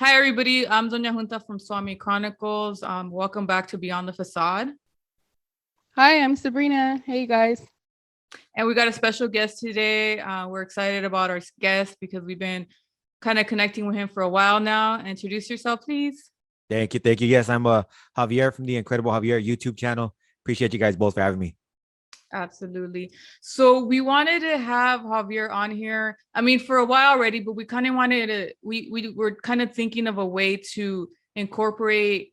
Hi, everybody. I'm Doña Junta from Swami Chronicles. Welcome back to Beyond the Facade. Hi, I'm Sabrina. Hey, guys. And we got a special guest today. We're excited about our guest because we've been kind of connecting with him for a while now. Introduce yourself, please. Thank you. Yes, I'm Javier from the Incredible Javier YouTube channel. Appreciate you guys both for having me. Absolutely. So we wanted to have Javier on here. I mean, for a while already, but we kind of wanted to, we were kind of thinking of a way to incorporate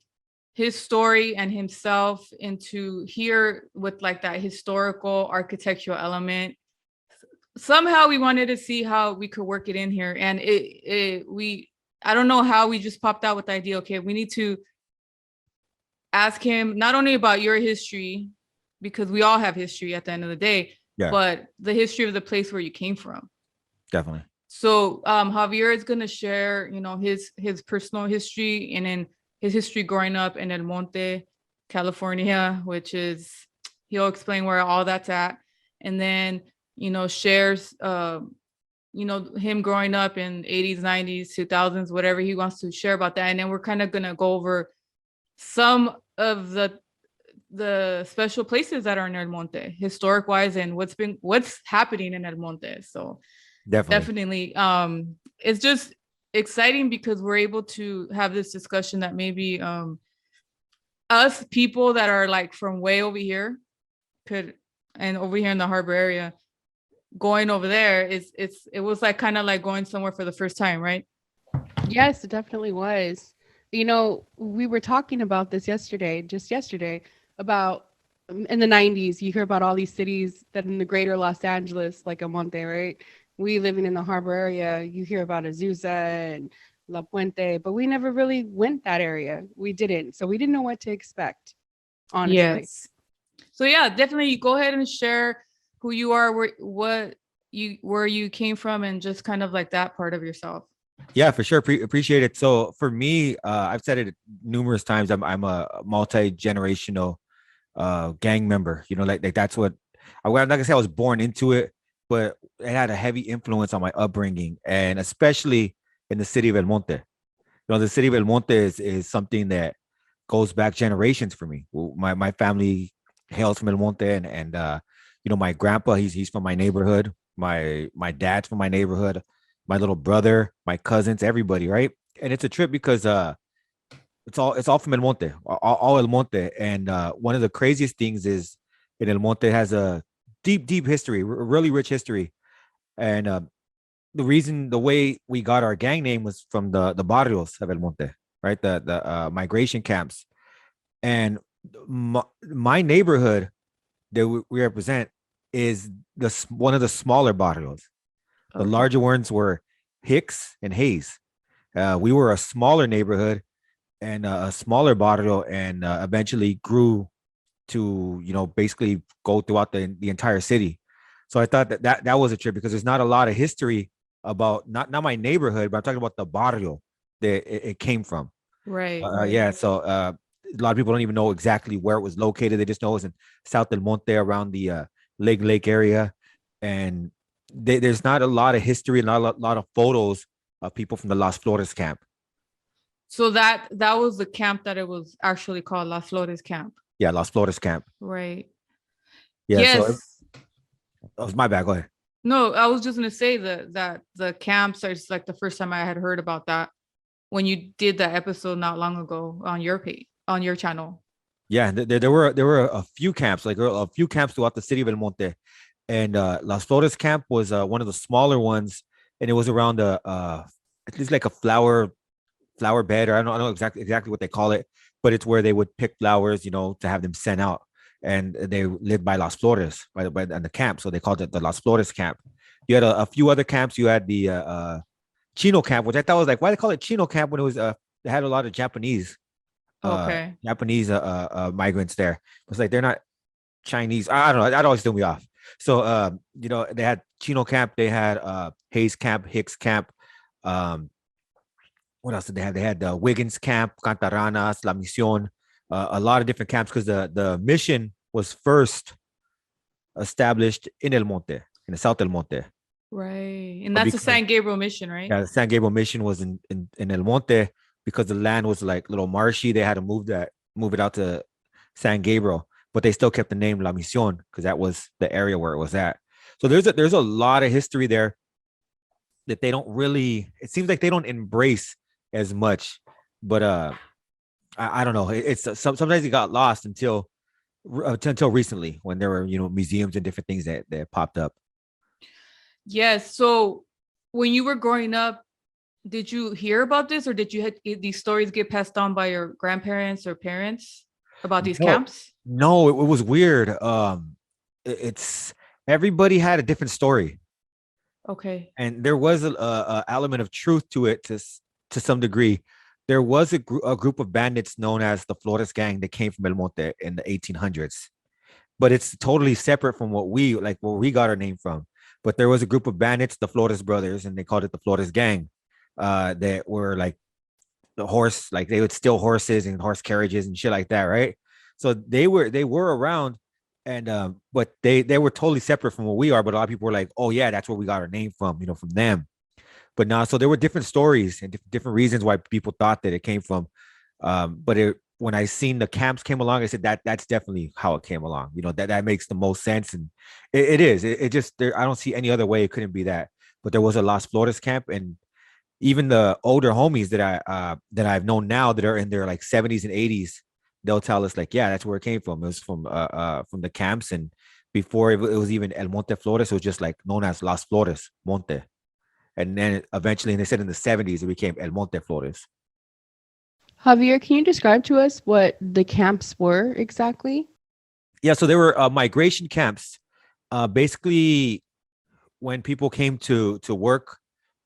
his story and himself into here with like that historical architectural element. Somehow we wanted to see how we could work it in here. And I don't know how we just popped out with the idea. Okay, we need to ask him not only about your history, because we all have history at the end of the day, but the history of the place where you came from. Definitely. So Javier is going to share, his personal history and then his history growing up in El Monte, California, which is, he'll explain where all that's at. And then, shares, him growing up in 80s, 90s, 2000s, whatever he wants to share about that. And then we're kind of going to go over some of the special places that are in El Monte, historic wise, and what's happening in El Monte. So definitely it's just exciting because we're able to have this discussion that maybe us people that are like from way over here and over here in the harbor area, going over there it was like kind of like going somewhere for the first time, right? Yes, it definitely was. We were talking about this just yesterday, about in the 90s, you hear about all these cities that in the greater Los Angeles, like El Monte, right? We living in the harbor area, you hear about Azusa and La Puente, but we never really went that area. We didn't. So we didn't know what to expect, honestly. Yes. So yeah, definitely go ahead and share who you are, where you came from, and just kind of like that part of yourself. Yeah, for sure. Appreciate it. So for me, I've said it numerous times. I'm a multi-generational gang member. Like that's what I'm not gonna say I was born into it, but it had a heavy influence on my upbringing, and especially in the city of El Monte. The city of El Monte is something that goes back generations for me. My family hails from El Monte, and my grandpa, he's from my neighborhood. My dad's from my neighborhood. My little brother, my cousins, everybody, right? And it's a trip because it's all from El Monte, all El Monte. And one of the craziest things is in El Monte has a deep history, really rich history. And the way we got our gang name was from the barrios of El Monte, right? The migration camps. And my neighborhood that we represent is one of the smaller barrios. The larger ones were Hicks and Hayes. We were a smaller neighborhood and a smaller barrio, and eventually grew to basically go throughout the entire city. So I thought that was a trip because there's not a lot of history about not my neighborhood, but I'm talking about the barrio that it came from. Right. Yeah. So a lot of people don't even know exactly where it was located. They just know it's in South Del Monte, around the Lake area, and there's not a lot of history and not a lot of photos of people from the Las Flores camp. So that was the camp that it was actually called Las Flores camp. Yeah, Las Flores camp. Right. Yeah. Yes. So that was my bad. Go ahead. No, I was just gonna say that the camps are just like the first time I had heard about that when you did that episode not long ago on your page, on your channel. Yeah, there were a few camps, like a few camps throughout the city of El Monte, and Las Flores camp was one of the smaller ones, and it was around at least like a flower bed, or I don't know exactly what they call it, but it's where they would pick flowers, to have them sent out, and they lived by Las Flores, by the camp, so they called it the Las Flores camp. You had a few other camps. You had the Chino camp, which I thought was like, why they call it Chino camp when it was they had a lot of Japanese migrants there. It was like they're not Chinese. I don't know. That always threw me off. So they had Chino camp, they had Hayes camp, Hicks camp. What else did they have? They had the Wiggins camp, Cantaranas, La Misión, a lot of different camps because the mission was first established in El Monte, in the South El Monte. Right. And But that's the because San Gabriel Mission, right? yeah, the San Gabriel Mission was in El Monte, because the land was like a little marshy. They had to move it out to San Gabriel, but they still kept the name La Misión because that was the area where it was at. So there's a lot of history there that they don't really. It seems like they don't embrace as much, but I don't know. Sometimes it got lost until recently when there were museums and different things that popped up. Yes. So when you were growing up, did you hear about this, or did you these stories get passed on by your grandparents or parents about these No, camps? no, it was weird. It's everybody had a different story, Okay. and there was a element of truth to it to some degree. There was a group of bandits known as the Flores Gang that came from El Monte in the 1800s, but it's totally separate from where we got our name from. But there was a group of bandits, the Flores brothers, and they called it the Flores Gang, that were like the horse, like they would steal horses and horse carriages and shit like that, right? So they were around, and but they were totally separate from what we are. But a lot of people were like, oh yeah, that's where we got our name from, from them. But now, so there were different stories and different reasons why people thought that it came from. But when I seen the camps came along, I said that's definitely how it came along. That makes the most sense, and it is. It just I don't see any other way it couldn't be that. But there was a Las Flores camp, and even the older homies that I've known now that are in their like 70s and 80s, they'll tell us like, yeah, that's where it came from. It was from the camps, and before it was even El Monte Flores, it was just like known as Las Flores Monte. And then eventually, and they said in the 70s, it became El Monte Flores. Javier, can you describe to us what the camps were exactly? Yeah, so there were migration camps. Basically, when people came to work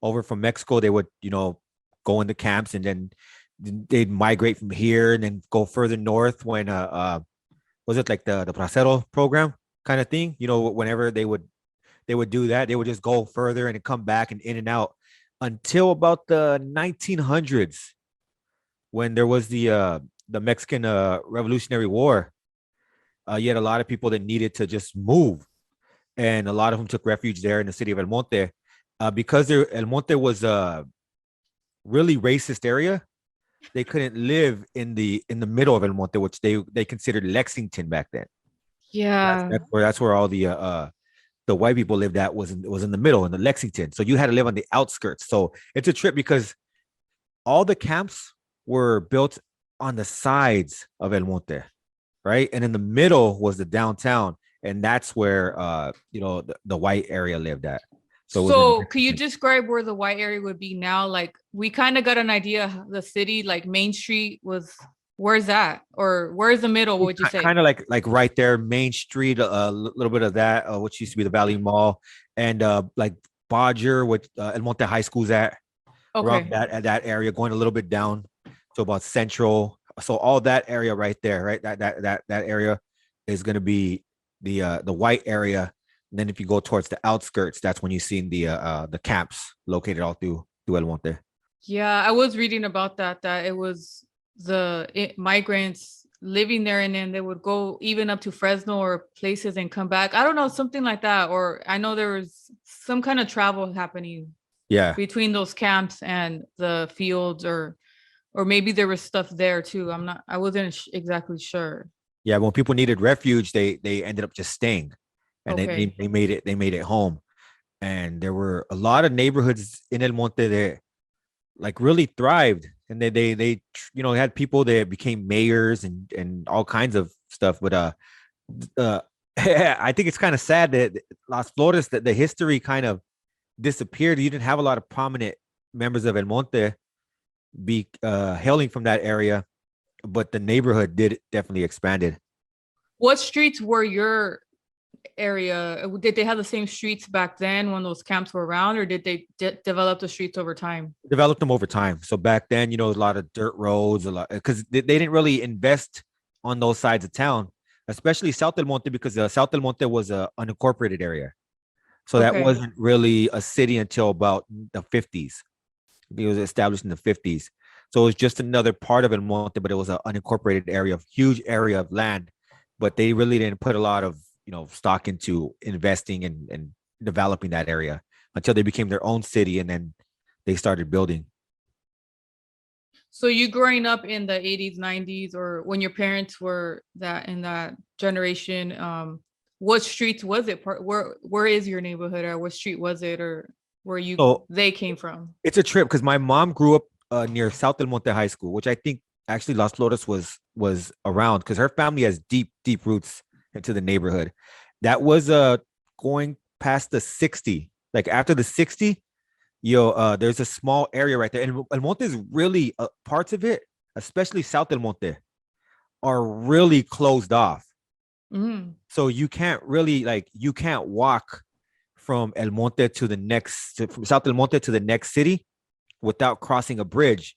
over from Mexico, they would, go into camps, and then they'd migrate from here and then go further north when was it like the Bracero program kind of thing? Whenever they would do that, they would just go further and come back and in and out until about the 1900s, when there was the Mexican Revolutionary War. You had a lot of people that needed to just move, and a lot of them took refuge there in the city of El Monte, because El Monte was a really racist area. They couldn't live in the middle of El Monte, which they considered Lexington back then. Yeah. That's where all the white people lived at, was in the middle, in the Lexington. So you had to live on the outskirts. So it's a trip because all the camps were built on the sides of El Monte, right? And in the middle was the downtown, and that's where the white area lived at. So could you describe where the white area would be now? Like, we kind of got an idea, the city, like Main Street was, where's that? Or where's the middle? What would you say? Kind of like right there, Main Street, a little bit of that, which used to be the Valley Mall, and like Bodger, which El Monte High School's at. Around that area, going a little bit down to about Central. So all that area right there, right? That area is going to be the white area. And then if you go towards the outskirts, that's when you see the camps located all through El Monte. Yeah, I was reading about that it was the migrants living there, and then they would go even up to Fresno or places and come back. I don't know, something like that. Or I know there was some kind of travel happening between those camps and the fields, or maybe there was stuff there too. I wasn't exactly sure. Yeah, when people needed refuge, they ended up just staying, and they made it home. And there were a lot of neighborhoods in El Monte that like really thrived, and they had people that became mayors and all kinds of stuff. But I think it's kind of sad that Las Flores, that the history kind of disappeared. You didn't have a lot of prominent members of El Monte be hailing from that area, but the neighborhood definitely expanded. What streets were your area? Did they have the same streets back then when those camps were around, or did they develop the streets over time? Developed them over time. So back then, a lot of dirt roads, a lot, because they didn't really invest on those sides of town, especially South El Monte, because South El Monte was an unincorporated area. So that wasn't really a city until about the 50s. It was established in the 50s. So it was just another part of El Monte, but it was an unincorporated area, huge area of land. But they really didn't put a lot of stock into investing and developing that area. until they became their own city, and then they started building. So you growing up in the 80s, 90s, or when your parents were in that generation, what streets was it? Where is your neighborhood, or what street was it, or where they came from? It's a trip because my mom grew up near South del Monte High School, which I think actually Las Flores was around, because her family has deep roots into the neighborhood. That was going past the 60, like after the 60. There's a small area right there, and El Monte is really parts of it, especially South del Monte, are really closed off. Mm. So you can't really you can't walk from El Monte to the next, from South del Monte to the next city without crossing a bridge.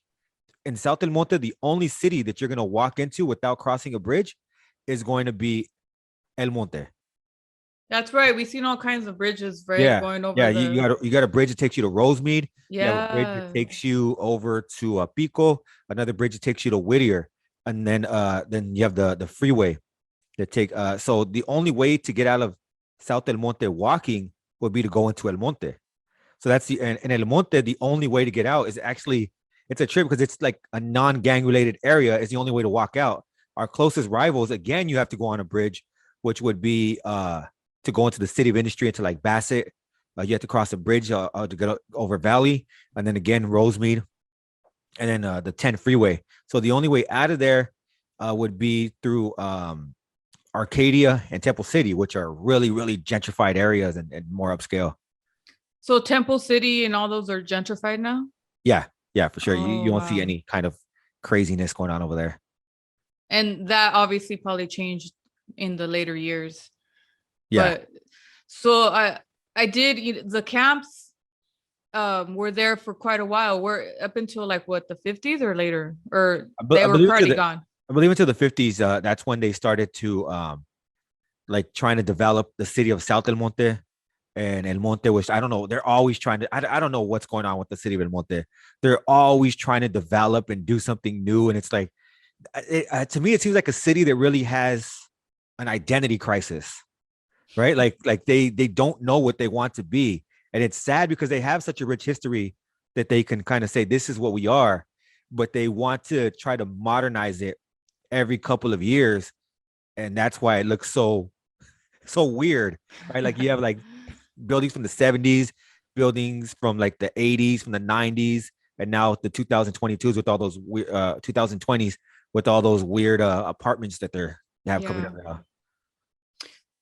In South del Monte, the only city that you're gonna walk into without crossing a bridge is going to be El Monte. That's right. We've seen all kinds of bridges, right? Yeah, Going over. yeah. You got a bridge that takes you to Rosemead. Yeah. You have a bridge that takes you over to Pico. Another bridge that takes you to Whittier, and then you have the freeway that take. So the only way to get out of South El Monte walking would be to go into El Monte. So that's and El Monte, the only way to get out is actually, it's a trip because it's like a non-gang related area. Is the only way to walk out. Our closest rivals, again, you have to go on a bridge, which would be to go into the city of industry, into like Bassett. You have to cross a bridge to get over Valley, and then again Rosemead, and then the 10 freeway. So the only way out of there would be through Arcadia and Temple City, which are really gentrified areas and more upscale. So Temple City and all those are gentrified now? Yeah, for sure. You won't see wow. any kind of craziness going on over there. And that obviously probably changed in the later years. Yeah. But so I did, the camps were there for quite a while. We're up until like what, the 50s or later, or they were already gone? I believe into the 50s. That's when they started to like trying to develop the city of South El Monte and El Monte, which I don't know. They're always trying to. I don't know what's going on with the city of El Monte. They're always trying to develop and do something new, and it's like, to me, it seems like a city that really has an identity crisis. Right, like they don't know what they want to be, and it's sad because they have such a rich history that they can kind of say this is what we are, but they want to try to modernize it every couple of years, and that's why it looks so weird, right? Like you have like buildings from the 70s, buildings from like the 80s, from the 90s, and now the 2022s with all those 2020s with all those weird apartments that they have coming up now.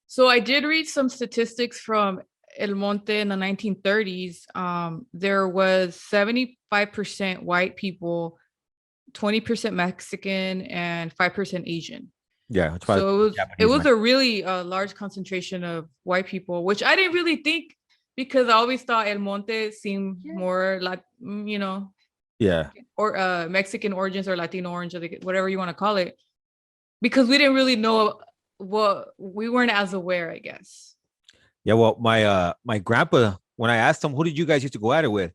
So I did read some statistics from El Monte in the 1930s. There was 75% white people, 20% Mexican, and 5% Asian. Yeah. So it was a really large concentration of white people, which I didn't really think, because I always thought El Monte seemed more like, or Mexican origins or Latino origins, whatever you want to call it, because we didn't really know we weren't as aware, I guess. Yeah, well, my grandpa, when I asked him, who did you guys used to go at it with?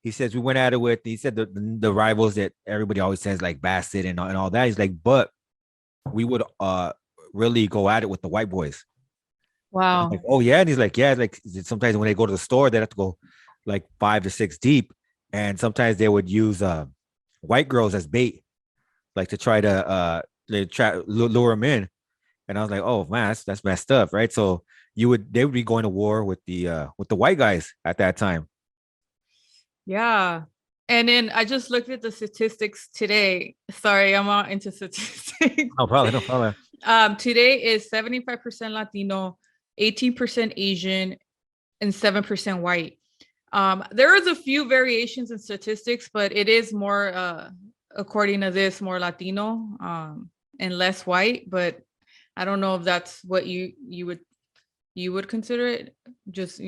He says we went at it with, he said the rivals that everybody always says, like Bassett and all that. He's like, but we would really go at it with the white boys. Wow. Like, oh yeah. And he's like, yeah, like sometimes when they go to the store, they have to go like 5 to 6 deep. And sometimes they would use white girls as bait, like to try to lure them in. And I was like, oh man, that's messed up, right? So they would be going to war with the white guys at that time. Yeah. And then I just looked at the statistics today. Sorry, I'm not into statistics. No problem. Today is 75% Latino, 18% Asian, and 7% white. There is a few variations in statistics, but it is more, according to this, more Latino and less white. But I don't know if that's what you would consider it. Just,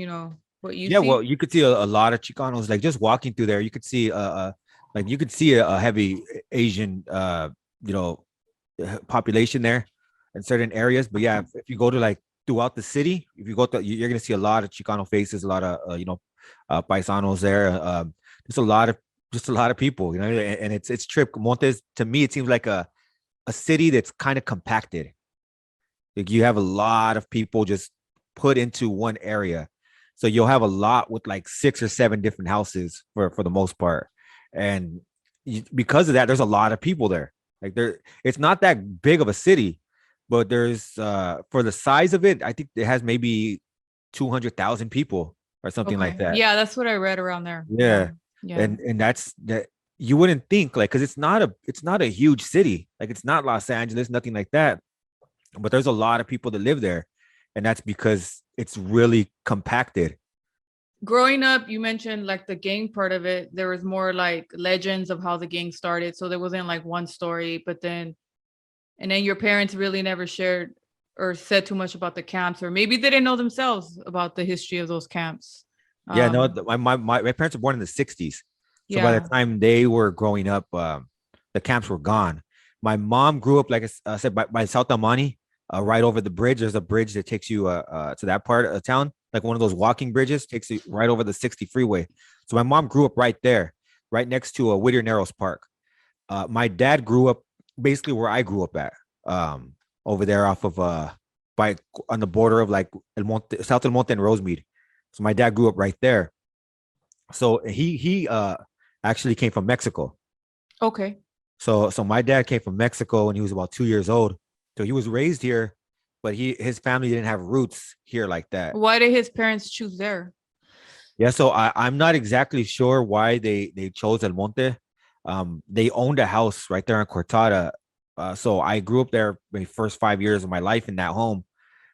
what you see. Well, you could see a lot of Chicanos, like just walking through there. You could see a heavy Asian population there in certain areas. But yeah, if you go to like throughout the city, if you go to, you're gonna see a lot of Chicano faces, a lot of paisanos there. Just a lot of people, and it's trip. Montes, to me, it seems like a city that's kind of compacted. Like you have a lot of people just put into one area. So you'll have a lot with like 6 or 7 different houses for the most part. And because of that, there's a lot of people there. Like it's not that big of a city, but there's for the size of it, I think it has maybe 200,000 people or something like Okay. that. Yeah, that's what I read around there. Yeah. Yeah. And that's that you wouldn't think like because it's not a huge city. Like it's not Los Angeles, nothing like that. But there's a lot of people that live there. And that's because it's really compacted. Growing up, you mentioned like the gang part of it. There was more like legends of how the gang started. So there wasn't like one story, and then your parents really never shared or said too much about the camps, or maybe they didn't know themselves about the history of those camps. Yeah, no, Um, my parents were born in the 60s. So by the yeah. time they were growing up, the camps were gone. My mom grew up, like I said, by South Amani, right over the bridge. There's a bridge that takes you to that part of town, like one of those walking bridges, takes you right over the 60 freeway. So my mom grew up right there, right next to a Whittier Narrows Park. My dad grew up basically where I grew up at, over there off of by on the border of like El Monte, South El Monte and Rosemead. So my dad grew up right there. So he actually came from Mexico. Okay. So my dad came from Mexico when he was about 2 years old. So he was raised here, but his family didn't have roots here like that. Why did his parents choose there? Yeah, so I'm not exactly sure why they chose El Monte. They owned a house right there in Cortada. So I grew up there my first 5 years of my life in that home.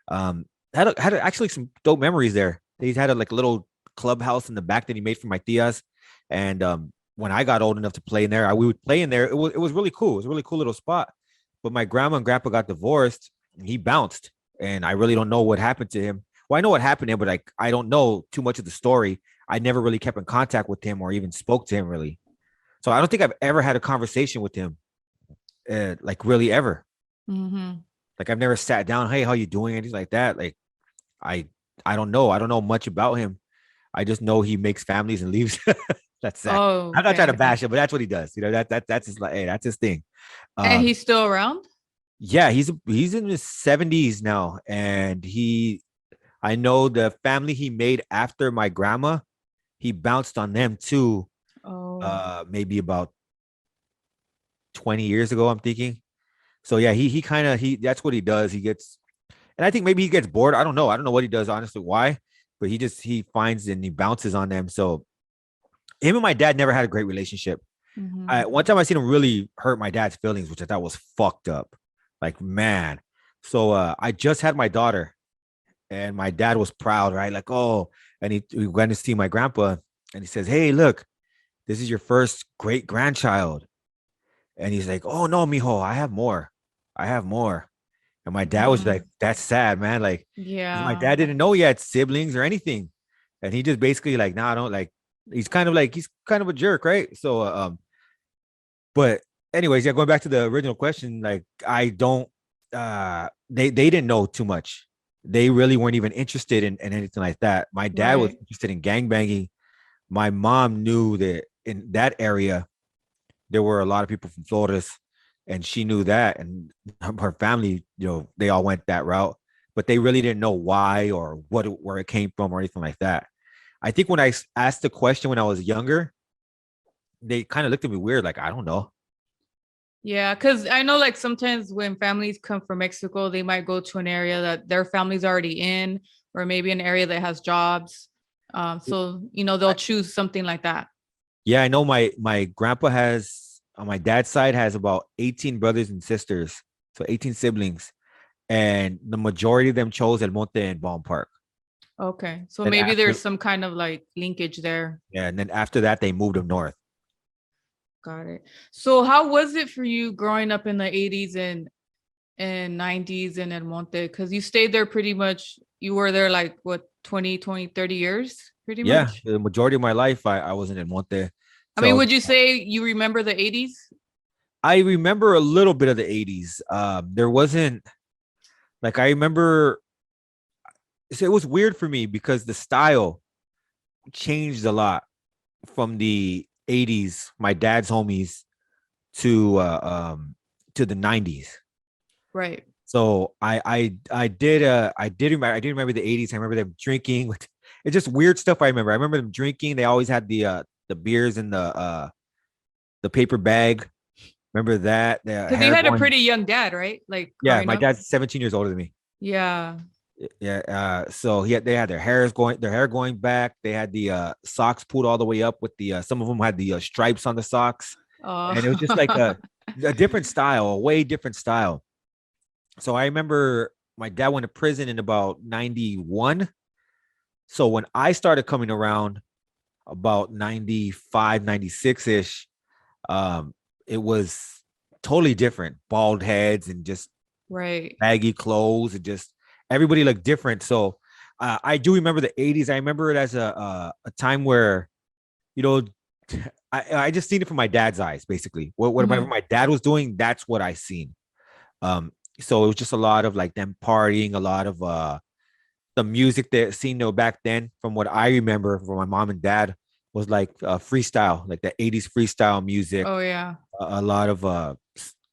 Had actually some dope memories there. They had a like little clubhouse in the back that he made for my tias, and when I got old enough to play in there, we would play in there. It was really cool. It was a really cool little spot. But my grandma and grandpa got divorced, and he bounced, and I really don't know what happened to him. Well, I know what happened to him, but like I don't know too much of the story. I never really kept in contact with him or even spoke to him really. So I don't think I've ever had a conversation with him, like really ever. Mm-hmm. Like I've never sat down, hey, how you doing? Anything like that. Like I I don't know. I don't know much about him. I just know he makes families and leaves. That's that. Oh, I'm not trying to okay. bash him, but that's what he does. You know, that's his like, hey, that's his thing. And Um, he's still around? yeah, he's in his 70s now. And I know the family he made after my grandma, he bounced on them too, Oh, maybe about 20 years ago, I'm thinking. So yeah, he kind of that's what he does. He gets, and I think maybe he gets bored. I don't know. I don't know what he does, honestly, why, but he finds and he bounces on them. So him and my dad never had a great relationship. mm-hmm. One time I seen him really hurt my dad's feelings, which I thought was fucked up. Like, man. So I just had my daughter, and my dad was proud, right? Like, oh, and we went to see my grandpa, and he says, hey, look, this is your first great grandchild. And he's like, oh no, mijo, I have more. I have more. And my dad was like, that's sad, man. Like, my Yeah. dad didn't know he had siblings or anything. And he just basically like, nah, I don't like, he's kind of a jerk, right? So but anyways, yeah, going back to the original question, like I don't they didn't know too much. They really weren't even interested in anything like that. My dad was Right. interested in gang banging. My mom knew that in that area there were a lot of people from Flores, and she knew that, and her family, they all went that route, but they really didn't know why or where it came from or anything like that. I think when I asked the question when I was younger, they kind of looked at me weird, like I don't know. Yeah, because I know like sometimes when families come from Mexico, they might go to an area that their family's already in, or maybe an area that has jobs. So they'll choose something like that. Yeah, I know my grandpa has on my dad's side has about 18 brothers and sisters, so 18 siblings, and the majority of them chose El Monte and Ballin Park. Okay, so Then maybe after, there's some kind of like linkage there. yeah, and then after that they moved them north. Got it. So how was it for you growing up in the 80s and 90s in El Monte? Because you stayed there pretty much, you were there like what, 30 years, pretty Yeah, much? the majority of my life I was in El Monte. I mean, So would you say you remember the 80s? I remember a little bit of the 80s. There wasn't like I remember, so it was weird for me because the style changed a lot from the 80s, my dad's homies, to to the 90s. Right. So I did remember the 80s. I remember them drinking with it's just weird stuff. I remember them drinking. They always had the beers in the paper bag. Remember that? The Because you hair had a going. pretty young dad, right? Like Yeah, growing my up. dad's 17 years older than me. Yeah. Yeah. So they had their hair going back. They had the socks pulled all the way up with the some of them had the stripes on the socks, and it was just like Oh. a different style, a way different style. So I remember my dad went to prison in about 91. So when I started coming around about 95, 96 ish, um, it was totally different. Bald heads and just Right. baggy clothes and just everybody looked different. So I do remember the 80s. I remember it as a time where, you know, I just seen it from my dad's eyes, basically. Whatever Mhm. my dad was doing, that's what I seen. Um, so it was just a lot of like them partying, a lot of the music that seen though back then, from what I remember from my mom and dad, was like freestyle, like the 80s freestyle music, Oh yeah. a lot of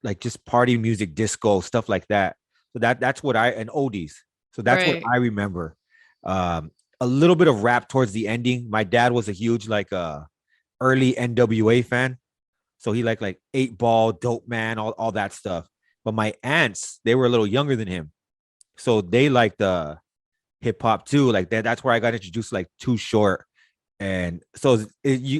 like just party music, disco, stuff like that. So that's what I and oldies. So that's what Right. I remember. Um, a little bit of rap towards the ending. My dad was a huge like early NWA fan. So he like 8 Ball, Dope Man, all that stuff. But my aunts, they were a little younger than him. So they liked hip hop too. Like that's where I got introduced to like Too Short. And so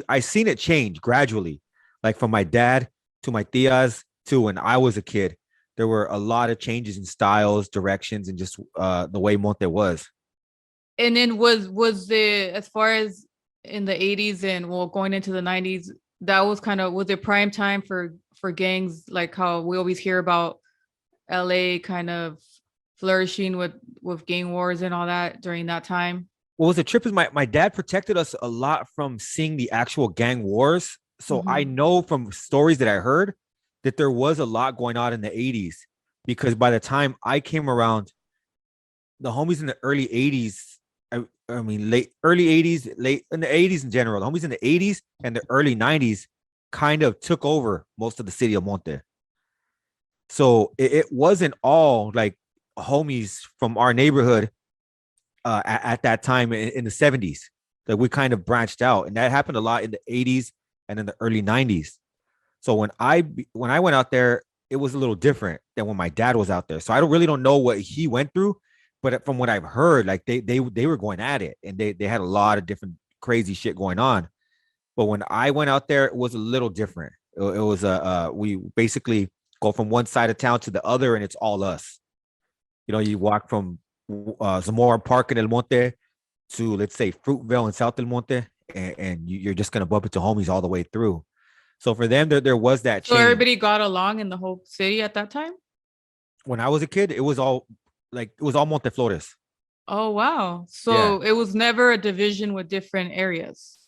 I seen it change gradually, like from my dad to my tias to when I was a kid. There were a lot of changes in styles, directions, and just the way Monte was. And then was the as far as in the 80s and well going into the 90s, that was kind of was it prime time for gangs like how we always hear about LA kind of flourishing with gang wars and all that during that time? What was the trip is my dad protected us a lot from seeing the actual gang wars. So I Mhm. know from stories that I heard that there was a lot going on in the 80s, because by the time I came around, the homies in the early 80s, I mean late early 80s, late in the 80s in general, the homies in the 80s and the early 90s kind of took over most of the city of Monte. So it wasn't all like homies from our neighborhood at that time in the 70s. Like we kind of branched out, and that happened a lot in the 80s and in the early 90s. So when I went out there, it was a little different than when my dad was out there. So I don't know what he went through, but from what I've heard, like they were going at it, and they had a lot of different crazy shit going on. But when I went out there, it was a little different. It was we basically go from one side of town to the other, and it's all us. You know, you walk from Zamora Park in El Monte to, let's say, Fruitvale in South El Monte, and you're just gonna bump into homies all the way through. So for them, there was that So change. everybody got along in the whole city at that time? When I was a kid, it was all Monteflores. Oh wow. Yeah, So it was never a division with different areas.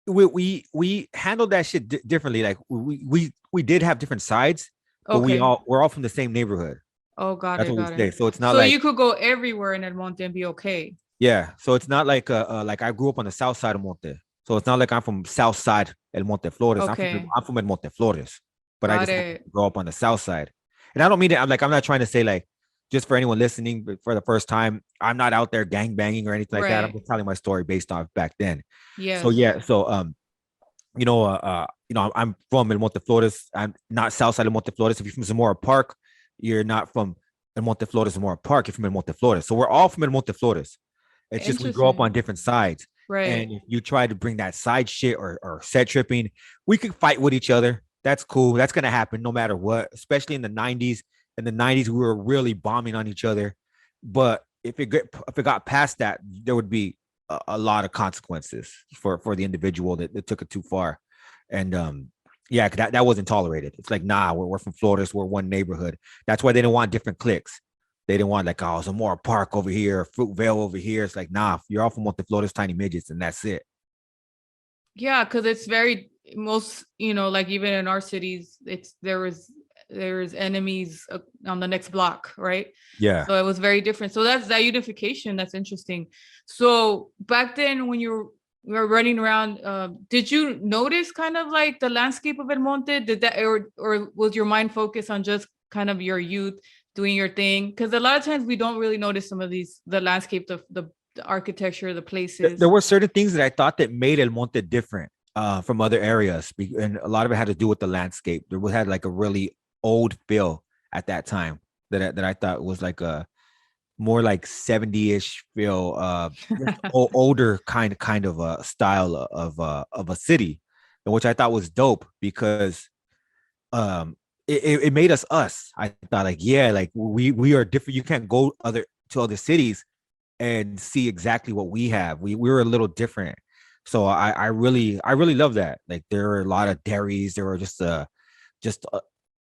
we handled that shit differently. Like we did have different sides, but Okay. we're all from the same neighborhood. Oh, got That's it, what we got it. say. So it's not So like, you could go everywhere in El Monte and be okay. yeah. So it's not like I grew up on the south side of Monte. So it's not like I'm from south side El Monte Flores. Okay. I'm from El Monte Flores, but I Got just happened it. to grow up on the south side. And I don't mean it. I'm not trying to say like, just for anyone listening for the first time, I'm not out there gang banging or anything like that. I'm Right. just telling my story based off back then. So Yes. yeah. So I'm from El Monte Flores. I'm not south side of Monte Flores. If you're from Zamora Park, you're not from El Monte Flores, Zamora Park. You're from El Monte Flores. So we're all from El Monte Flores. It's just we grow up Interesting. on different sides. Right. And if you try to bring that side shit or set tripping, we could fight with each other. That's cool. That's gonna happen no matter what, especially in the 90s. In the 90s, we were really bombing on each other. But if it got past that, there would be a lot of consequences for the individual that took it too far. And yeah, that wasn't tolerated. It's like, nah, we're from Florida, so we're one neighborhood. That's why they didn't want different cliques. They didn't want like, oh, Zamora Park over here, Fruitvale over here. It's like, nah, you're all from Monte Florida's tiny midgets, and that's it. Yeah, because it's very most, like even in our cities, it's there is enemies on the next block, right? Yeah. So it was very different. So that's that unification. That's interesting. So back then, when you were running around, did you notice kind of like the landscape of El Monte? Did that, or was your mind focused on just kind of your youth doing your thing? Because a lot of times we don't really notice some of the landscape, the architecture, the There places. there were certain things that I thought that made El Monte different from other areas, and a lot of it had to do with the landscape. There was had like a really old feel at that time that I thought was like a more like 70-ish feel, just older kind of a style of a city, and which I thought was dope because it made us. I thought like, yeah, like we are different. You can't go other cities and see exactly what we have. We were a little different. So I really love that. Like there were a lot of dairies. There were just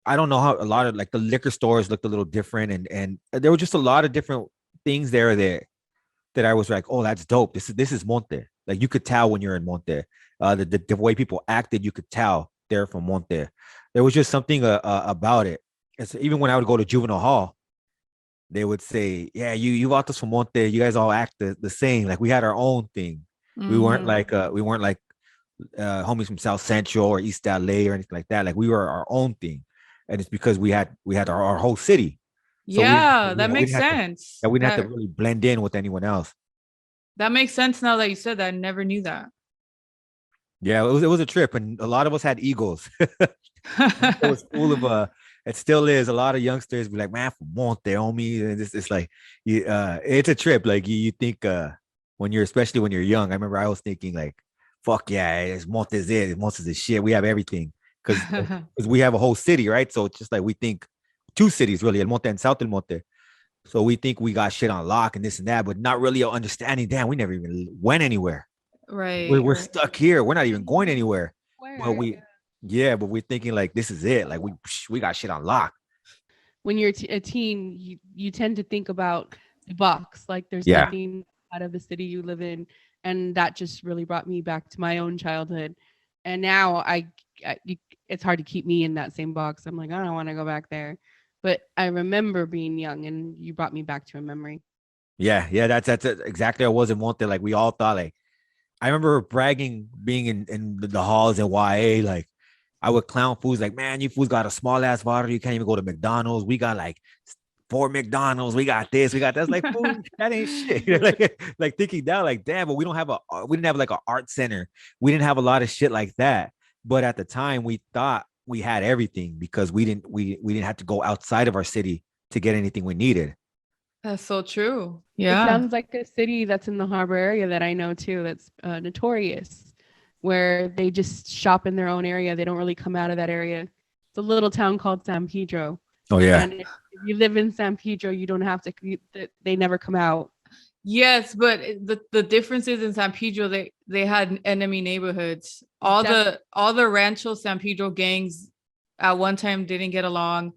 I don't know how a lot of like the liquor stores looked a little different, and there were just a lot of different things there that I was like, oh, that's dope. This is Monte. Like you could tell when you're in Monte. The way people acted, you could tell they're from Monte. There was just something about it. It's, even when I would go to juvenile hall, they would say, "Yeah, you Vatos from Monte, you guys all act the same. Like we had our own thing. Mhm. We weren't like homies from South Central or East LA or anything like that. Like we were our own thing, and it's because we had our whole city, so Yeah, that we makes didn't have to sense. yeah, we didn't have to really blend in with anyone else. That makes sense now that you said that. I never knew that. Yeah, it was a trip, and a lot of us had egos. It was full of it still is a lot of youngsters be like, man, from Monte, homie. And it's like it's a trip. Like you think when you're especially when you're young. I remember I was thinking like, fuck yeah, it's Monte's it. Monte's the shit. We have everything. Because we have a whole city, right? So it's just like we think two cities really, El Monte and South El Monte. So we think we got shit on lock and this and that, but not really understanding. Damn, we never even went anywhere. We're, Right. we're stuck here. We're not even going anywhere. But Where? we, yeah, but we're thinking like this is it. Like we got shit on lock. When you're a teen, you tend to think about the box, like there's Yeah, nothing out of the city you live in, and that just really brought me back to my own childhood. And now it's hard to keep me in that same box. I'm like, I don't want to go back there, but I remember being young, and you brought me back to a memory. yeah. That's it. Exactly. I wasn't wanted. Like we all thought. Like I remember bragging being in the halls in YA. Like I would clown fools. Like man, you fools got a small ass bar. You can't even go to McDonald's. We got like four McDonald's. We got this. We got that. It's like fool, that ain't shit. like thinking down. Like damn, but we didn't have like an art center. We didn't have a lot of shit like that. But at the time, we thought we had everything because we didn't have to go outside of our city to get anything we needed. That's so true. It Yeah. sounds like a city that's in the harbor area that I know too. That's notorious, where they just shop in their own area. They don't really come out of that area. It's a little town called San Pedro, Oh yeah. and if you live in San Pedro, you don't have to. They never come out. Yes, but the differences in San Pedro, they had enemy neighborhoods. All the Rancho San Pedro gangs at one time didn't get along.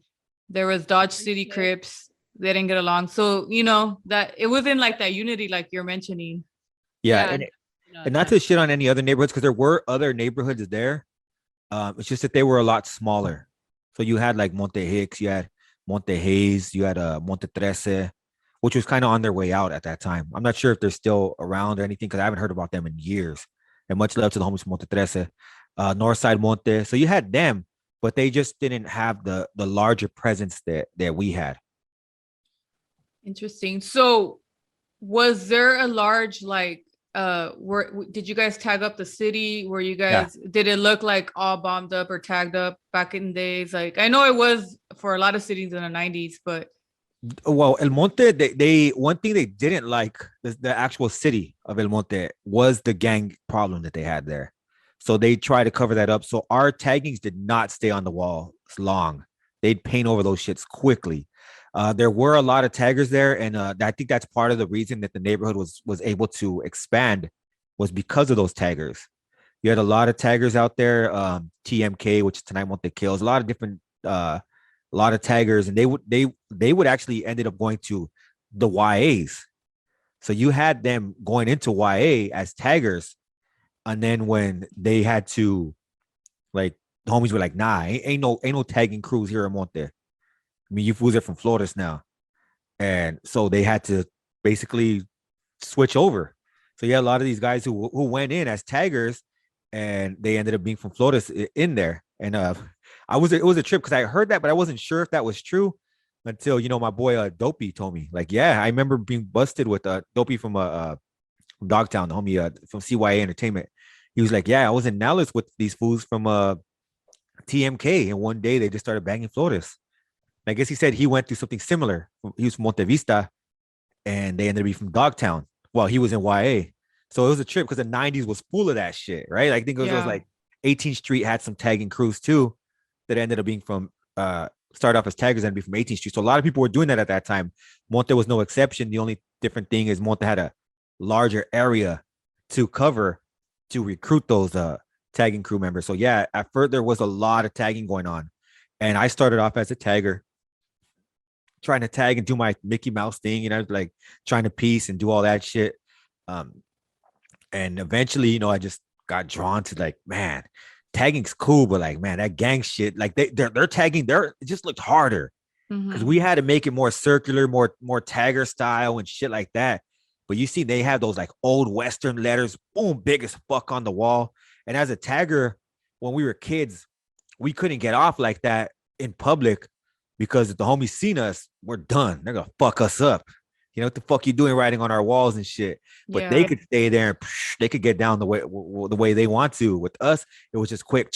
There was Dodge City Crips, they didn't get along. So that it wasn't like that unity like you're mentioning. Yeah, Yeah, and not to shit on any other neighborhoods because there were other neighborhoods there. It's just that they were a lot smaller. So you had like Monte Hicks, you had Monte Hayes, you had Monte Trece, which was kind of on their way out at that time. I'm not sure if they're still around or anything because I haven't heard about them in years. And much love to the homies from Monte Trece, Northside Monte. So you had them, but they just didn't have the larger presence that we had. Interesting. So was there a large like did you guys tag up the city? Were you Yeah. guys did it look like all bombed up or tagged up back in days? Like I know it was for a lot of cities in the 90s, but Well, El Monte, they one thing they didn't like the actual city of El Monte was the gang problem that they had there. So they tried to cover that up. So our taggings did not stay on the wall long. They'd paint over those shits quickly. There were a lot of taggers there, and I think that's part of the reason that the neighborhood was able to expand was because of those taggers. You had a lot of taggers out there, TMK, which is Tonight Monte Kills, a lot of different a lot of taggers, and they would actually ended up going to the YAs. So you had them going into YA as taggers, and then when they had to, like, the homies were like, "Nah, ain't no tagging crews here in Monte. I mean, you fools are from Florida now," and so they had to basically switch over. So you had a lot of these guys who went in as taggers, and they ended up being from Florida in there. And it was a trip because I heard that, but I wasn't sure if that was true. until my boy Dopey told me, like, yeah, I remember being busted with Dopey from Dogtown, the homie from CYA Entertainment. He was like, yeah, I was in Dallas with these fools from TMK, and one day they just started banging Flores. I guess he said he went through something similar. He was from Monte Vista, and they ended up being from Dogtown while he was in YA. So it was a trip because the 90s was full of that shit, right? Like, I think it was like 18th Street had some tagging crews too that ended up being from started off as taggers and be from 18th Street. So a lot of people were doing that at that time. Monte was no exception. The only different thing is Monte had a larger area to cover to recruit those tagging crew members. So yeah, at first there was a lot of tagging going on. And I started off as a tagger, trying to tag and do my Mickey Mouse thing, like trying to piece and do all that shit. And eventually, I just got drawn to, like, man, tagging's cool, but like, man, that gang shit, like they're tagging, it just looked harder because we had to make it more circular, more tagger style and shit like that. But you see, they have those like old Western letters, boom, big as fuck on the wall. And as a tagger, when we were kids, we couldn't get off like that in public because if the homies seen us, we're done. They're gonna fuck us up. What the fuck you doing writing on our walls and shit? But they could stay there and they could get down the way they want to. With us, it was just quick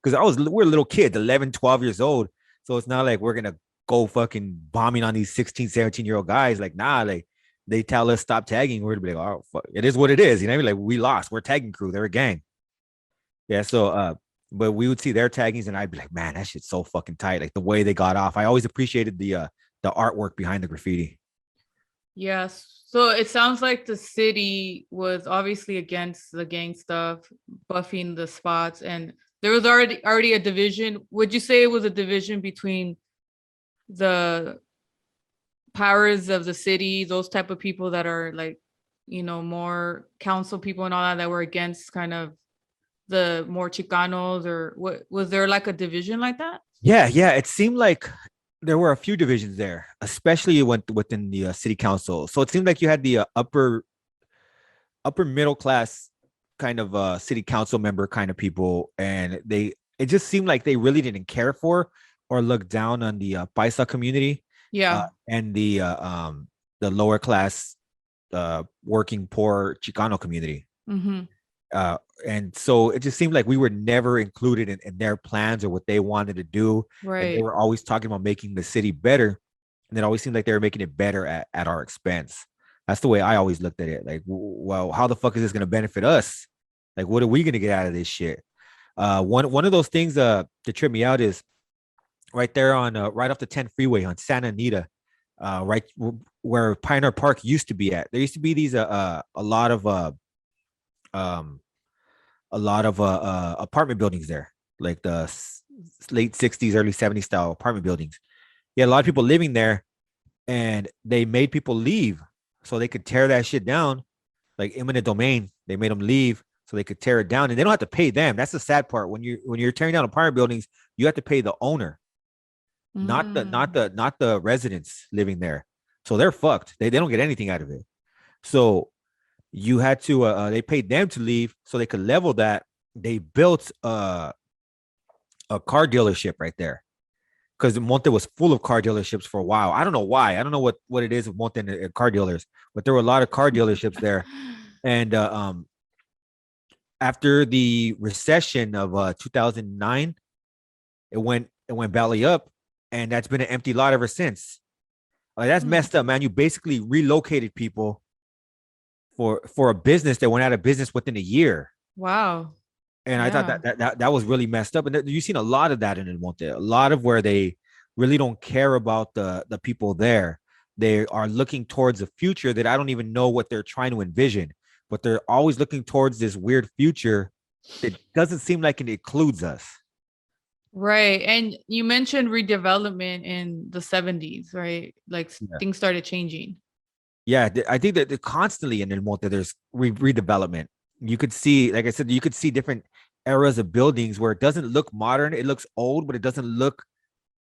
because we're little kids, 11, 12 years old. So it's not like we're gonna go fucking bombing on these 16, 17-year-old guys. Like, nah, like they tell us stop tagging, we're gonna be like, oh fuck, it is what it is. Like we lost. We're tagging crew. They're a gang. Yeah. So but we would see their taggings and I'd be like, man, that shit's so fucking tight. Like the way they got off. I always appreciated the artwork behind the graffiti. Yes. So it sounds like the city was obviously against the gang stuff, buffing the spots, and there was already a division. Would you say it was a division between the powers of the city, those type of people that are like, more council people and all that were against kind of the more Chicanos, or what was there like a division like that? Yeah. It seemed like there were a few divisions there, especially within the city council. So it seemed like you had the upper middle class kind of city council member kind of people, and it just seemed like they really didn't care for or look down on the Paisa community, and the lower class working poor Chicano community. And so it just seemed like we were never included in their plans or what they wanted to do. Right. And they were always talking about making the city better. And it always seemed like they were making it better at our expense. That's the way I always looked at it. Like, well, how the fuck is this going to benefit us? Like, what are we going to get out of this shit? One of those things that trip me out is right there on right off the 10 freeway on Santa Anita, right where Pioneer Park used to be at. There used to be these a lot of apartment buildings there, like the late 60s, early 70s style apartment buildings. You had a lot of people living there, and they made people leave so they could tear that shit down, like eminent domain. They made them leave so they could tear it down, and they don't have to pay them. That's the sad part. When you're tearing down apartment buildings, you have to pay the owner, not the residents living there. So they're fucked. They don't get anything out of it. So you had to they paid them to leave so they could level that. They built a car dealership right there because Monte was full of car dealerships for a while. I don't know why. I don't know what it is with Monte and car dealers, but there were a lot of car dealerships there. And after the recession of 2009, it went belly up, and that's been an empty lot ever since. Like, that's messed up, man. You basically relocated people for a business that went out of business within a year. Wow. And I thought that was really messed up. And you've seen a lot of that in El Monte, a lot of where they really don't care about the people there. They are looking towards a future that I don't even know what they're trying to envision, but they're always looking towards this weird future that doesn't seem like it includes us. Right. And you mentioned redevelopment in the 70s, right? Like things started changing. Yeah, I think that constantly in El Monte, there's redevelopment. You could see, like I said, you could see different eras of buildings where it doesn't look modern. It looks old, but it doesn't look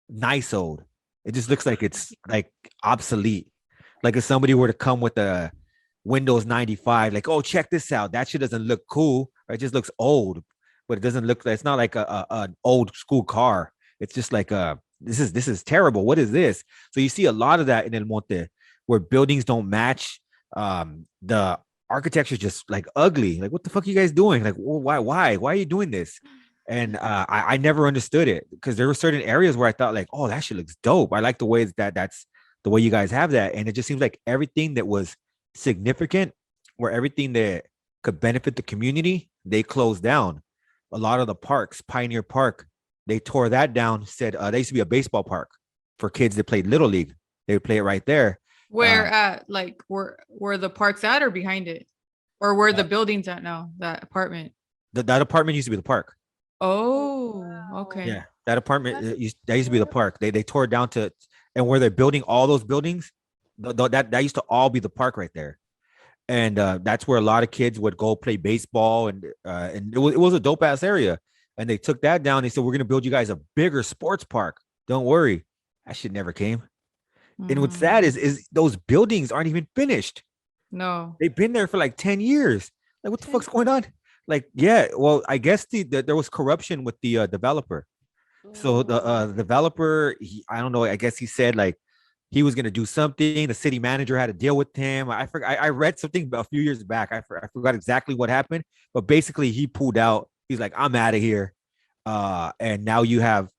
nice old. It just looks like it's like obsolete. Like if somebody were to come with a Windows 95, like, oh, check this out. That shit doesn't look cool. It just looks old, but it doesn't look, it's not like an old school car. It's just like this is terrible. What is this? So you see a lot of that in El Monte, where buildings don't match. The architecture is just like ugly. Like, what the fuck are you guys doing? Like, well, why are you doing this? And I never understood it, because there were certain areas where I thought like, oh, that shit looks dope. I like the way that's the way you guys have that. And it just seems like everything that was significant, or everything that could benefit the community, they closed down. A lot of the parks, Pioneer Park, they tore that down. Said there used to be a baseball park for kids that played Little League. They would play it right there. Where at, like, where the park's at, or behind it, or where the building's at now? That apartment. That apartment used to be the park. Oh, okay. Yeah, that apartment that used to be the park. They tore it down to, and where they're building all those buildings, that used to all be the park right there. And that's where a lot of kids would go play baseball, and it was a dope ass area. And they took that down. They said, we're gonna build you guys a bigger sports park. Don't worry, that shit never came. And what's sad is those buildings aren't even finished. No, They've been there for like 10 years. Like, what the fuck's going on? Like, yeah, well, I guess there was corruption with the developer. So the developer, I don't know, I guess he said like he was gonna do something. The city manager had to deal with him. I forgot. I read something a few years back. I forgot exactly what happened, but basically he pulled out. He's like, I'm out of here. And now you have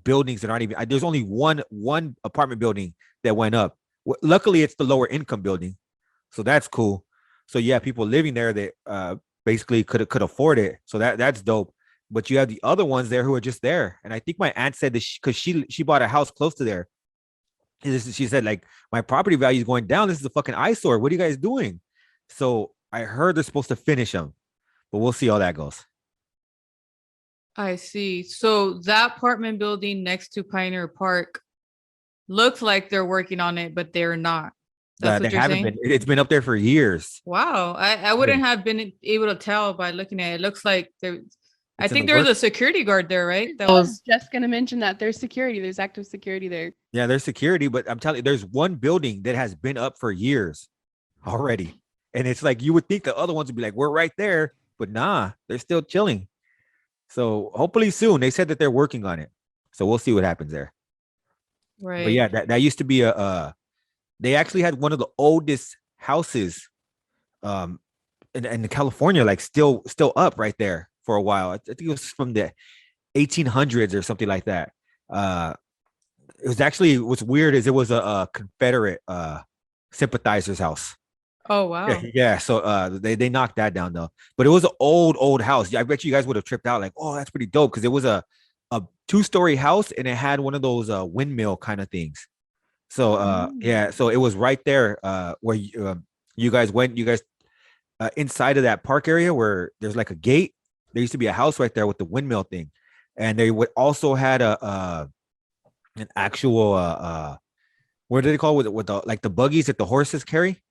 buildings that aren't even. There's only one apartment building that went up. Luckily, it's the lower income building, so that's cool. So yeah, people living there that basically could afford it. So that's dope. But you have the other ones there who are just there. And I think my aunt said that because she bought a house close to there. She said, like, my property value is going down. This is a fucking eyesore. What are you guys doing? So I heard they're supposed to finish them, but we'll see how that goes. I see. So that apartment building next to Pioneer Park looks like they're working on it, but they're not. That's what They you're haven't saying? been. It's been up there for years. Wow. I wouldn't have been able to tell by looking at it. It looks like there. I It's in think the there's a works. security guard there, right? That I was was just gonna mention that there's security. There's active security there. Yeah, there's security, but I'm telling you, there's one building that has been up for years already. And it's like you would think the other ones would be like, we're right there, but nah, they're still chilling. So hopefully soon. They said that they're working on it. So we'll see what happens there. right. But yeah, that used to be they actually had one of the oldest houses in California, like still up right there for a while. I think it was from the 1800s or something like that. It was actually, what's weird is it was a Confederate sympathizer's house. Oh wow. Yeah. So they knocked that down though. But it was an old house. I bet you guys would have tripped out like, oh, that's pretty dope, because it was a 2-story house and it had one of those windmill kind of things. So yeah, so it was right there where you guys went. You guys inside of that park area where there's like a gate. There used to be a house right there with the windmill thing, and they would also had an actual what do they call it, with the like the buggies that the horses carry?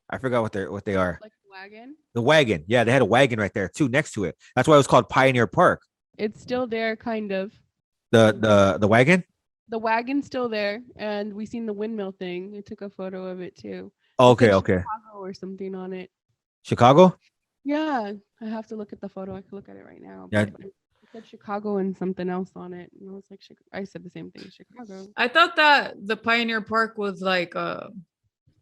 I forgot what they are. Like a wagon. The wagon. Yeah, they had a wagon right there too next to it. That's why it was called Pioneer Park. It's still there, kind of. The wagon. The wagon's still there, and we seen the windmill thing. I took a photo of it too. Okay, It said okay. Chicago or something on it. Chicago. Yeah, I have to look at the photo. I can look at it right now. Yeah. But it said Chicago and something else on it, and I was like, I said the same thing, Chicago. I thought that the Pioneer Park was like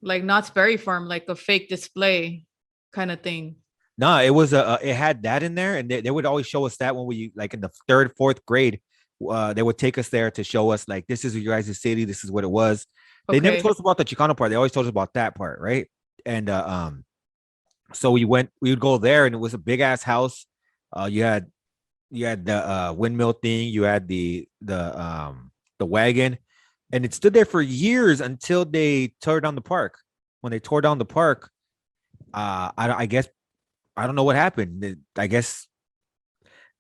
Knott's Berry Farm, like a fake display kind of thing. No, it was it had that in there, and they would always show us that when we like in the 3rd, 4th grade. They would take us there to show us like, this is your guys' city, this is what it was. They never Okay. told us about the Chicano part. They always told us about that part, right? And so we would go there, and it was a big ass house. You had the windmill thing, you had the wagon, and it stood there for years until they tore down the park. When they tore down the park, I guess I don't know what happened. I guess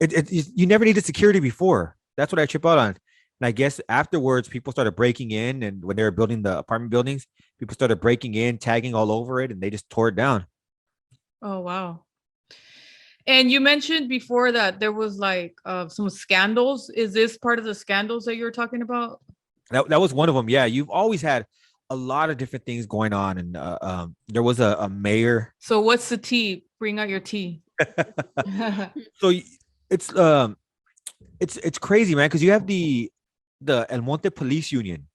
you never needed security before. That's what I trip out on. And I guess afterwards, people started breaking in, and when they were building the apartment buildings, people started breaking in, tagging all over it, and they just tore it down. Oh wow. And you mentioned before that there was like some scandals. Is this part of the scandals that you were talking about? That was one of them. Yeah, you've always had a lot of different things going on, and there was a mayor. So what's the tea? Bring out your tea. So it's crazy, man, because you have the the El Monte Police Union,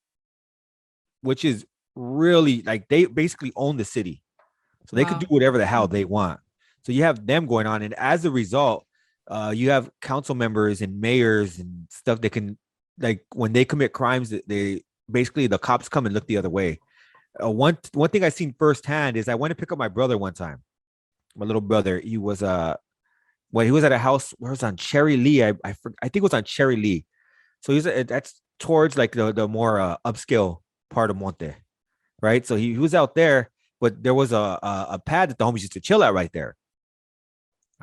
which is really like they basically own the city. So they could do Wow. whatever the hell they want. So you have them going on. And as a result, you have council members and mayors and stuff that can, like, when they commit crimes, they basically the cops come and look the other way. One thing I seen firsthand is I went to pick up my brother one time. My little brother, he was he was at a house where it was on Cherry Lee. I think it was on Cherry Lee. So that's towards like the more upscale part of Monte, right? So he was out there, but there was a pad that the homies used to chill at right there.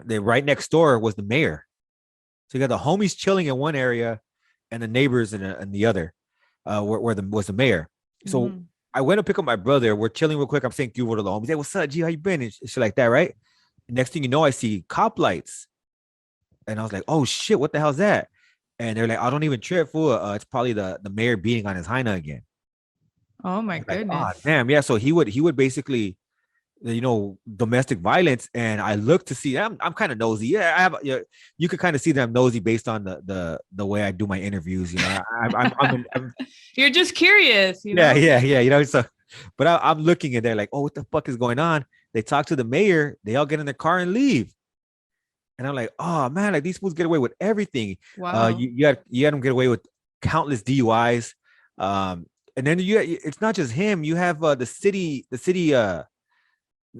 Right next door was the mayor. So you got the homies chilling in one area and the neighbors in the other, where was the mayor. So I went to pick up my brother. We're chilling real quick. I'm saying, "Dude, what are the homies? Hey, what's up, G? How you been?" And shit like that, right? Next thing you know, I see cop lights. And I was like, "Oh shit, what the hell's that?" And they're like, "I don't even trip, fool. It's probably the mayor beating on his hyena again." Oh my Like, oh goodness. damn, yeah. So he would basically, domestic violence. And I look to see. I'm kind of nosy. Yeah, I have. Yeah, you could kind of see that I'm nosy based on the way I do my interviews. I'm You're just curious, yeah, yeah. So, but I'm looking and they're like, "Oh, what the fuck is going on?" They talk to the mayor. They all get in their car and leave. And I'm like, "Oh man, like these fools get away with everything." Wow. You had them get away with countless DUIs. And then it's not just him. You have the city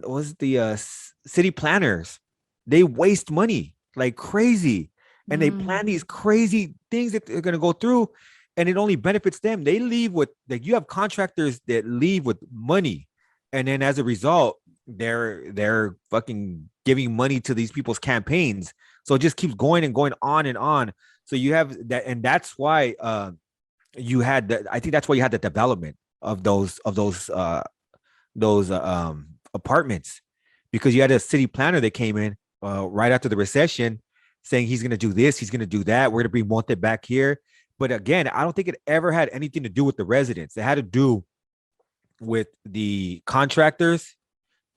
was the city planners. They waste money like crazy, and they plan these crazy things that they're gonna go through, and it only benefits them. They leave with, like, you have contractors that leave with money, and then as a result, they're fucking giving money to these people's campaigns. So it just keeps going and going on and on. So you have that, and that's why you had the, I think that's why you had the development of those apartments, because you had a city planner that came in right after the recession saying he's going to do this, he's going to do that, we're going to bring Monte back here. But again, I don't think it ever had anything to do with the residents. It had to do with the contractors,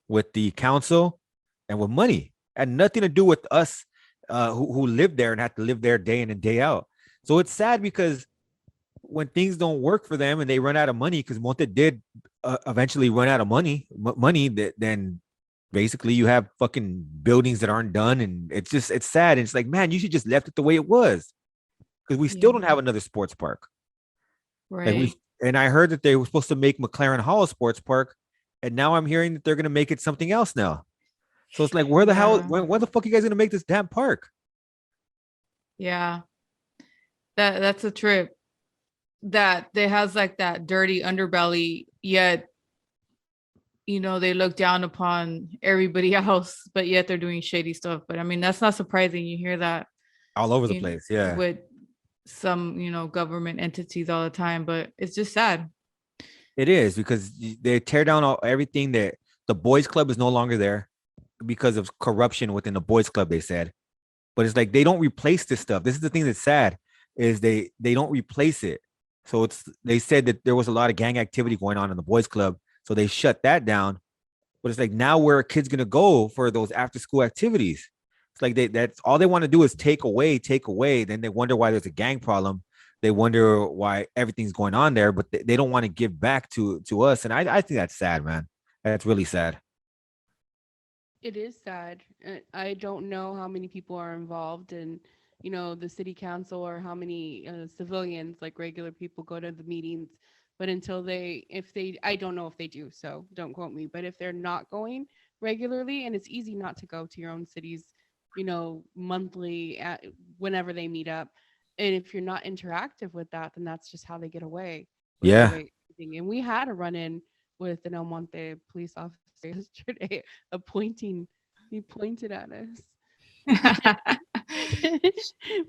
with the council, and with money. It had nothing to do with us who lived there and had to live there day in and day out. So it's sad because when things don't work for them and they run out of money, because Monte did eventually run out of money, then basically you have fucking buildings that aren't done, and it's sad. And it's like, man, you should just left it the way it was, because we still don't have another sports park. Right. And I heard that they were supposed to make McLaren Hall a sports park, and now I'm hearing that they're gonna make it something else now. So it's like, where the hell, where the fuck are you guys gonna make this damn park? Yeah. That's a trip. That they has like that dirty underbelly, yet they look down upon everybody else, but yet they're doing shady stuff. But I mean, that's not surprising. You hear that All over the place, yeah. with some government entities all the time, but it's just sad. It is, because they tear down everything. That the boys club is no longer there because of corruption within the boys club, they said. But it's like they don't replace this stuff. This is the thing that's sad, is they don't replace it. So they said that there was a lot of gang activity going on in the boys club, so they shut that down. But it's like, now where are kids gonna go for those after school activities? It's like that's all they want to do is take away. Then they wonder why there's a gang problem. They wonder why everything's going on there, but they don't want to give back to us. And I think that's sad, man. That's really sad. It is sad. I don't know how many people are involved in, the city council, or how many civilians, like regular people, go to the meetings. But I don't know if they do, so don't quote me. But if they're not going regularly, and it's easy not to go to your own cities, monthly, whenever they meet up. And if you're not interactive with that, then that's just how they get away with Yeah. the way thing. And we had a run-in with an El Monte police officer yesterday, he pointed at us.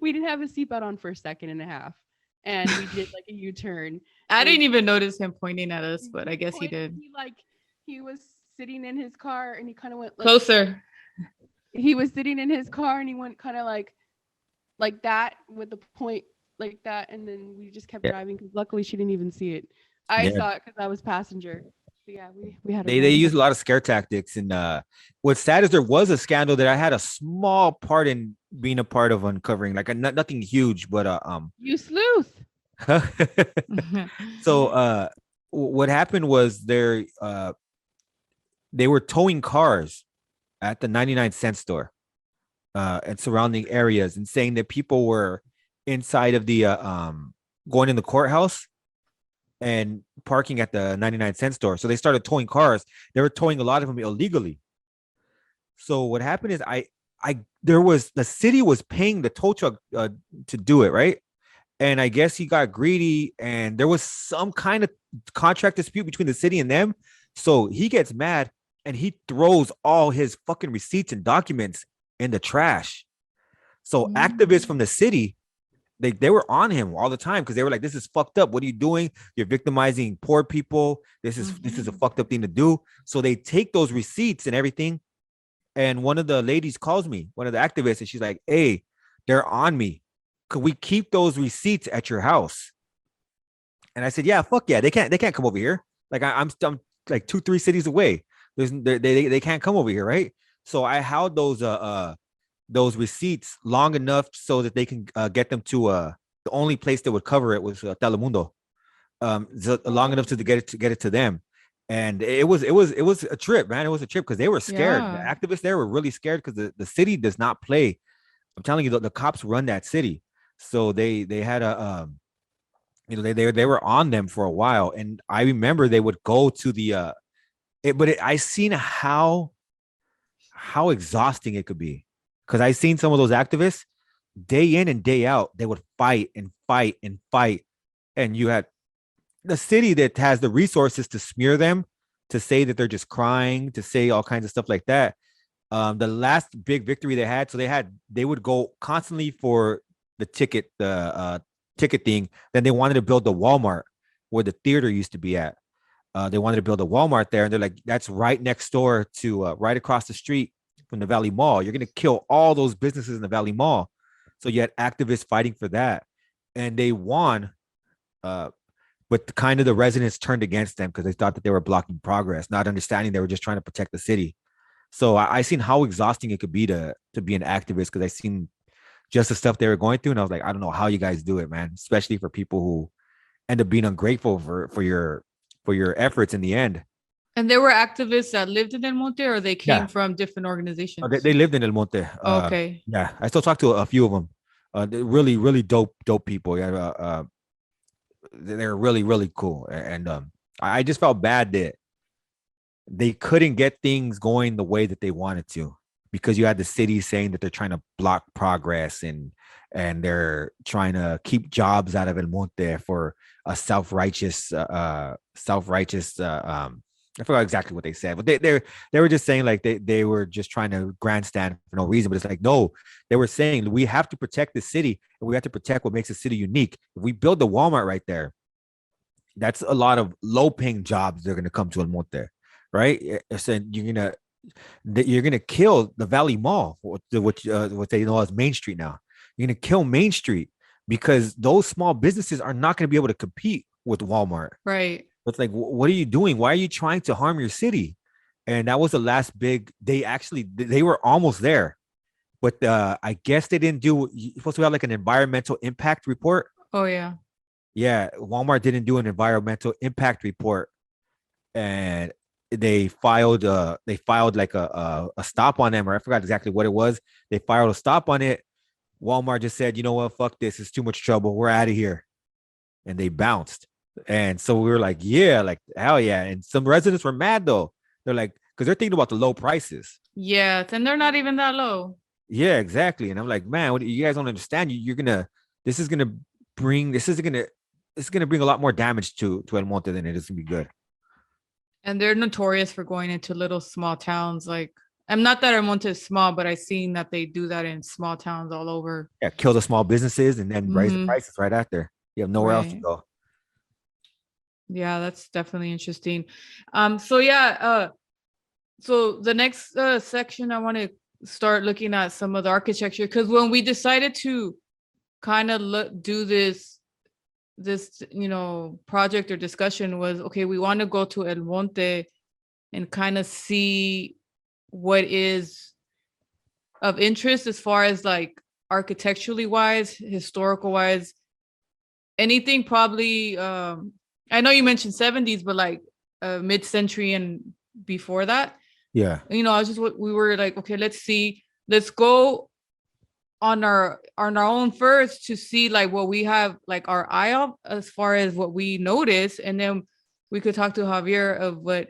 We didn't have a seatbelt on for a second and a half, and we did like a U-turn. I didn't even notice him pointing at us, but I guess he did. He was sitting in his car, and he kind of went closer. He was sitting in his car, and he went kind of like that, with the point like that, and then we just kept driving, because luckily she didn't even see it. I saw it because I was passenger. So yeah, we had. They use a lot of scare tactics, and what's sad is there was a scandal that I had a small part in being a part of uncovering, like nothing huge, but you sleuth. So what happened was they were towing cars at the 99-cent store and surrounding areas, and saying that people were inside of the going in the courthouse and parking at the 99-cent store. So they started towing cars. They were towing a lot of them illegally. So what happened is there was the city was paying the tow truck to do it, right? And I guess he got greedy, and there was some kind of contract dispute between the city and them. So he gets mad and he throws all his fucking receipts and documents in the trash. So activists from the city, they were on him all the time because they were like, "This is fucked up. What are you doing? You're victimizing poor people. This is a fucked up thing to do." So they take those receipts and everything. And one of the ladies calls me, one of the activists, and she's like, "Hey, they're on me. Could we keep those receipts at your house?" And I said, "Yeah, fuck yeah. They can't come over here. Like I'm like 2-3 cities away. They can't come over here, right?" So I held those receipts long enough so that they can get them to the only place that would cover it was Telemundo. Long enough to get it to them. And it was a trip, man. It was a trip because they were scared. The activists there were really scared because the city does not play. I'm telling you, the cops run that city. So they had a they were on them for a while. And I remember they would go to the I seen how exhausting it could be. Because I seen some of those activists day in and day out, they would fight and fight and fight. And you had the city that has the resources to smear them, to say that they're just crying, to say all kinds of stuff like that. The last big victory they had, so they would go constantly for the ticket thing. Then they wanted to build the Walmart where the theater used to be at. They wanted to build a Walmart there, and they're like, that's right next door to right across the street from the Valley Mall. You're gonna kill all those businesses in the Valley Mall. So you had activists fighting for that, and they won. But kind of the residents turned against them because they thought that they were blocking progress, not understanding they were just trying to protect the city. So I seen how exhausting it could be to be an activist, because I seen just the stuff they were going through, and I was like, I don't know how you guys do it, man. Especially for people who end up being ungrateful for your efforts in the end. And there were activists that lived in El Monte, or they came Yeah. from different organizations? They lived in El Monte. Okay. Yeah, I still talk to a few of them. They're really, really dope people. Yeah, they're really, really cool. And I just felt bad that they couldn't get things going the way that they wanted to, because you had the city saying that they're trying to block progress, and they're trying to keep jobs out of El Monte for a self-righteous I forgot exactly what they said, but they were just saying like they were just trying to grandstand for no reason. But it's like, no, they were saying we have to protect the city, and we have to protect what makes the city unique. If we build the Walmart right there, that's a lot of low-paying jobs that are going to come to El Monte, right? So you're gonna kill the Valley Mall, what they know as Main Street now. You're gonna kill Main Street because those small businesses are not going to be able to compete with Walmart. Right. It's like, what are you doing? Why are you trying to harm your city? And that was the last big. They were almost there, but I guess they didn't do. You're supposed to have like an environmental impact report. Oh yeah. Yeah, Walmart didn't do an environmental impact report, and they filed like a stop on them, or I forgot exactly what it was. They filed a stop on it. Walmart just said, you know what, fuck this, it's too much trouble, we're out of here, and they bounced. And so we were like, yeah, like hell yeah. And some residents were mad though. They're like, because they're thinking about the low prices. Yes, and they're not even that low. Yeah, exactly. And I'm like, man, what, you guys don't understand. This is gonna bring a lot more damage to El Monte than it is gonna be good. And they're notorious for going into little small towns. Like, I'm not that El Monte is small, but I've seen that they do that in small towns all over. Yeah, kill the small businesses and then raise the prices right after. You have nowhere else to go. Yeah, that's definitely interesting. So yeah, so the next section, I want to start looking at some of the architecture, because when we decided to kind of do this project or discussion was, okay, we want to go to El Monte and kind of see what is of interest as far as like architecturally wise, historical wise, anything probably I know you mentioned 70s, but like mid-century and before that. Yeah. I was just we were like, okay, let's go on our own first to see like what we have like our eye up as far as what we notice, and then we could talk to Javier of what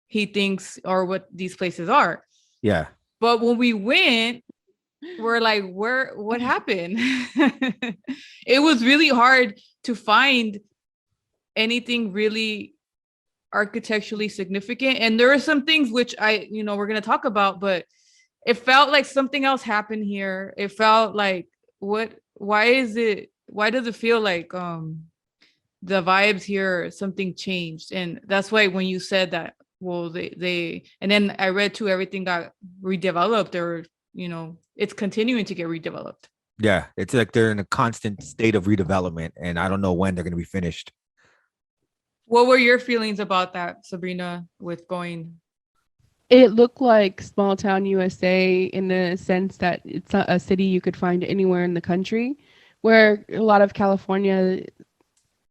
he thinks or what these places are. Yeah. But when we went, we're like, what happened? It was really hard to find anything really architecturally significant. And there are some things which we're going to talk about, but it felt like something else happened here. It felt like why does it feel like the vibes here, something changed? And that's why when you said that, well, they and then I read too, everything got redeveloped, or it's continuing to get redeveloped. Yeah, it's like they're in a constant state of redevelopment, and I don't know when they're going to be finished. What were your feelings about that, Sabrina, with going? It looked like small town USA in the sense that it's not a city you could find anywhere in the country, where a lot of California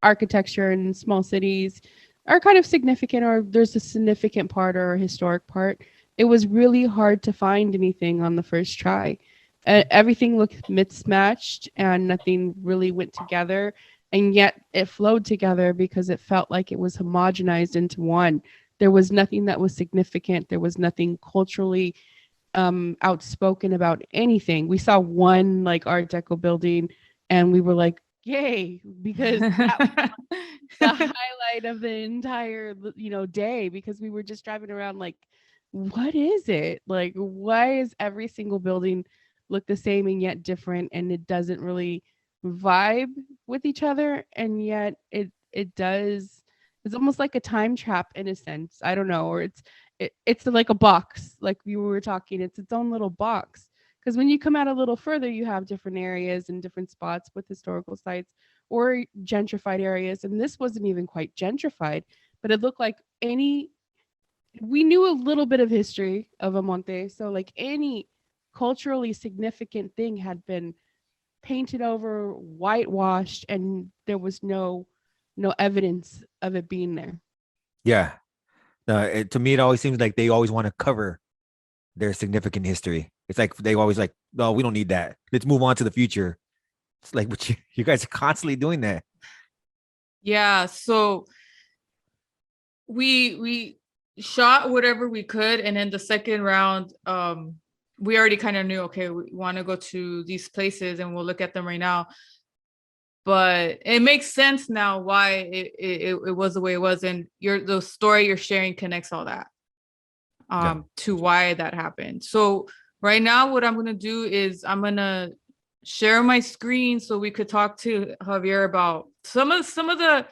architecture in small cities are kind of significant, or there's a significant part or a historic part. It was really hard to find anything on the first try. Everything looked mismatched and nothing really went together. And yet it flowed together because it felt like it was homogenized into one. There was nothing that was significant. There was nothing culturally outspoken about anything. We saw one like Art Deco building and we were like, yay, because that was the highlight of the entire day, because we were just driving around like, what is it? Like, why is every single building look the same and yet different, and it doesn't really vibe with each other? And yet it does. It's almost like a time trap in a sense. I don't know, or it's like a box, like we were talking. It's its own little box. Because when you come out a little further, you have different areas and different spots with historical sites or gentrified areas. And this wasn't even quite gentrified, but it looked like we knew a little bit of history of Monte. So like any culturally significant thing had been painted over, whitewashed, and there was no evidence of it being there. Yeah. To me, it always seems like they always want to cover their significant history. It's like they always like, no, we don't need that. Let's move on to the future. It's like, but you guys are constantly doing that. Yeah. So we shot whatever we could, and then the second round, we already kind of knew, okay, we want to go to these places, and we'll look at them right now. But it makes sense now why it was the way it was, and the story you're sharing connects all that to why that happened. So right now, what I'm gonna do is I'm gonna share my screen so we could talk to Javier about some of the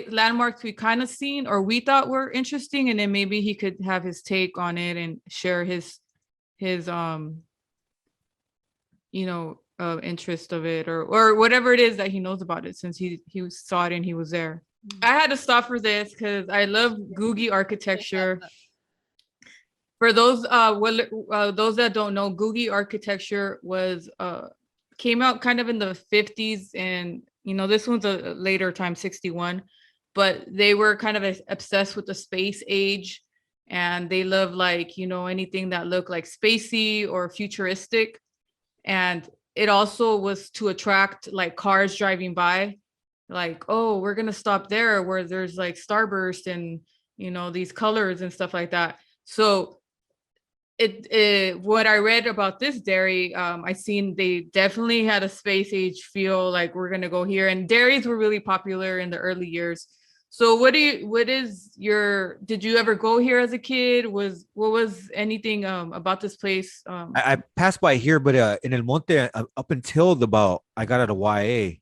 landmarks we kind of seen or we thought were interesting, and then maybe he could have his take on it and share his interest of it, or whatever it is that he knows about it, since he saw it and he was there. I had to stop for this because I love Googie architecture. For those those that don't know, Googie architecture was came out kind of in the 50s, and this one's a later time, 61, but they were kind of obsessed with the space age, and they love like anything that looked like spacey or futuristic. And it also was to attract like cars driving by, like, oh, we're gonna stop there where there's like starburst and these colors and stuff like that. So what I read about this dairy, I seen they definitely had a space age feel, like we're gonna go here. And dairies were really popular in the early years. So did you ever go here as a kid? What was anything about this place? I passed by here, but in El Monte, up until I got out of YA,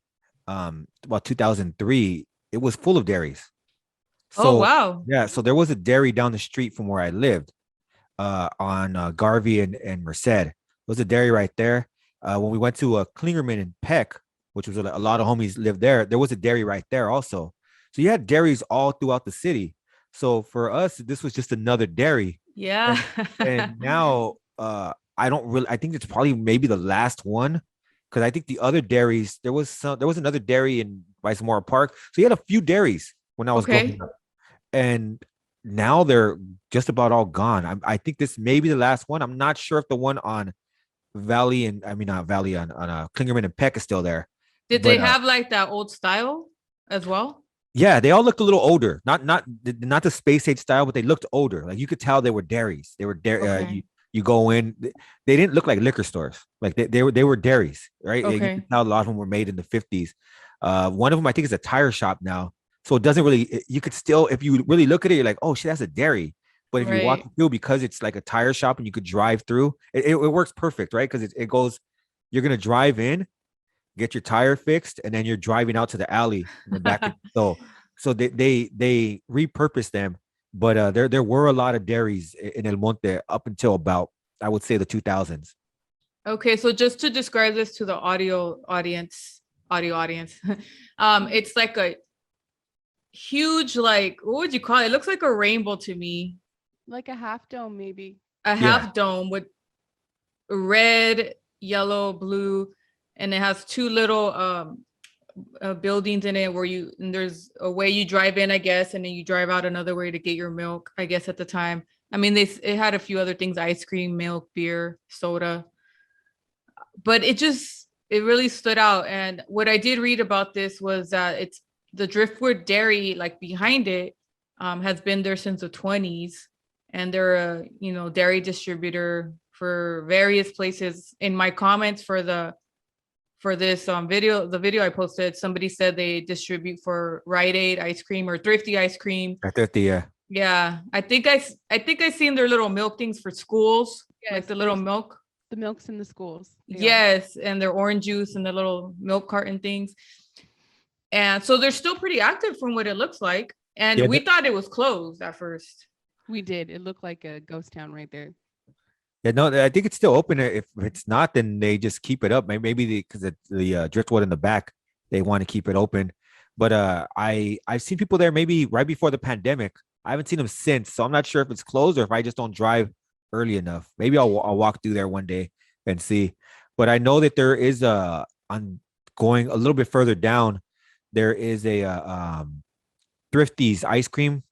about 2003, it was full of dairies. So, oh wow. Yeah, so there was a dairy down the street from where I lived, on Garvey and Merced. There was a dairy right there. When we went to Klingerman in Peck, which was a lot of homies lived there, there was a dairy right there also. So you had dairies all throughout the city. So for us, this was just another dairy. Yeah. And now I think it's probably maybe the last one because I think the other dairies, there was another dairy in Weismore Park. So you had a few dairies when I was growing Okay. up, and now they're just about all gone. I think this may be the last one. I'm not sure if the one on Valley and I mean not Valley on Klingerman and Peck is still there, Did they but have like that old style as well? yeah, they all looked a little older. Not the space age style, but they looked older. Like you could tell they were dairies. They were dairy. Okay. You go in, they didn't look like liquor stores. Like they were dairies, right? You Okay. could tell a lot of them were made in the 50s. One of them I think is a tire shop now, so it doesn't really. You could still, if you really look at it, you're like, oh shit, that's a dairy. But if you walk Right. through, because it's like a tire shop and you could drive through, it works perfect, right? Because it goes, you're gonna drive in, get your tire fixed, and then you're driving out to the alley and then back. So they repurposed them, but there were a lot of dairies in El Monte up until about, I would say, the 2000s. Okay, so just to describe this to the audio audience, it's like a huge, like, what would you call it? It looks like a rainbow to me, Like a half dome, maybe. a Yeah. half dome with red, yellow, blue, and it has two little buildings in it where and there's a way you drive in, I guess, and then you drive out another way to get your milk, I guess, at the time. I mean, it had a few other things: ice cream, milk, beer, soda, but it really stood out. And what I did read about this was that it's the Driftwood Dairy, like behind it, has been there since the 20s, and they're a dairy distributor for various places. In my comments for this video, the video I posted, somebody said they distribute for Rite Aid ice cream or Thrifty ice cream. I thought Yeah, I think I seen their little milk things for schools, Yes, like the little there's milk. the milks in the schools. They are. Yes, and their orange juice and the little milk carton things. And so they're still pretty active from what it looks like. And Yeah, we thought it was closed at first. We did. It looked like a ghost town right there. yeah, no, I think it's still open. If it's not, then they just keep it up. Maybe because the driftwood in the back, they want to keep it open. But I've seen people there maybe right before the pandemic. I haven't seen them since, so I'm not sure if it's closed or if I just don't drive early enough. Maybe I'll walk through there one day and see. But I know that there is on going a little bit further down, there is a Thrifty's ice cream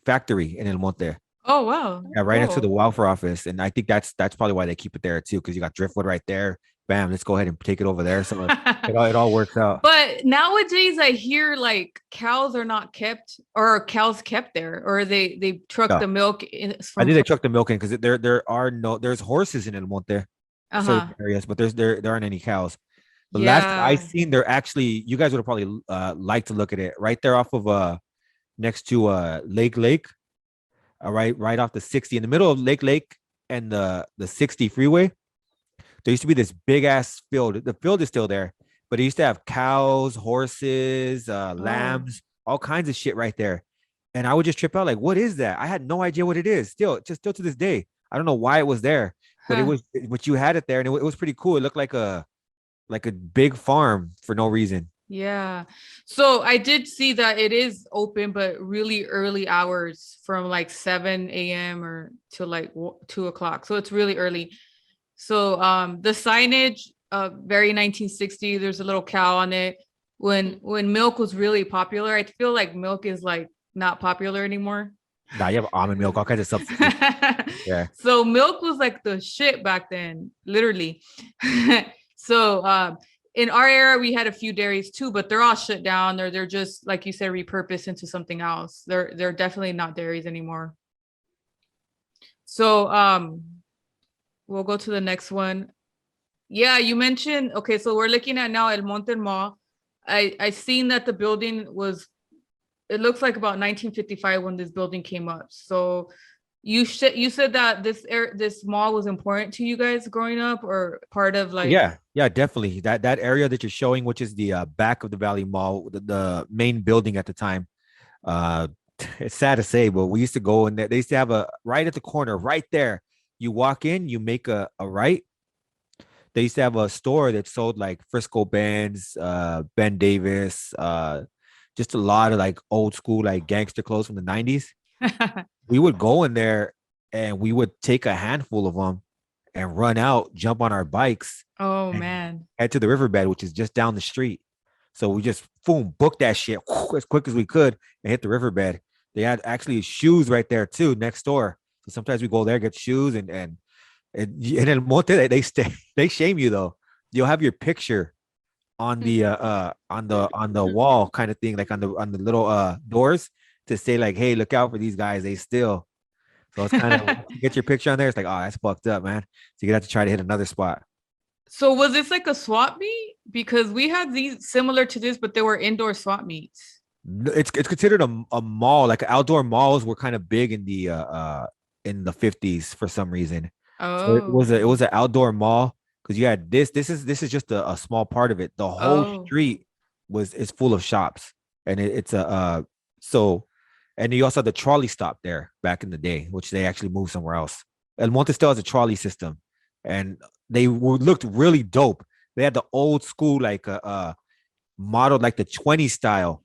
factory in El Monte. Oh wow. Yeah, right next to the Cool. welfare office, and I think that's probably why they keep it there too, because you got Driftwood right there. Bam, let's go ahead and take it over there. So it all works out. But nowadays I hear like cows are not kept, or cows kept there, or they truck Yeah. the milk in I from think they truck the milk in because there's horses in El Monte, uh-huh. certain areas, but there aren't any cows. The last Yeah. I seen, they're actually, you guys would have probably like to look at it right there off of next to Lake, right off the 60 in the middle of Lake and the 60 freeway. There used to be this big ass field. The field is still there, but it used to have cows, horses, lambs, all kinds of shit right there. And I would just trip out like, what is that? I had no idea what it is. Still to this day, I don't know why it was there, but it Huh. was. But you had it there, and it was pretty cool. It looked like a big farm for no reason. Yeah. So I did see that it is open, but really early hours from like 7 a.m. or to like 2 o'clock. So it's really early. So the signage, very 1960, there's a little cow on it. When milk was really popular, I feel like milk is like not popular anymore. Nah, you have almond milk, all kinds of substances. Yeah. So milk was like the shit back then, literally. So in our era, we had a few dairies too, but they're all shut down. They're just, like you said, repurposed into something else. They're definitely not dairies anymore. So we'll go to the next one. Yeah, you mentioned, okay, so we're looking at now El Monte Mall. I seen that the building was, it looks like about 1955 when this building came up. So you said that this mall was important to you guys growing up, or part of like Yeah, definitely. That area that you're showing, which is the back of the Valley Mall, the main building at the time. It's sad to say, but we used to go in there. They used to have a right at the corner, right there. You walk in, you make a right. They used to have a store that sold like Frisco Benz, Ben Davis, just a lot of like old school like gangster clothes from the 90s. We would go in there and we would take a handful of them and run out, jump on our bikes, Oh and man. head to the riverbed, which is just down the street. So we just boom, booked that shit as quick as we could and hit the riverbed. They had actually shoes right there too, next door. So sometimes we go there, get shoes, and then Monte, they stay, they shame you though. You'll have your picture on the on the wall kind of thing, like on the little doors to say like, hey, look out for these guys, they still. So it's kind of once you get your picture on there, it's like, oh, that's fucked up, man. So you have to try to hit another spot. So was this like a swap meet? Because we had these similar to this, but they were indoor swap meets. It's considered a mall. Like outdoor malls were kind of big in the 50s for some reason. So it Oh. was an outdoor mall because you had this is just a small part of it. The whole Oh. street is full of shops, and it's a so, and you also had the trolley stop there back in the day, which they actually moved somewhere else. El Monte still has a trolley system, and looked really dope. They had the old school like modeled like the 20 style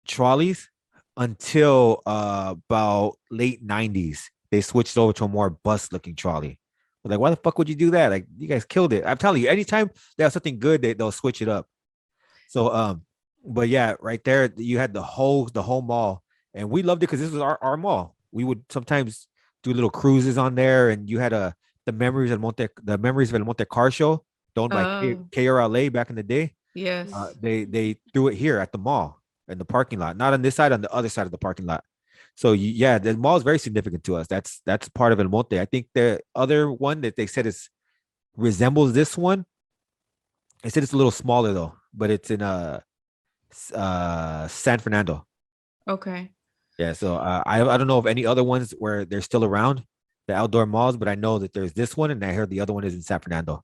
trolleys until about late 90s. They switched over to a more bus looking trolley. Like, why the fuck would you do that? Like, you guys killed it. I'm telling you, anytime they have something good, they'll switch it up. So but yeah, right there you had the whole mall, and we loved it because this was our mall. We would sometimes do little cruises on there, and you had the memories of El Monte car show done by Oh. KRLA back in the day. Yes. They threw it here at the mall in the parking lot, not on this side, on the other side of the parking lot. So yeah, the mall is very significant to us. That's part of El Monte. I think the other one that they said is resembles this one. They said it's a little smaller though, but it's in San Fernando. Okay. Yeah, so I don't know of any other ones where they're still around the outdoor malls, but I know that there's this one, and I heard the other one is in San Fernando.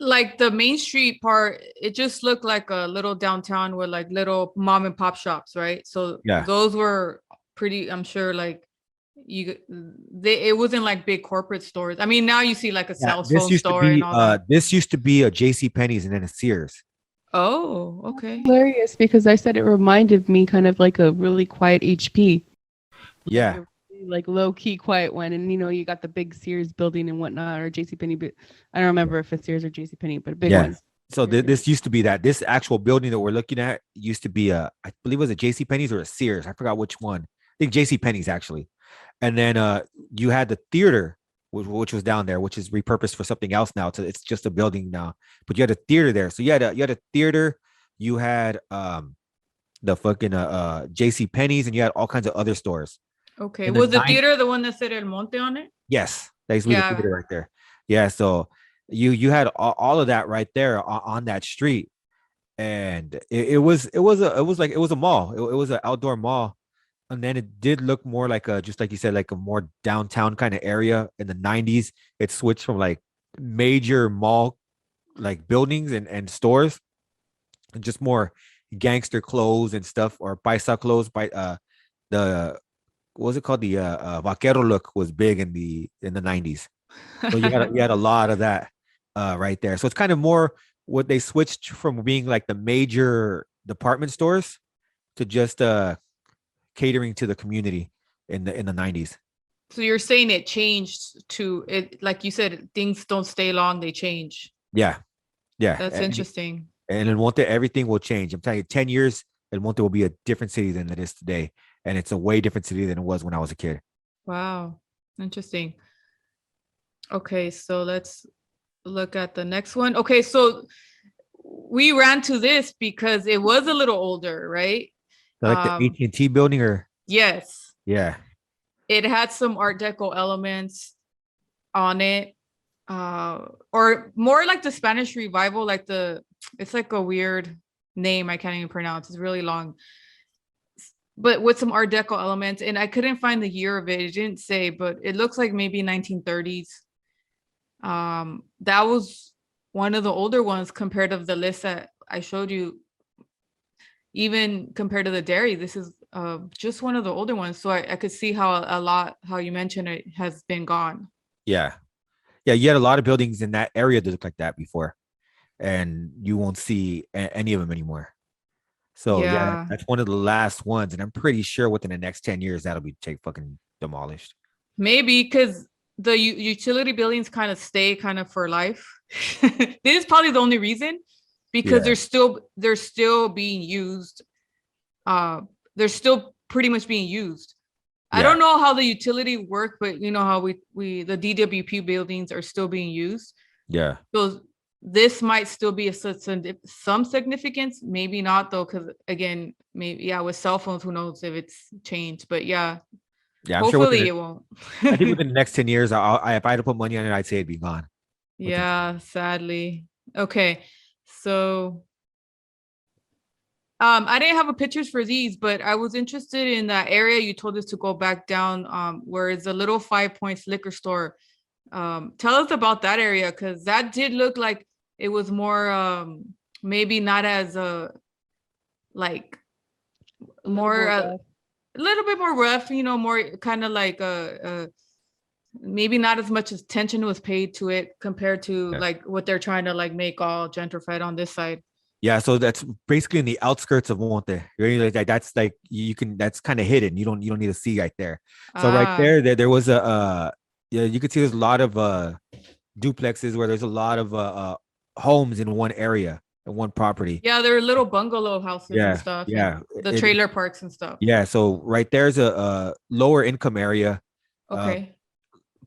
Like the Main Street part, it just looked like a little downtown with like little mom and pop shops, right? So Yeah, those were pretty, I'm sure, like it wasn't like big corporate stores. I mean, now you see like a yeah. cell phone store and all that. This used to be a J.C. Penney's and then a Sears. Oh, That's okay. hilarious because I said it reminded me kind of like a really quiet HP, like Yeah, a really, like low key quiet one. And you got the big Sears building and whatnot, or JCPenney, but I don't remember if it's Sears or JCPenney, but a big yeah. one. So this used to be that. This actual building that we're looking at used to be I believe it was a J.C. Penney's or a Sears. I forgot which one. I think J.C. Penney's actually. And then you had the theater, which was down there, which is repurposed for something else now. So it's just a building now. But you had a theater there. So you had a theater. You had the fucking J.C. Penney's, and you had all kinds of other stores. Okay. In the Was the nine, theater the one that said El Monte on it? yes, that used to be the Yeah. theater right there. Yeah, so you had all of that right there on that street, and it was a mall. It was an outdoor mall, and then it did look more like a, just like you said, like a more downtown kind of area in the 90s. It switched from like major mall like buildings and stores, and just more gangster clothes and stuff, or paisa clothes. By the what was it called, the vaquero look was big in the 90s. So you had a lot of that right there. So it's kind of more what they switched from being like the major department stores to just catering to the community in the 90s. So you're saying it changed to it, like you said, things don't stay long, they change. Yeah, yeah. That's interesting. And in Monte, everything will change. I'm telling you, 10 years, El Monte will be a different city than it is today. And it's a way different city than it was when I was a kid. Wow. Interesting. Okay, so let's look at the next one. Okay, so we ran to this because it was a little older, right? Like the AT&T building, or Yes, yeah. it had some Art Deco elements on it, or more like the Spanish Revival, it's like a weird name I can't even pronounce. It's really long, but with some Art Deco elements, and I couldn't find the year of it. It didn't say, but it looks like maybe 1930s. That was one of the older ones compared to the list that I showed you. Even compared to the dairy, this is just one of the older ones. So I could see how you mentioned it has been gone. Yeah. Yeah. You had a lot of buildings in that area that looked like that before, and you won't see any of them anymore. So yeah, Yeah, that's one of the last ones. And I'm pretty sure within the next 10 years, that'll be fucking demolished. maybe because utility buildings kind of stay kind of for life. This is probably the only reason, because they're still being used. They're still pretty much being used. I don't know how the utility work, but you know how we the DWP buildings are still being used. Yeah. So this might still be some significance, maybe not though, because again, maybe with cell phones, who knows if it's changed, but yeah, I'm hopefully sure it won't. I think within the next 10 years, if I had to put money on it, I'd say it'd be gone. Yeah, sadly. Okay, so I didn't have a pictures for these, but I was interested in that area you told us to go back down, where it's a little 5 Points liquor store. Tell us about that area, because that did look like it was more maybe not as like more a little bit more rough, you know, more kind of like maybe not as much as attention was paid to it compared to like what they're trying to like make all gentrified on this side. Yeah, so that's basically in the outskirts of Monte. That's like that's kind of hidden. You don't need to see right there. So right there was a you could see there's a lot of duplexes where there's a lot of homes in one area, in one property. Yeah, there are little bungalow houses and stuff. Yeah, the trailer parks and stuff. Yeah, so right there's a lower income area. Okay.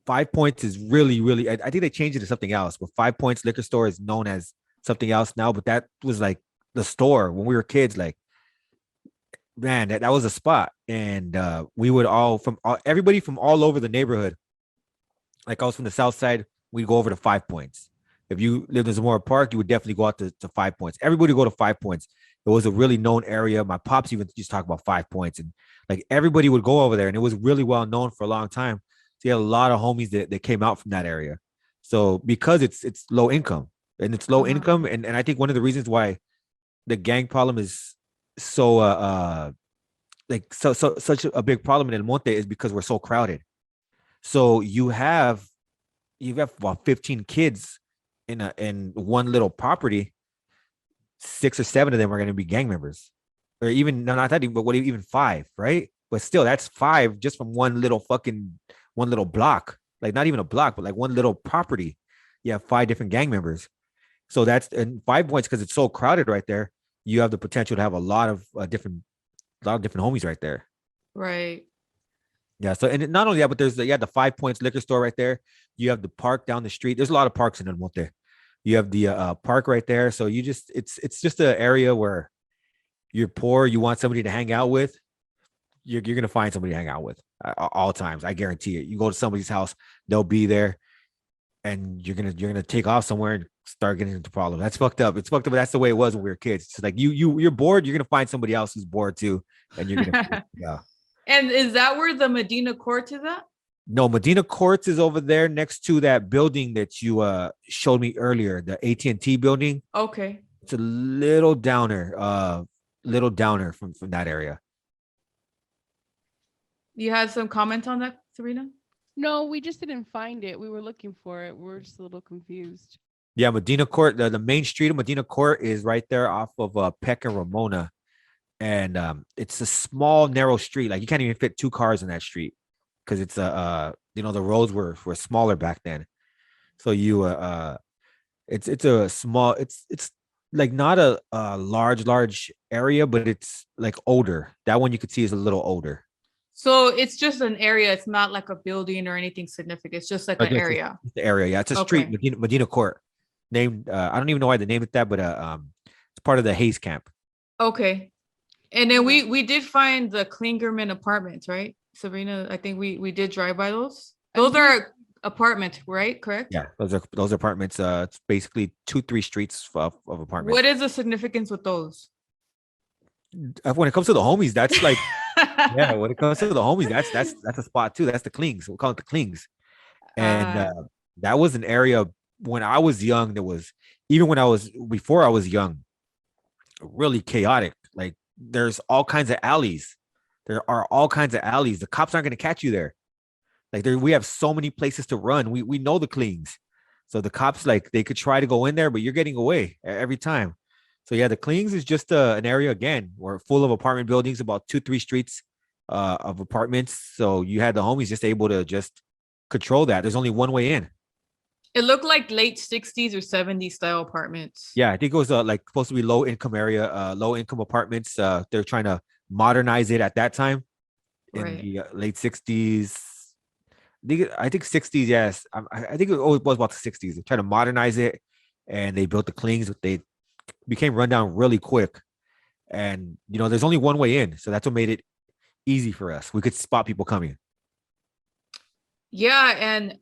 5 Points is really, I think they changed it to something else, but 5 Points liquor store is known as something else now, but that was like the store when we were kids. Like, man, that was a spot. And we would everybody from all over the neighborhood, like I was from the south side, we'd go over to 5 Points. If you lived in Zamora Park, you would definitely go out to 5 Points. Everybody would go to 5 Points. It was a really known area. My pops even used to talk about 5 Points, and like everybody would go over there, and it was really well known for a long time. So you had a lot of homies that came out from that area. So because it's low income, and it's low income, and I think one of the reasons why the gang problem is so such a big problem in El Monte is because we're so crowded. So you have about 15 kids in one little property. 6 or 7 of them are going to be gang members, or even not that, but even 5, right? But still, that's 5 just from one little block, like not even a block, but like one little property. You have 5 different gang members. So that's and 5 Points, because it's so crowded right there. You have the potential to have a lot of different homies right there. Right. Yeah. So, and not only that, but there's the 5 Points liquor store right there. You have the park down the street. There's a lot of parks in El Monte. You have the park right there. So it's just an area where you're poor, you want somebody to hang out with. You're gonna find somebody to hang out with all times. I guarantee it. You go to somebody's house, they'll be there, and you're gonna take off somewhere and start getting into problems. That's fucked up. It's fucked up, but that's the way it was when we were kids. It's like you're bored, you're gonna find somebody else who's bored too, and you're gonna yeah. And is that where the Medina Court is at? No, Medina Courts is over there next to that building that you showed me earlier, the AT&T building. Okay. It's a little downer from that area. You had some comments on that, Sabrina? No, we just didn't find it. We were looking for it. We're just a little confused. Yeah, Medina Court, the main street of Medina Court is right there off of Peck and Ramona. And it's a small, narrow street. Like you can't even fit 2 cars in that street, because it's the roads were smaller back then. So it's a small, it's like not a large area, but it's like older. That one you could see is a little older. So it's just an area. It's not like a building or anything significant. It's just like an area. It's the area, yeah. It's a street, Medina Court. Named I don't even know why they named it that, but it's part of the Hayes camp. Okay. And then we did find the Klingerman Apartments, right, Sabrina? I think we did drive by those. Those are apartments, right? Correct? Yeah, those apartments. It's basically 2-3 streets of apartments. What is the significance with those? When it comes to the homies, that's like yeah. When it comes to the homies, that's a spot too. That's the Klings. We'll call it the Klings. And that was an area when I was young. There was before I was young, really chaotic. Like there's all kinds of alleys. There are all kinds of alleys. The cops aren't going to catch you there. Like we have so many places to run. We know the Klings. So the cops, like, they could try to go in there, but you're getting away every time. So yeah, the Klings is just an area, again, where full of apartment buildings, about 2-3 streets of apartments. So you had the homies just able to just control that. There's only one way in. It looked like late 60s or 70s style apartments. Yeah, I think it was like supposed to be low income area, low income apartments. They're trying to modernize it at that time in Right. the late 60s. I think 60s, yes. I think it always was about the 60s. They're trying to modernize it, and they built the clings. They became rundown really quick. And, there's only one way in. So that's what made it easy for us. We could spot people coming. Yeah, and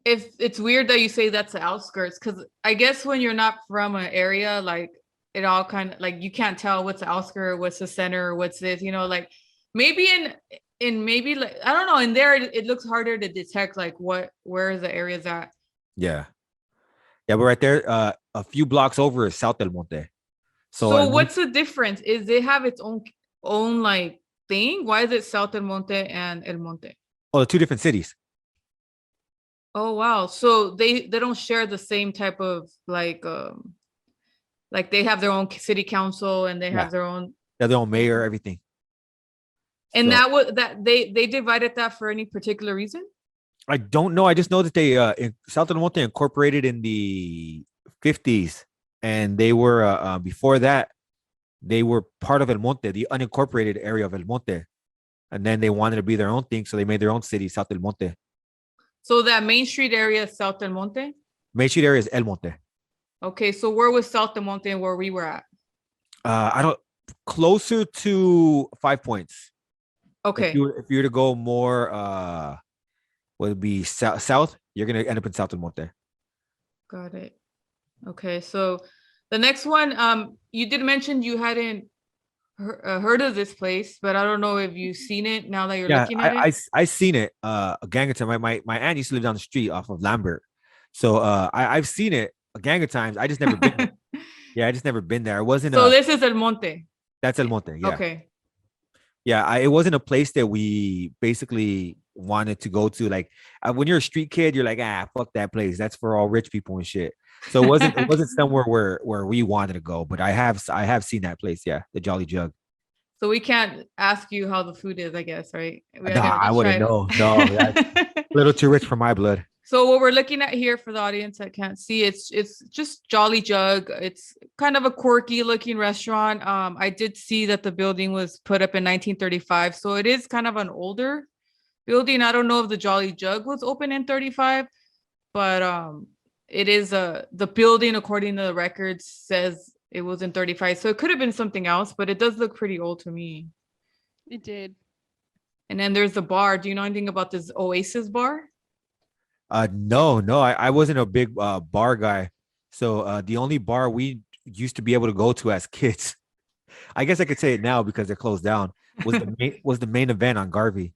if it's weird that you say that's the outskirts, because I guess when you're not from an area, like it all kind of like you can't tell what's the outskirt, what's the center, what's this, like maybe in maybe like I don't know, in there it looks harder to detect like where the area's at. Yeah. Yeah, we're right there. A few blocks over is South del Monte. So what's the difference? Is it have its own like thing? Why is it South del Monte and El Monte? Oh, two different cities. Oh wow. So they don't share the same type of like they have their own city council and they have their own mayor, everything. And so, that was that they divided that for any particular reason? I don't know. I just know that they in South del Monte incorporated in the 50s, and they were before that they were part of El Monte, the unincorporated area of El Monte, and then they wanted to be their own thing, so they made their own city, South del Monte. So that Main Street area is South del Monte? Main Street area is El Monte. Okay, so where was South del Monte and where we were at? Closer to 5 Points. Okay. If you were to go more would be south, you're gonna end up in South del Monte. Got it. Okay, so the next one, you did mention you hadn't heard of this place, but I don't know if you've seen it now that you're looking at it. I seen it a gang of times. My aunt used to live down the street off of Lambert, so I've seen it a gang of times. I just never been there. Yeah, I just never been there. I wasn't. So this is El Monte. That's El Monte. Yeah. Okay. Yeah, it wasn't a place that we basically wanted to go to. Like when you're a street kid, you're like, fuck that place. That's for all rich people and shit. So it wasn't somewhere where we wanted to go. But I have seen that place. Yeah, the Jolly Jug. So we can't ask you how the food is, I guess, right? I wouldn't know. No, that's a little too rich for my blood. So what we're looking at here for the audience that can't see, it's just Jolly Jug. It's kind of a quirky looking restaurant. I did see that the building was put up in 1935. So it is kind of an older building. I don't know if the Jolly Jug was open in 35, but it is the building, according to the records, says it was in 35. So it could have been something else, but it does look pretty old to me. It did. And then there's the bar. Do you know anything about this Oasis Bar? No, I wasn't a big bar guy. So the only bar we used to be able to go to as kids, I guess I could say it now because they're closed down, was the main event on Garvey.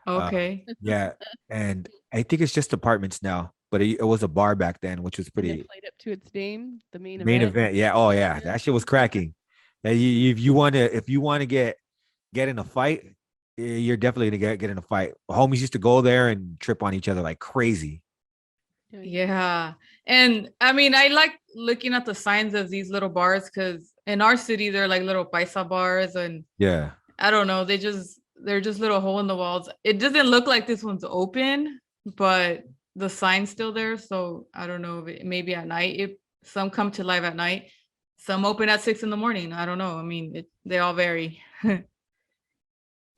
Okay. Yeah, and I think it's just apartments now, but it was a bar back then, which was pretty. It played up to its name, the main event. Yeah. Oh yeah, that shit was cracking. If you want to get in a fight, you're definitely gonna get in a fight. Homies used to go there and trip on each other like crazy. Yeah. And I mean, I like looking at the signs of these little bars because in our city, they're like little paisa bars. And yeah, I don't know. They're just little hole in the walls. It doesn't look like this one's open, but the sign's still there. So I don't know if maybe at night, some come to life at night, some open at 6 a.m. I don't know. I mean, they all vary. Yeah,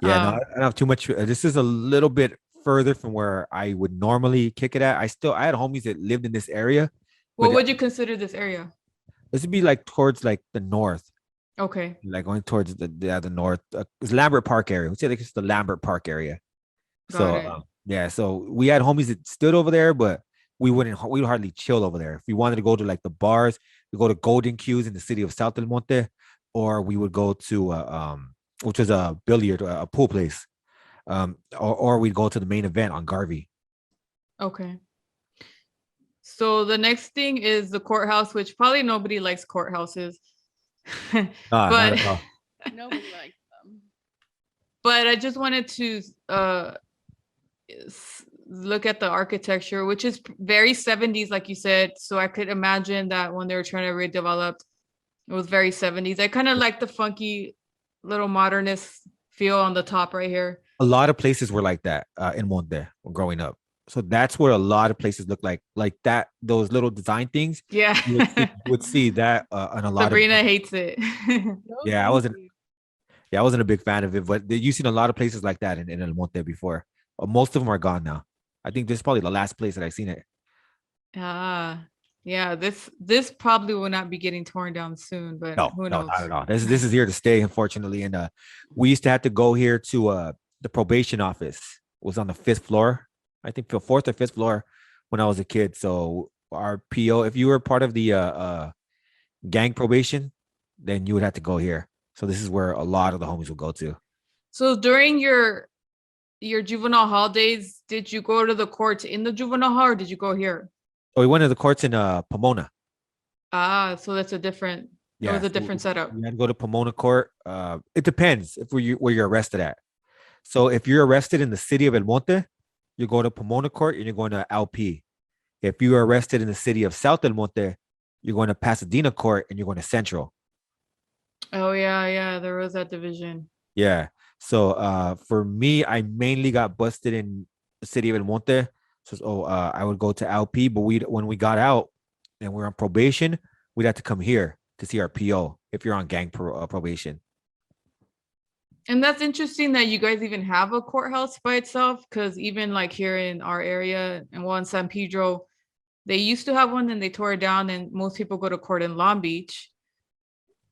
no, I don't have too much. This is a little bit further from where I would normally kick it at. I had homies that lived in this area. What would you consider this area? This would be like towards like the north. Okay. Like going towards the north. It's Lambert Park area. We'd say like it's the Lambert Park area. Yeah, so we had homies that stood over there, but we would hardly chill over there. If we wanted to go to like the bars, we go to Golden Q's in the city of South del Monte, or we would go to which was a billiard, a pool place. Or we'd go to the main event on Garvey. Okay. So the next thing is the courthouse, which probably nobody likes courthouses. But nobody likes them. But I just wanted to look at the architecture, which is very 70s, like you said. So I could imagine that when they were trying to redevelop, it was very 70s. I kind of like the funky little modernist feel on the top right here. A lot of places were like that in Monte growing up. So that's what a lot of places look like that. Those little design things, Yeah. you would see that on a lot of. Sabrina hates it. No, Yeah, I thank wasn't. you. Yeah, I wasn't a big fan of it, but you've seen a lot of places like that in El Monte before. Most of them are gone now. I think this is probably the last place that I've seen it. Ah, yeah, this probably will not be getting torn down soon, but No, who no, not knows? at all. This is here to stay, unfortunately. And we used to have to go here to the probation office. It was on the fifth floor, I think the fourth or fifth floor when I was a kid. So our PO, if you were part of the gang probation, then you would have to go here. So this is where a lot of the homies will go to. So during your juvenile hall days, did you go to the courts in the juvenile hall or did you go here? Oh, we went to the courts in Pomona. Ah, so that's a different, it Yeah, was a so different setup. we had to go to Pomona Court. It depends if where you're arrested at. So if you're arrested in the city of El Monte, you're going to Pomona Court and you're going to LP. If you are arrested in the city of South El Monte, you're going to Pasadena Court and you're going to Central. Oh yeah, yeah, there was that division. Yeah. So for me, I mainly got busted in the city of El Monte. So I would go to LP, but when we got out and we're on probation, we'd have to come here to see our PO if you're on gang probation. And that's interesting that you guys even have a courthouse by itself, because even like here in our area and one in San Pedro, they used to have one, then they tore it down, and most people go to court in Long Beach.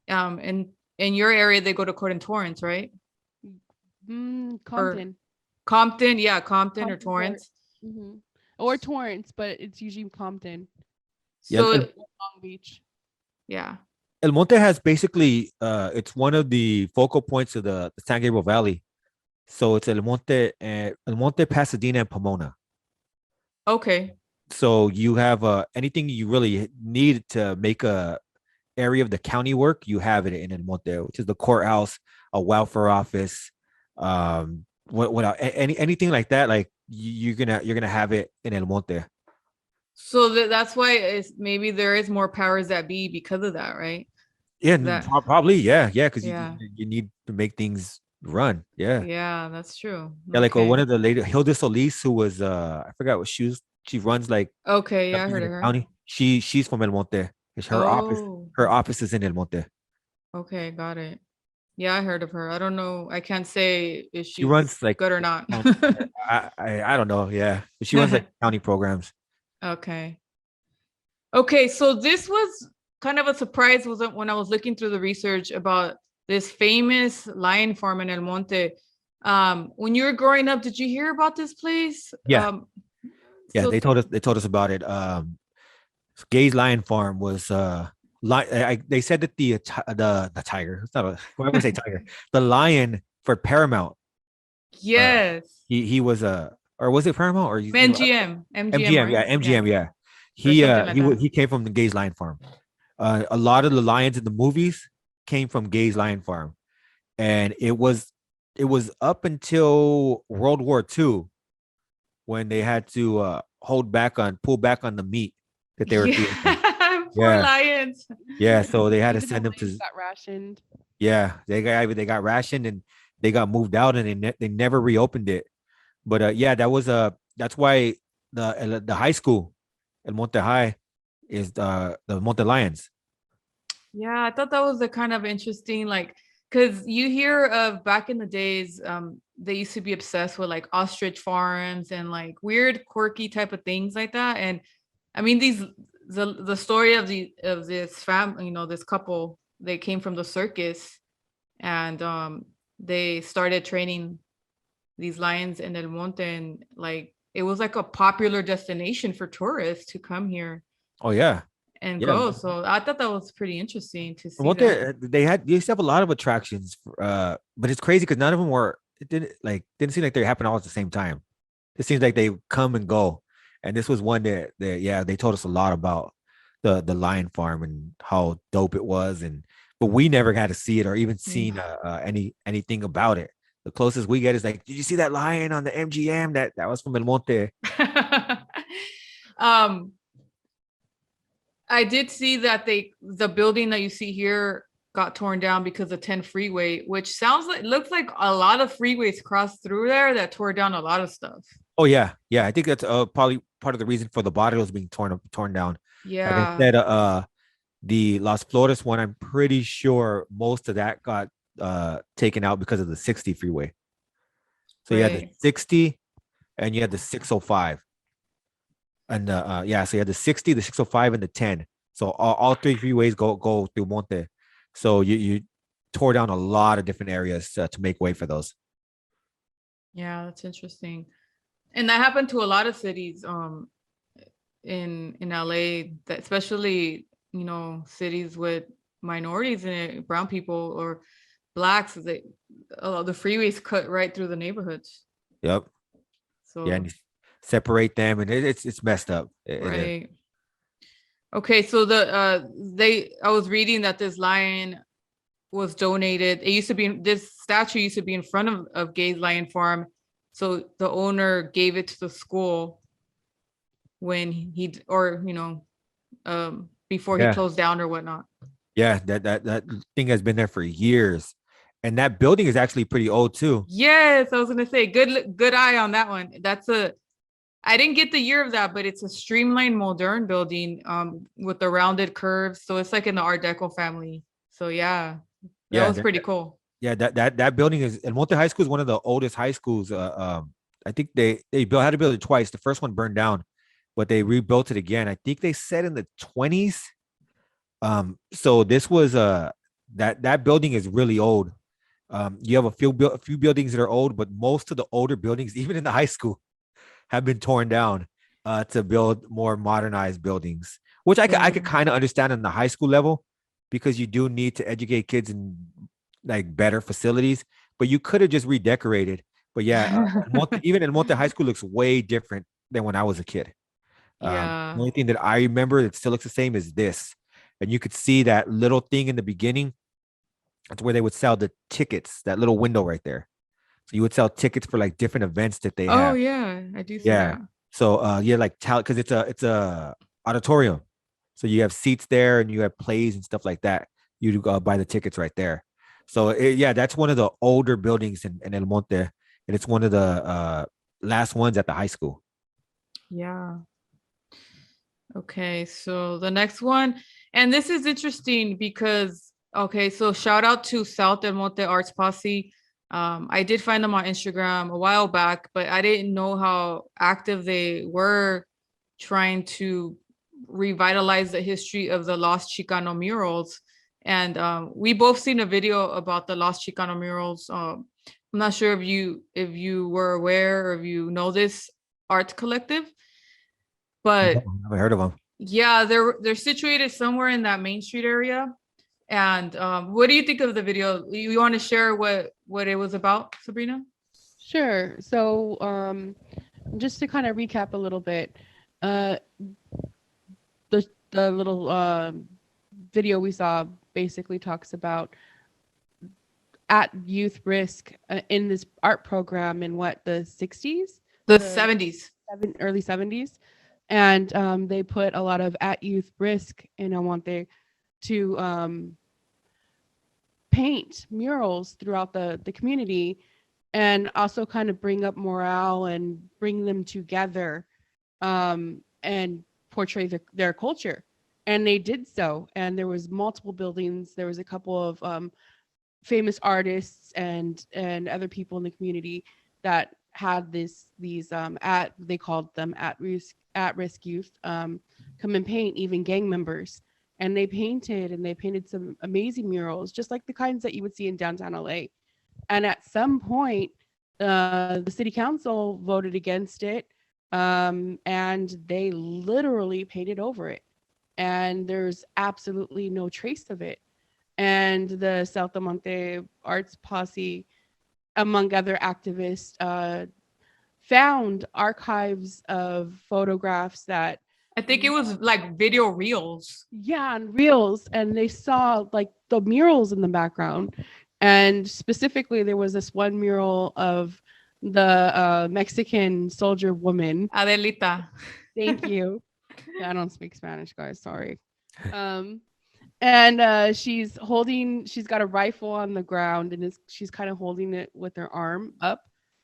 And in your area, they go to court in Torrance, right? Compton. Compton, yeah, Compton or Compton Court. Torrance. Mhm. Or Torrance, but it's usually Compton. Yeah, So Long Beach. yeah. El Monte has basically it's one of the focal points of the San Gabriel Valley. So it's El Monte, Pasadena, and Pomona. Okay. So you have anything you really need to make a area of the county work, you have it in El Monte, which is the courthouse, a welfare office, anything like that, like you're gonna have it in El Monte. So that's why it's maybe there is more powers that be because of that, right? Yeah, That probably, yeah, because yeah. you need to make things run. Yeah. Yeah, that's true. Yeah, like Okay. one of the lady, Hilda Solis, who was I forgot what she runs like Okay, yeah, I something heard in of the her. county. She's from El Monte. It's Oh, her office is in El Monte. okay, got it. Yeah, I heard of her. I don't know. I can't say if She she's runs like good or not. I don't know, yeah. But she runs like county programs. Okay. Okay, so this was kind of a surprise was when I was looking through the research about this famous lion farm in El Monte. When you were growing up, did you hear about this place? Yeah. Yeah, So they told us about it. Gay's Lion Farm was they said that the tiger, it's not a why would I say tiger, the lion for Paramount. yes, He was a or was it Paramount or MGM, MGM, right? yeah, MGM, yeah. Or something like that. He came from the Gay's Lion Farm. A lot of the lions in the movies came from Gay's Lion Farm, and it was up until World War II when they had to pull back on the meat that they were feeding them. Poor Yeah. lions. Yeah, so they had to Even the send them lions to got rationed. yeah, they got rationed and they got moved out and they never reopened it. But yeah, that's why the high school El Monte High is the Monte Lions. Yeah, I thought that was a kind of interesting, like, because you hear of back in the days, they used to be obsessed with like ostrich farms and like weird, quirky type of things like that. And I mean, the story of this family, this couple, they came from the circus, and they started training these lions in El Monte, and like it was like a popular destination for tourists to come here Oh yeah. and Yeah. go. So I thought that was pretty interesting to see Monte, that. they used to have a lot of attractions, but it's crazy because none of them were. It didn't seem like they happened all at the same time. It seems like they come and go, and this was one that yeah they told us a lot about the lion farm and how dope it was, and but we never got to see it or even seen anything about it. The closest we get is like, did you see that lion on the MGM that was from El Monte? um I did see that the building that you see here got torn down because of 10 freeway, which looks like a lot of freeways crossed through there that tore down a lot of stuff. Oh yeah. I think that's probably part of the reason for the barrios being torn down. Like I Yeah, said, the Las Flores one, I'm pretty sure most of that got taken out because of the 60 freeway. So you had the right. 60 and you had the 605. And yeah, so you had the 60, the 605, and the 10. So all three freeways go through Monte. So you tore down a lot of different areas to make way for those. Yeah, that's interesting. And that happened to a lot of cities in LA, that especially, cities with minorities in it, brown people or blacks, the freeways cut right through the neighborhoods. Yep. Yeah, and So, you separate them, and it's messed up. It is. right. Okay, so I was reading that this lion was donated. This statue used to be in front of Gay's Lion Farm. So the owner gave it to the school when before he Yeah, closed down or whatnot. yeah. That thing has been there for years, and that building is actually pretty old too. Yes, I was gonna say good eye on that one. I didn't get the year of that, but it's a streamlined modern building with the rounded curves. So it's like in the Art Deco family. So yeah, that Yeah, was pretty cool. yeah. That building is, and Monte High School is one of the oldest high schools. I think had to build it twice. The first one burned down, but they rebuilt it again. I think they said in the 20s. So this was that building is really old. You have a few buildings that are old, but most of the older buildings, even in the high school, have been torn down to build more modernized buildings, which I Yeah. could kind of understand on the high school level because you do need to educate kids in like better facilities. But you could have just redecorated. But yeah, even in Monte High School looks way different than when I was a kid. The Yeah. only thing that I remember that still looks the same is this. And you could see that little thing in the beginning. That's where they would sell the tickets, that little window right there. So you would sell tickets for like different events that they Oh have. yeah, I do see Yeah. that. So yeah, like talent because it's a auditorium. So you have seats there and you have plays and stuff like that. You buy the tickets right there. So yeah, that's one of the older buildings in El Monte, and it's one of the last ones at the high school. Yeah. Okay, so the next one, and this is interesting because okay, so shout out to South Del Monte Arts Posse. I did find them on Instagram a while back, but I didn't know how active they were trying to revitalize the history of the Lost Chicano murals. And we both seen a video about the Lost Chicano murals. I'm not sure if you were aware or if you know this art collective, No, but I haven't heard of them. yeah, they're situated somewhere in that Main Street area. And what do you think of the video? You want to share what it was about, Sabrina? Sure. So, just to kind of recap a little bit, uh, the little video we saw basically talks about at youth risk in this art program in what the 60s, The the 70s. early 70s, and they put a lot of at youth risk in El Monte to paint murals throughout the community and also kind of bring up morale and bring them together and portray their culture. And they did so. And there was multiple buildings. There was a couple of famous artists and other people in the community that had these at they called them at risk youth come and paint, even gang members. And they painted some amazing murals, just like the kinds that you would see in downtown LA. And at some point, the city council voted against it, and they literally painted over it. And there's absolutely no trace of it. And the South del Monte Arts Posse, among other activists, found archives of photographs that, I think it was like video reels. yeah, and reels, and they saw like the murals in the background. And specifically, there was this one mural of the Mexican soldier woman. Adelita. Thank you. Yeah, I don't speak Spanish, guys. Sorry. Um, and she's got a rifle on the ground, and she's kind of holding it with her arm up.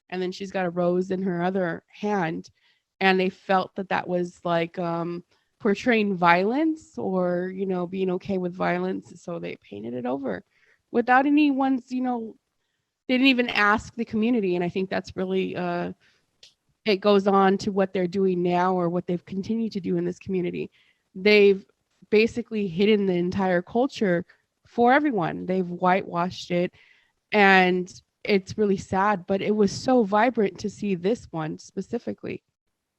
and then she's got a rose in her other hand, and they felt that that was like portraying violence, or being okay with violence, so they painted it over without anyone's, they didn't even ask the community. And I think that's really it goes on to what they're doing now, or what they've continued to do in this community. They've basically hidden the entire culture for everyone. They've whitewashed it, and it's really sad, but it was so vibrant to see this one specifically.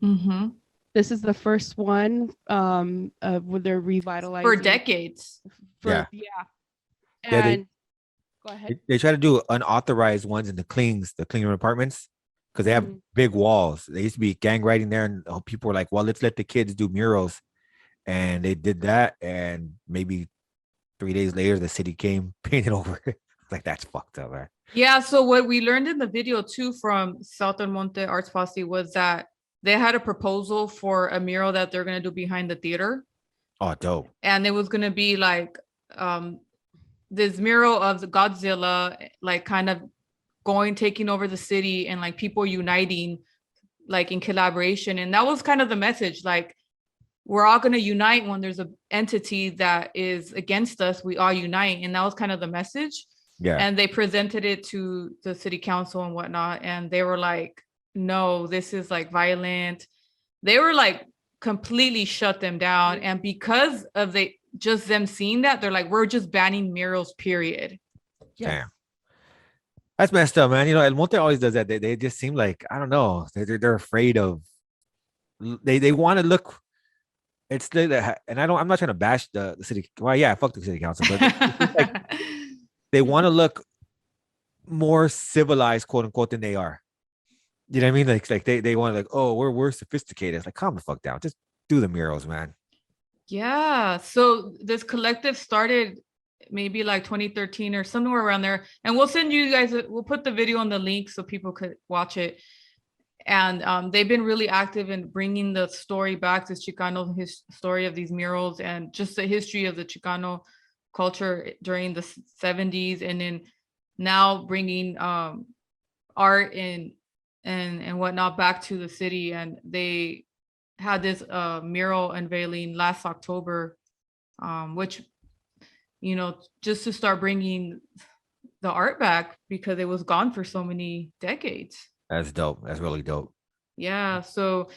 Mm-hmm. This is the first one where they're revitalizing For decades. Yeah. And go ahead. They try to do unauthorized ones in the Klingerman Apartments, because they have big walls. They used to be gang writing there, and people were like, well, let's let the kids do murals. And they did that, and maybe 3 days later, the city came, painted over it. Like, that's fucked up, man. Yeah, so what we learned in the video too from Southern Monte Arts Posse was that they had a proposal for a mural that they're going to do behind the theater. Oh, dope. And it was going to be like this mural of the Godzilla, like kind of taking over the city, and like people uniting, like in collaboration. And that was kind of the message, like, we're all going to unite when there's an entity that is against us. We all unite. And that was kind of the message. Yeah. And they presented it to the city council and whatnot. And they were like, no, this is like violent. They were like completely shut them down. And because of them seeing that, they're like, we're just banning murals, period. Damn. That's messed up, man. El Monte always does that. They just seem like, I don't know. They're afraid of, they want to look. It's the, and I'm not trying to bash the city. Well, yeah, fuck the city council, but it's like they want to look more civilized, quote unquote, than they are. You know what I mean? Like they want to, like, oh, we're sophisticated. It's like, calm the fuck down. Just do the murals, man. Yeah. So this collective started maybe like 2013 or somewhere around there. And we'll send you guys, we'll put the video on the link so people could watch it. And they've been really active in bringing the story back, this Chicano story of these murals, and just the history of the Chicano culture during the 70s, and then now bringing art and whatnot back to the city. And they had this mural unveiling last October, which, just to start bringing the art back, because it was gone for so many decades. That's dope. That's really dope. Yeah. So,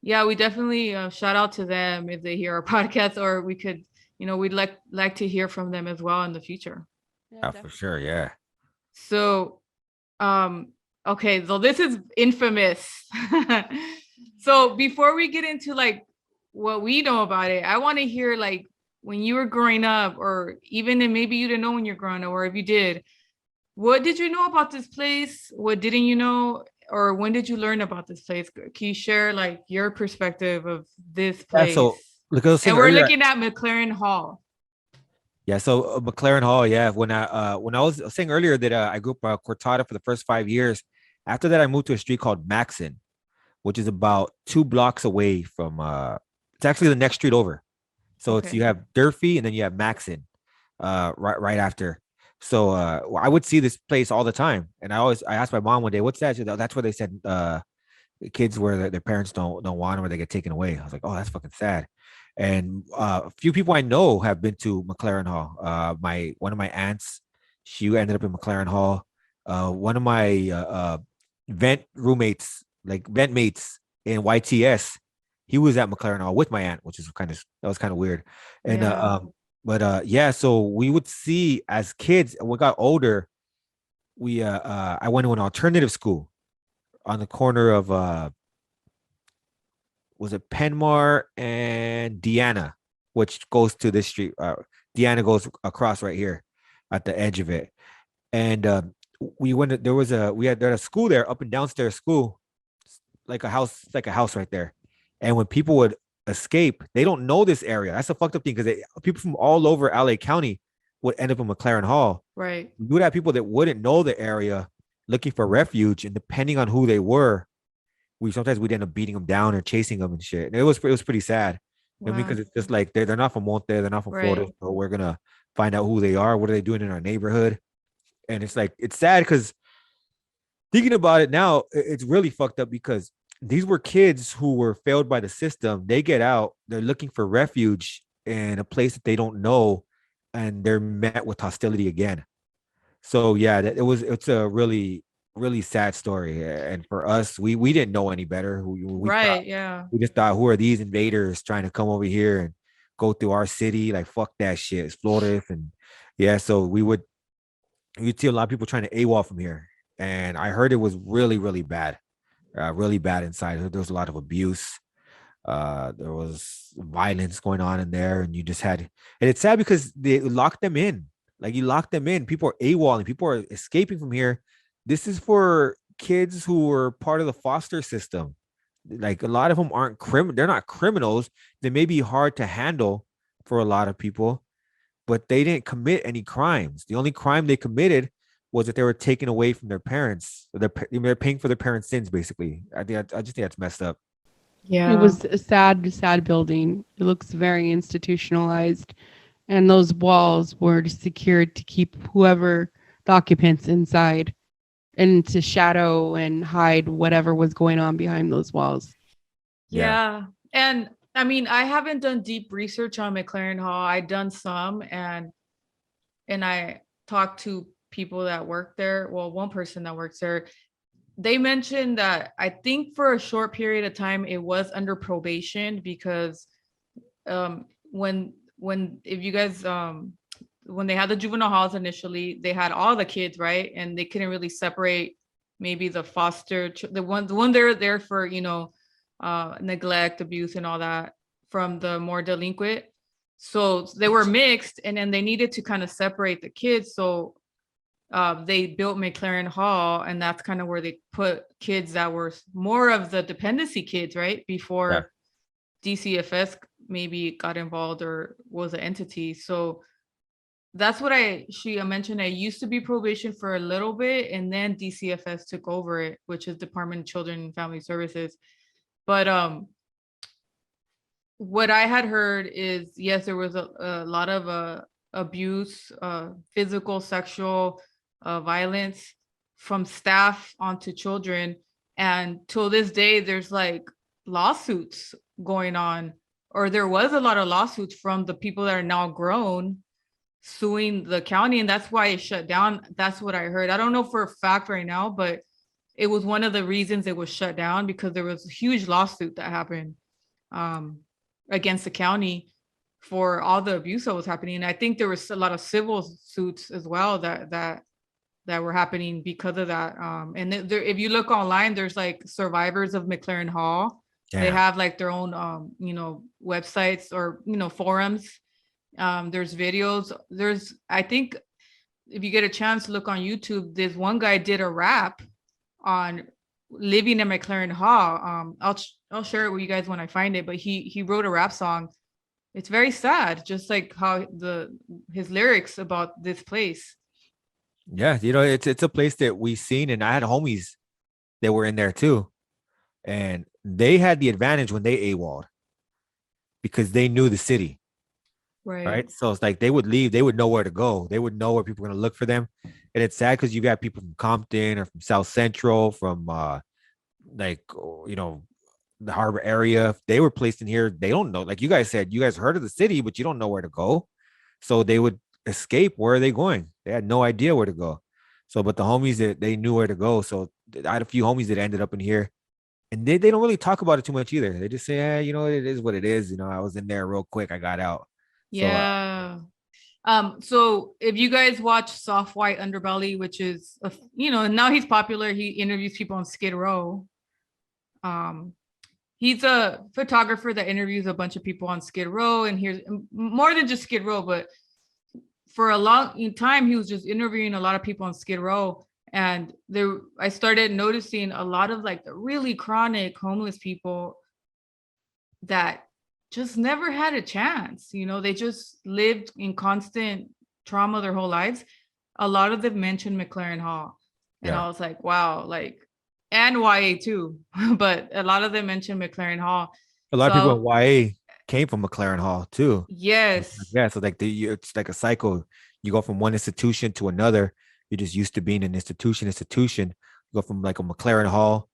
yeah, we definitely shout out to them if they hear our podcast, or we could, we'd like to hear from them as well in the future. Yeah, for sure. Yeah. So, okay. So this is infamous. So before we get into like what we know about it, I want to hear, like, when you were growing up, or even if maybe you didn't know when you're growing up, or if you did, what did you know about this place? What didn't you know? Or when did you learn about this place? Can you share like your perspective of this place? Yeah, so and we're looking at McLaren Hall. Yeah, so McLaren Hall. Yeah, when I was saying earlier that I grew up Cortada for the first 5 years. After that, I moved to a street called Maxon, which is about 2 blocks away from. It's actually the next street over. So it's, you have Durfee and then you have Maxon, right after. So I would see this place all the time, and I asked my mom one day, "What's that?" She said, "That's where they said kids where their parents don't want them, or they get taken away." I was like, "Oh, that's fucking sad." And a few people I know have been to McLaren Hall. One of my aunts, she ended up in McLaren Hall. One of my vent roommates, like vent mates in YTS, he was at McLaren Hall with my aunt, which is kind of weird. And yeah, so we would see as kids. When we got older, I went to an alternative school on the corner of was it Penmar and Deanna, which goes to this street. Deanna goes across right here at the edge of it. And we went. We had a school there, up and downstairs school, like a house right there. And when people would escape, they don't know this area. That's a fucked up thing, because people from all over LA County would end up in McLaren Hall. Right. You would have people that wouldn't know the area looking for refuge, and depending on who they were, we'd end up beating them down or chasing them and shit. And it was pretty sad. Wow. Because it's just like they're not from Monte, they're not from Florida, so we're gonna find out who they are. What are they doing in our neighborhood? And it's like, it's sad because thinking about it now, it's really fucked up because these were kids who were failed by the system. They get out, they're looking for refuge in a place that they don't know, and they're met with hostility again. So yeah, it's a really sad story. And for us, we didn't know any better. Right. Yeah. We just thought, who are these invaders trying to come over here and go through our city? Like fuck that shit. It's Florida. And yeah, so you'd see a lot of people trying to AWOL from here. And I heard it was really bad inside. There was a lot of abuse. There was violence going on in there, and it's sad because they locked them in. Like you lock them in, people are AWOLing, people are escaping from here. This is for kids who were part of the foster system. Like a lot of them aren't they're not criminals. They may be hard to handle for a lot of people, but they didn't commit any crimes. The only crime they committed was that they were taken away from their parents. They're paying for their parents' sins, basically. I just think that's messed up. It was a sad building. It looks very institutionalized. And those walls were secured to keep whoever the occupants inside and to shadow and hide whatever was going on behind those walls. Yeah. And I mean, I haven't done deep research on McLaren Hall. I've done some, and I talked to people that work there. Well, one person that works there. They mentioned that I think for a short period of time it was under probation because if you guys when they had the juvenile halls initially, they had all the kids, right? And they couldn't really separate maybe the the one they're there for, neglect, abuse, and all that from the more delinquent. So they were mixed, and then they needed to kind of separate the kids. So they built McLaren Hall, and that's kind of where they put kids that were more of the dependency kids, right? Before DCFS maybe got involved or was an entity. So that's what she mentioned. I used to be probation for a little bit, and then DCFS took over it, which is Department of Children and Family Services. But what I had heard is, yes, there was a lot of abuse, physical, sexual violence from staff onto children. And till this day, there's like lawsuits going on, or there was a lot of lawsuits from the people that are now grown suing the county. And that's why it shut down. That's what I heard. I don't know for a fact right now, but it was one of the reasons it was shut down, because there was a huge lawsuit that happened against the county for all the abuse that was happening. And I think there was a lot of civil suits as well that were happening because of that. And if you look online, there's like survivors of McLaren Hall. They have like their own, websites or, forums. There's videos. I think if you get a chance to look on YouTube, this one guy did a rap on living in McLaren Hall. I'll share it with you guys when I find it, but he wrote a rap song. It's very sad, just like how his lyrics about this place. Yeah, it's a place that we've seen, and I had homies that were in there too, and they had the advantage when they AWOL'd because they knew the city. Right. So it's like they would leave, they would know where to go, they would know where people were going to look for them. And it's sad because you got people from Compton or from South Central, from the harbor area. If they were placed in here, they don't know. Like you guys said, you guys heard of the city, but you don't know where to go. So they would escape. Where are they going? They had no idea where to go. So, but the homies that they knew where to go. So I had a few homies that ended up in here, and they don't really talk about it too much either. They just say, it is what it is. I was in there real quick, I got out. Yeah. So if you guys watch Soft White Underbelly, which is now he's popular, he interviews people on Skid Row. He's a photographer that interviews a bunch of people on Skid Row, and here's more than just Skid Row, but for a long time he was just interviewing a lot of people on Skid Row. And I started noticing a lot of like the really chronic homeless people that just never had a chance. They just lived in constant trauma their whole lives. A lot of them mentioned McLaren Hall. And I was like, wow, and YA too. But a lot of them mentioned McLaren Hall. A lot of people in YA came from McLaren Hall too. Yes. Yeah. So it's like a cycle. You go from one institution to another. You're just used to being an institution. You go from like a McLaren Hall,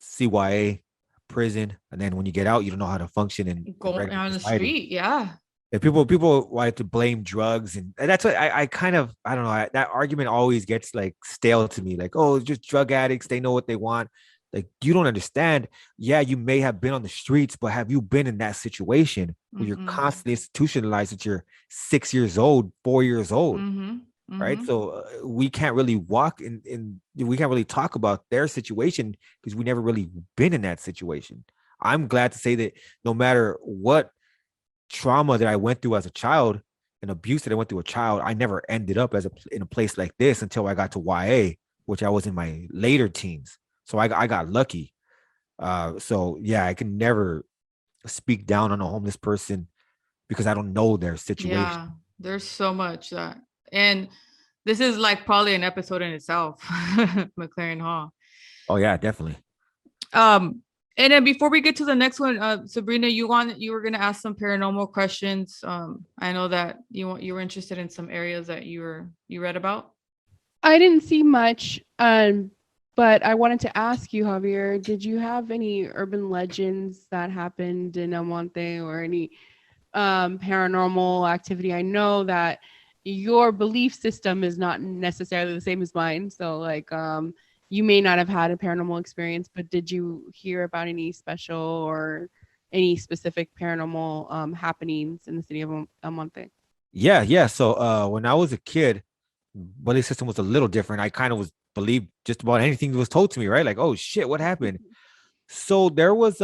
CYA, prison, and then when you get out, you don't know how to function in Go regular on the society. street. Yeah. And people like to blame drugs, and that's what I kind of, I don't know, that argument always gets like stale to me. Like, oh, it's just drug addicts, they know what they want. Like, you don't understand. Yeah, you may have been on the streets, but have you been in that situation where you're Mm-mm. constantly institutionalized at you're 6 years old, 4 years old, Mm-hmm. right? Mm-hmm. So we can't really walk in we can't really talk about their situation because we never really been in that situation. I'm glad to say that no matter what trauma that I went through as a child and abuse that I went through as a child, I never ended up in a place like this until I got to YA, which I was in my later teens. So I got lucky. So yeah, I can never speak down on a homeless person because I don't know their situation. Yeah. There's so much that, and this is like probably an episode in itself, McLaren Hall. Oh yeah, definitely. And then before we get to the next one, Sabrina, you were gonna ask some paranormal questions. I know that you were interested in some areas that you read about. I didn't see much, but I wanted to ask you, Javier, did you have any urban legends that happened in El Monte or any paranormal activity? I know that your belief system is not necessarily the same as mine. So like you may not have had a paranormal experience, but did you hear about any special or any specific paranormal happenings in the city of El Monte? Yeah. So when I was a kid, belief system was a little different. I kind of was believed just about anything that was told to me, right? Like, oh shit, what happened? So there was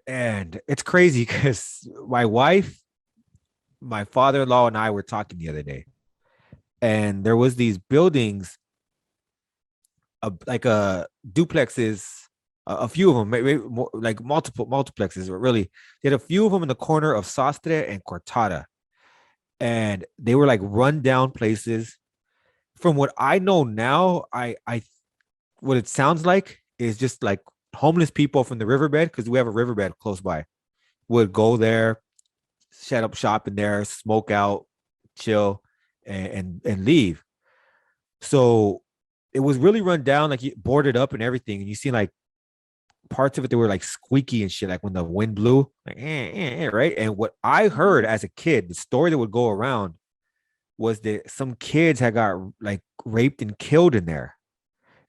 and it's crazy because my wife, my father-in-law, and I were talking the other day, and there was these buildings, like duplexes, a few of them, maybe more, like multiplexes, but really, they had a few of them in the corner of Sastre and Cortada, and they were like run down places. From what I know now, I what it sounds like is just like homeless people from the riverbed, because we have a riverbed close by, would go there, set up shop in there, smoke out, chill, and leave. So it was really run down, like boarded up and everything. And you see like parts of it that were like squeaky and shit, like when the wind blew, like right. And what I heard as a kid, the story that would go around was that some kids had got like raped and killed in there.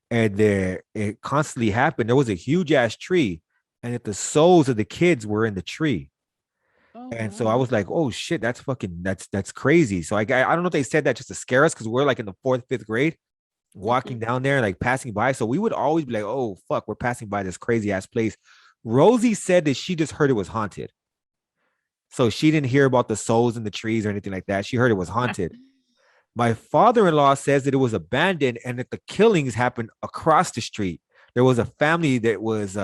And there it constantly happened. There was a huge ass tree, and that the souls of the kids were in the tree. Oh And so I wow. was like, oh shit, that's crazy. So I don't know if they said that just to scare us because we're like in the fourth, fifth grade, walking down there, like passing by. So we would always be like, oh fuck, we're passing by this crazy ass place. Rosie said that she just heard it was haunted. So she didn't hear about the souls in the trees or anything like that. She heard it was haunted. My father-in-law says that it was abandoned and that the killings happened across the street. There was a family that was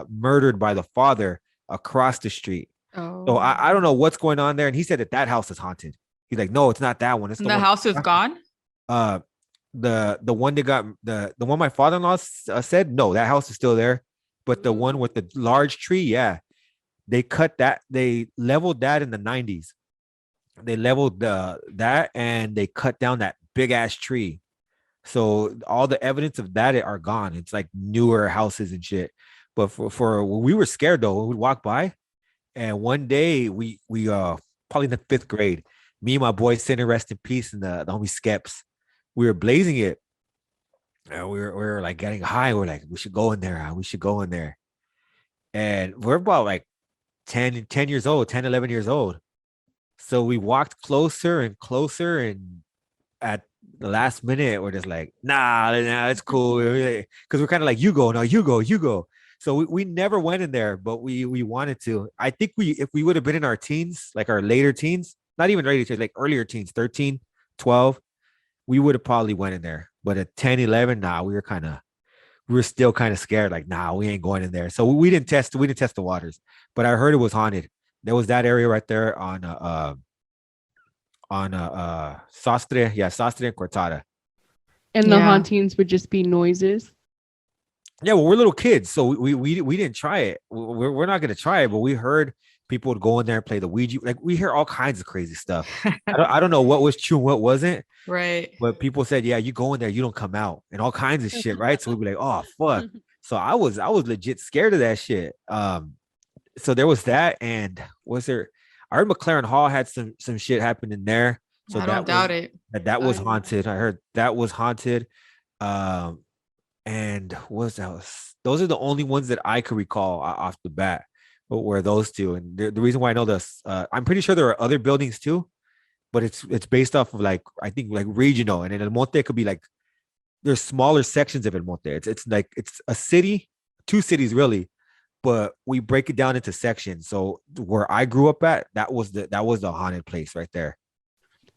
murdered by the father across the street. So Oh, I don't know what's going on there. And he said that that house is haunted. He's like, no, it's not that one. It's and the the one. house is gone. Uh, the one that got the one my father-in-law said, no, that house is still there. But the one with the large tree, yeah, they cut that. They leveled that in the 90s. They leveled that and they cut down that big ass tree. So all the evidence of that are gone. It's like newer houses and shit. But for we were scared though. We'd walk by, and one day we probably in the fifth grade, me and my boy Sinner, rest in peace, and the homie Skeps, we were blazing it. And we were like getting high. We're like, we should go in there. We should go in there. And we're about like 10 years old, 10, 11 years old. So we walked closer and closer, and at the last minute, we're just like, nah, it's cool. Because we're kind of like, you go, no, you go, you go. So we never went in there, but we wanted to. I think if we would have been in our teens, like our later teens, not even later teens, like earlier teens, 13, 12, we would have probably went in there. But at 10, 11, nah, we were still kind of scared. Like, nah, we ain't going in there. So we didn't test the waters. But I heard it was haunted. There was that area right there on Sastre, yeah, Sastre and Cortada. And the Yeah. hauntings would just be noises. Yeah, well, we're little kids, so we didn't try it. We're not gonna try it, but we heard People would go in there and play the Ouija. Like we hear all kinds of crazy stuff. I don't know what was true and what wasn't, Right. but people said, yeah, you go in there, you don't come out, and all kinds of shit, right? So we'd be like, oh fuck. So I was legit scared of that shit. So there was that, and was there? I heard McLaren Hall had some shit happen in there. So I don't doubt it. that was I- haunted. I heard that was haunted. Um, and what else? Those are the only ones that I could recall off the bat. But were those two? And the reason why I know this, I'm pretty sure there are other buildings too, but it's based off of like I think like regional, and in El Monte it could be like there's smaller sections of El Monte. It's like it's a city, two cities really, but we break it down into sections. So where I grew up at, that was the haunted place right there.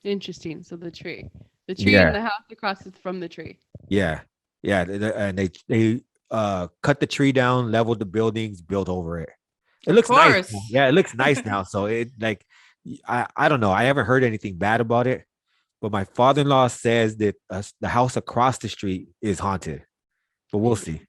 Interesting. So the tree Yeah. and the house across is from the tree. Yeah, yeah, and they cut the tree down, leveled the buildings, built over it. It looks nice. course. Now. Yeah, it looks nice now. So it like I don't know. I haven't heard anything bad about it, but my father-in-law says that the house across the street is haunted. But we'll see.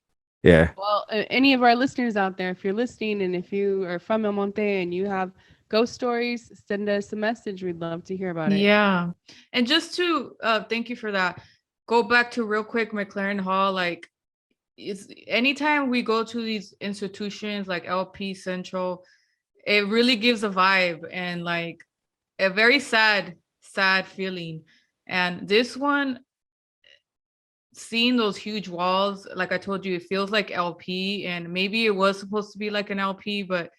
Yeah. Well, any of our listeners out there, if you're listening and if you are from El Monte and you have ghost stories, send us a message. We'd love to hear about it. Yeah. And just to thank you for that. Go back to real quick McLaren Hall. Like it's anytime we go to these institutions like LP Central, it really gives a vibe and like a very sad feeling. And this one, seeing those huge walls, like I told you, it feels like LP, and maybe it was supposed to be like an LP, but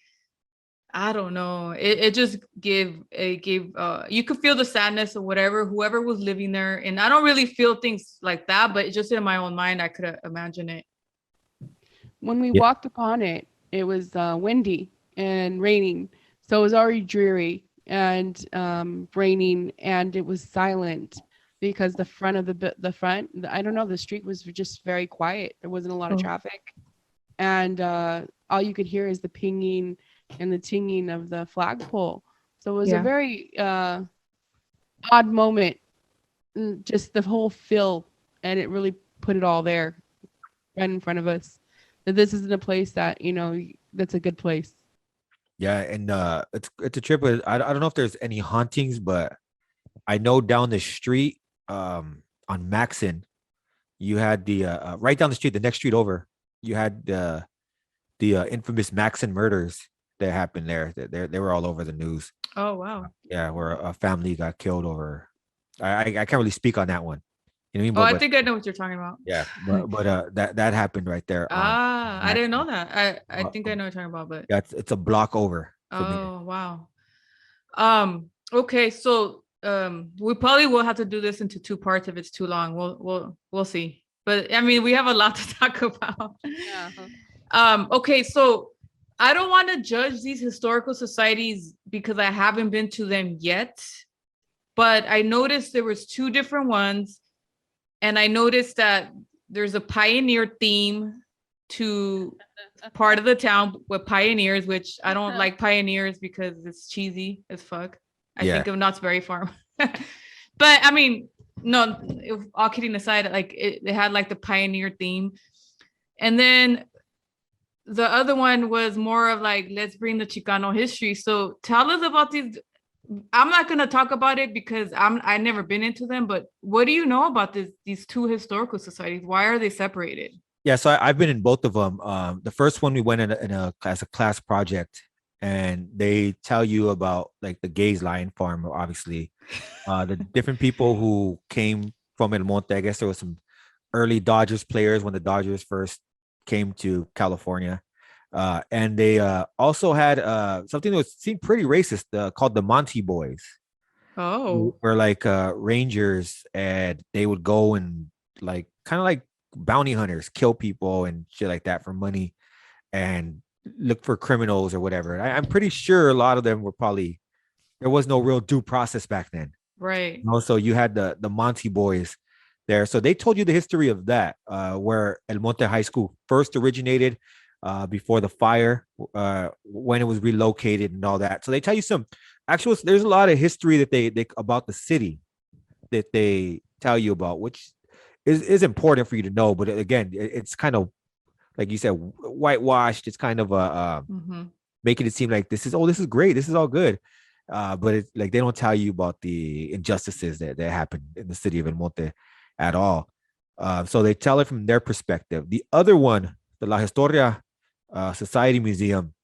I don't know. It just gave you could feel the sadness or whatever, whoever was living there. And I don't really feel things like that, but just in my own mind, I could imagine it. When we Yeah. walked upon it, it was windy and raining. So it was already dreary and raining, and it was silent because the front of I don't know, the street was just very quiet. There wasn't a lot of Oh. traffic. And all you could hear is the pinging and the tinging of the flagpole. So it was a Yeah. very odd moment, just the whole feel, and it really put it all there right in front of us. That this isn't a place that, that's a good place. Yeah, and it's a trip. But I don't know if there's any hauntings, but I know down the street, on Maxon, you had the right down the street, the next street over, you had the infamous Maxon murders that happened there. They were all over the news. Oh wow. Yeah, where a family got killed over. I can't really speak on that one. You know what I mean? Oh, I But think I know what you're talking about. yeah, but that happened right there. I didn't know Maxon. that. I think I know what you're talking about, but Yeah, it's a block over. from here. oh wow. Okay, so we probably will have to do this into two parts if it's too long. We'll see. But I mean, we have a lot to talk about. Yeah. Okay, so I don't want to judge these historical societies because I haven't been to them yet, but I noticed there was two different ones, and I noticed that there's a pioneer theme to part of the town with pioneers, which I don't like pioneers because it's cheesy as fuck. I Yeah. think of Knott's Berry Farm. But I mean, no, all kidding aside, like it had like the pioneer theme. And then the other one was more of like, let's bring the Chicano history. So tell us about these. I'm not going to talk about it because I've never been into them, but what do you know about these two historical societies? Why are they separated? Yeah, so I've been in both of them. The first one we went as a class project, and they tell you about like the Gays Lion Farm, obviously, the different people who came from El Monte. I guess there was some early Dodgers players when the Dodgers first came to California, and they also had something that seemed pretty racist called the Monte Boys. Oh, Were like rangers, and they would go and like kind of like bounty hunters, kill people and shit like that for money and look for criminals or whatever. I'm pretty sure a lot of them were probably, there was no real due process back then. right. Also, you had the Monte Boys there. So they told you the history of that, where El Monte High School first originated, before the fire, when it was relocated and all that. So they tell you there's a lot of history that they about the city that they tell you about, which is important for you to know. But again, it's kind of like you said, whitewashed. It's kind of a Mhm. making it seem like this is great, this is all good. But it's like they don't tell you about the injustices that happen in the city of El Monte at all. So they tell it from their perspective. The other one, the La Historia Society Museum,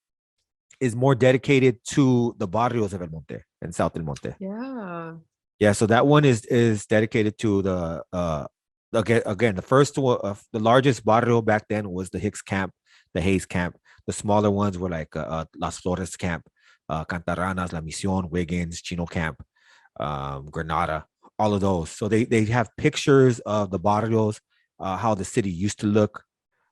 is more dedicated to the barrios of El Monte and South El Monte. Yeah. Yeah, so that one is dedicated to the again the first one of the largest barrio back then was the Hicks camp, the Hayes camp. The smaller ones were like Las Flores camp, Cantaranas, La Misión, Wiggins, Chino camp, Granada, all of those. So they have pictures of the barrios, how the city used to look,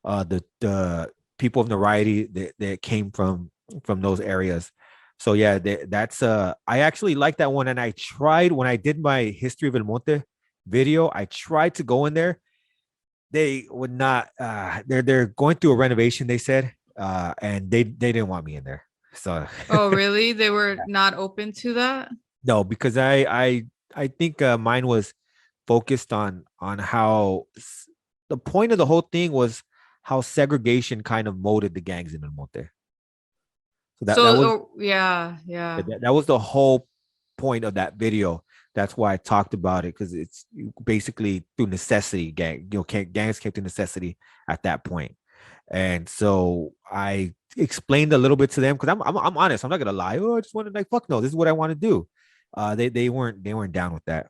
the people of notoriety that came from those areas. So yeah, that's I actually like that one, and I tried when I did my history of El Monte video. I tried to go in there. They would not. They're going through a renovation. They said, and they didn't want me in there. So Oh, really? They were not open to that? no, because I think mine was focused on how the point of the whole thing was how segregation kind of molded the gangs in El Monte. So that was yeah, yeah. that was the whole point of that video. That's why I talked about it, because it's basically through necessity. Gangs came through necessity at that point. And so I explained a little bit to them, because I'm honest. I'm not gonna lie. Oh, I just wanted, like, fuck no, this is what I want to do. They weren't down with that.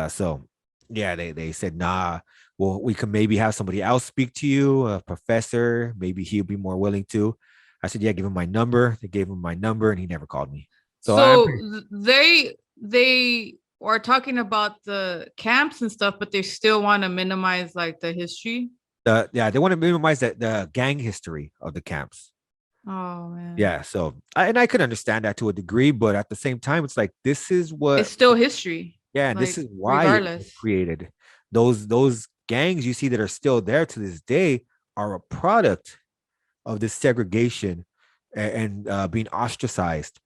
So yeah, they said, nah, well, we can maybe have somebody else speak to you, a professor, maybe he'll be more willing to. I said, yeah, give him my number. They gave him my number, and he never called me. So they are talking about the camps and stuff, but they still want to minimize like the history. They want to minimize the gang history of the camps. Oh man. Yeah, so I could understand that to a degree, but at the same time, it's like, this is what It's still history. Yeah, and like, this is why it regardless. was created. Those gangs you see that are still there to this day are a product of this segregation and being ostracized.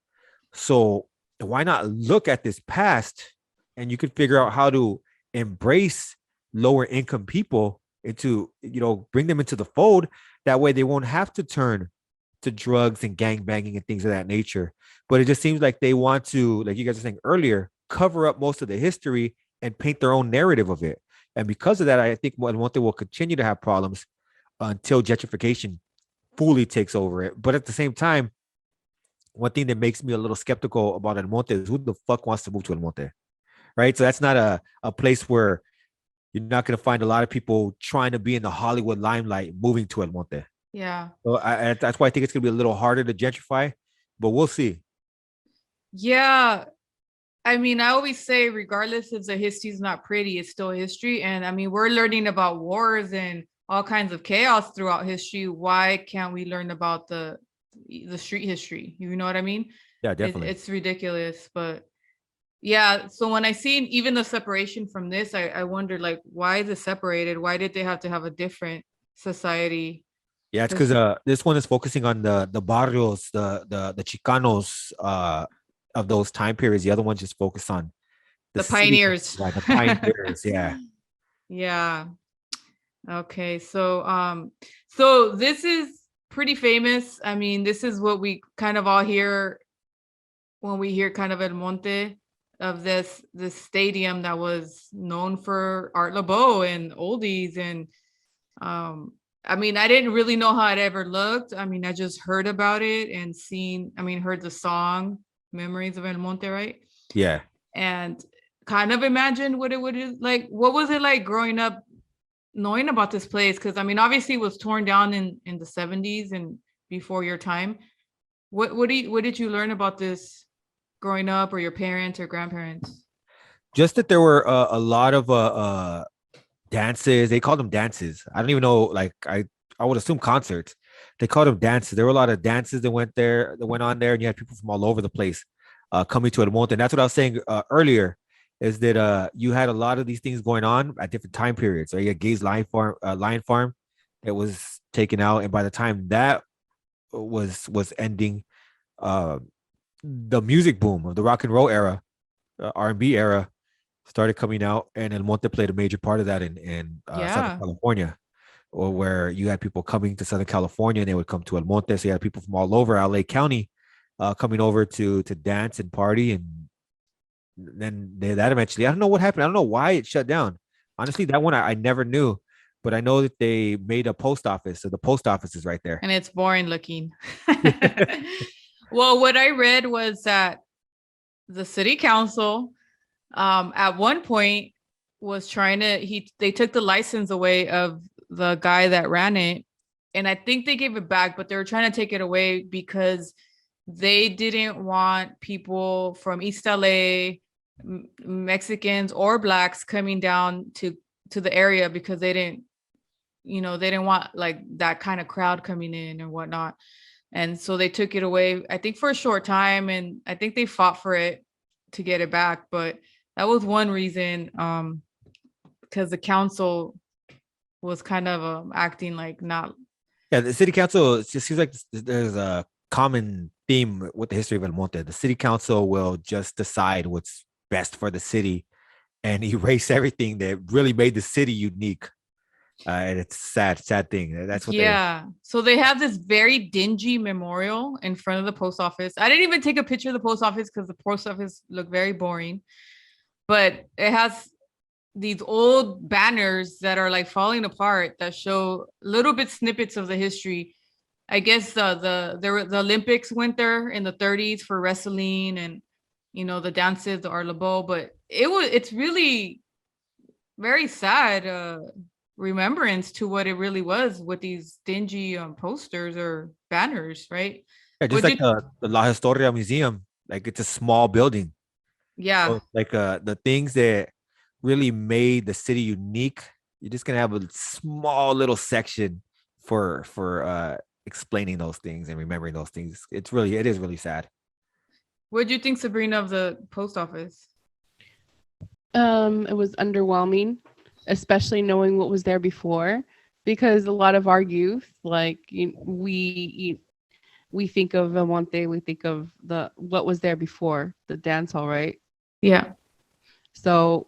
So why not look at this past, and you could figure out how to embrace lower income people into, bring them into the fold. That way they won't have to turn to drugs and gang banging and things of that nature. But it just seems like they want to, like you guys were saying earlier, cover up most of the history and paint their own narrative of it. And because of that, I think Monte will continue to have problems until gentrification fully takes over it. But at the same time, one thing that makes me a little skeptical about El Monte is, who the fuck wants to move to El Monte? Right? So that's not a place where you're not going to find a lot of people trying to be in the Hollywood limelight moving to El Monte. Yeah. So that's why I think it's going to be a little harder to gentrify, but we'll see. Yeah. I mean, I always say, regardless if the history is not pretty, it's still history. And I mean, we're learning about wars and all kinds of chaos throughout history. Why can't we learn about the street history? You know what I mean? Yeah, definitely. It's ridiculous. But yeah, so when I seen even the separation from this, I wondered, like, why is it separated? Why did they have to have a different society? Yeah, it's because this one is focusing on the barrios, the Chicanos of those time periods. The other one just focused on the pioneers. Right, the pioneers. Yeah. Yeah. Okay. So so this is pretty famous. I mean, this is what we kind of all hear when we hear kind of El Monte, of this stadium that was known for Art Laboe and oldies. And I mean, I didn't really know how it ever looked. I mean, I just heard about it and heard the song Memories of El Monte, right? Yeah. And kind of imagined what it would like. What was it like growing up knowing about this place? Because I mean, obviously it was torn down in the 70s and before your time. What did you learn about this growing up, or your parents or grandparents? Just that there were a lot of dances. They called them dances. I don't even know. Like I would assume concerts. They called them dances. There were a lot of dances that went on there, and you had people from all over the place coming to El Monte. And that's what I was saying earlier, is that you had a lot of these things going on at different time periods. So you had Gay's Lion Farm that was taken out, and by the time that was ending, the music boom of the rock and roll era, R&B era, started coming out, and El Monte played a major part of that in Southern California. or where you had people coming to Southern California and they would come to El Monte. So you had people from all over LA County coming over to dance and party. And then that eventually, I don't know what happened. I don't know why it shut down. Honestly, that one I never knew, but I know that they made a post office. So the post office is right there. And it's boring looking. Well, what I read was that the city council at one point was trying to they took the license away of the guy that ran it, and I think they gave it back, but they were trying to take it away because they didn't want people from East LA, Mexicans or blacks coming down to the area, because they didn't want like that kind of crowd coming in and whatnot. And so they took it away, I think, for a short time, and I think they fought for it to get it back. But that was one reason, because the council was kind of acting like not. Yeah, the city council, it just seems like there's a common theme with the history of El Monte. The city council will just decide what's best for the city and erase everything that really made the city unique. And it's sad thing. That's what So they have this very dingy memorial in front of the post office. I didn't even take a picture of the post office because the post office looked very boring, but it has these old banners that are like falling apart that show little bit snippets of the history. I guess the Olympics went there in the 30s for wrestling, and the dances, the Art Laboe, but it's really very sad remembrance to what it really was with these dingy posters or banners, right? Yeah, just like the La Historia Museum, like it's a small building. Yeah. So like the things that really made the city unique, you're just gonna have a small little section for explaining those things and remembering those things. It is really sad. What do you think, Sabrina, of the post office? It was underwhelming, especially knowing what was there before, because a lot of our youth, like we think of El Monte, we think of what was there before, the dance hall, right? Yeah. So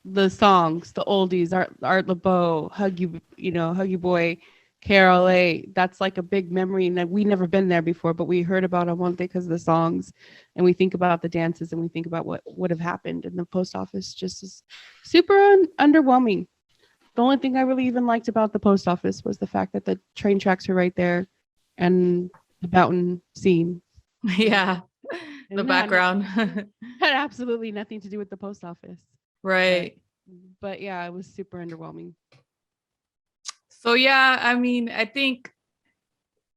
the songs, the oldies, Art Laboe, Hug You Boy, KRLA, that's like a big memory, and we never been there before, but we heard about El Monte because of the songs, and we think about the dances, and we think about what would have happened. And the post office just is super underwhelming. The only thing I really even liked about the post office was the fact that the train tracks are right there, and the mountain scene. Yeah, the background had absolutely nothing to do with the post office. Right. But yeah, it was super underwhelming. So yeah, I mean, I think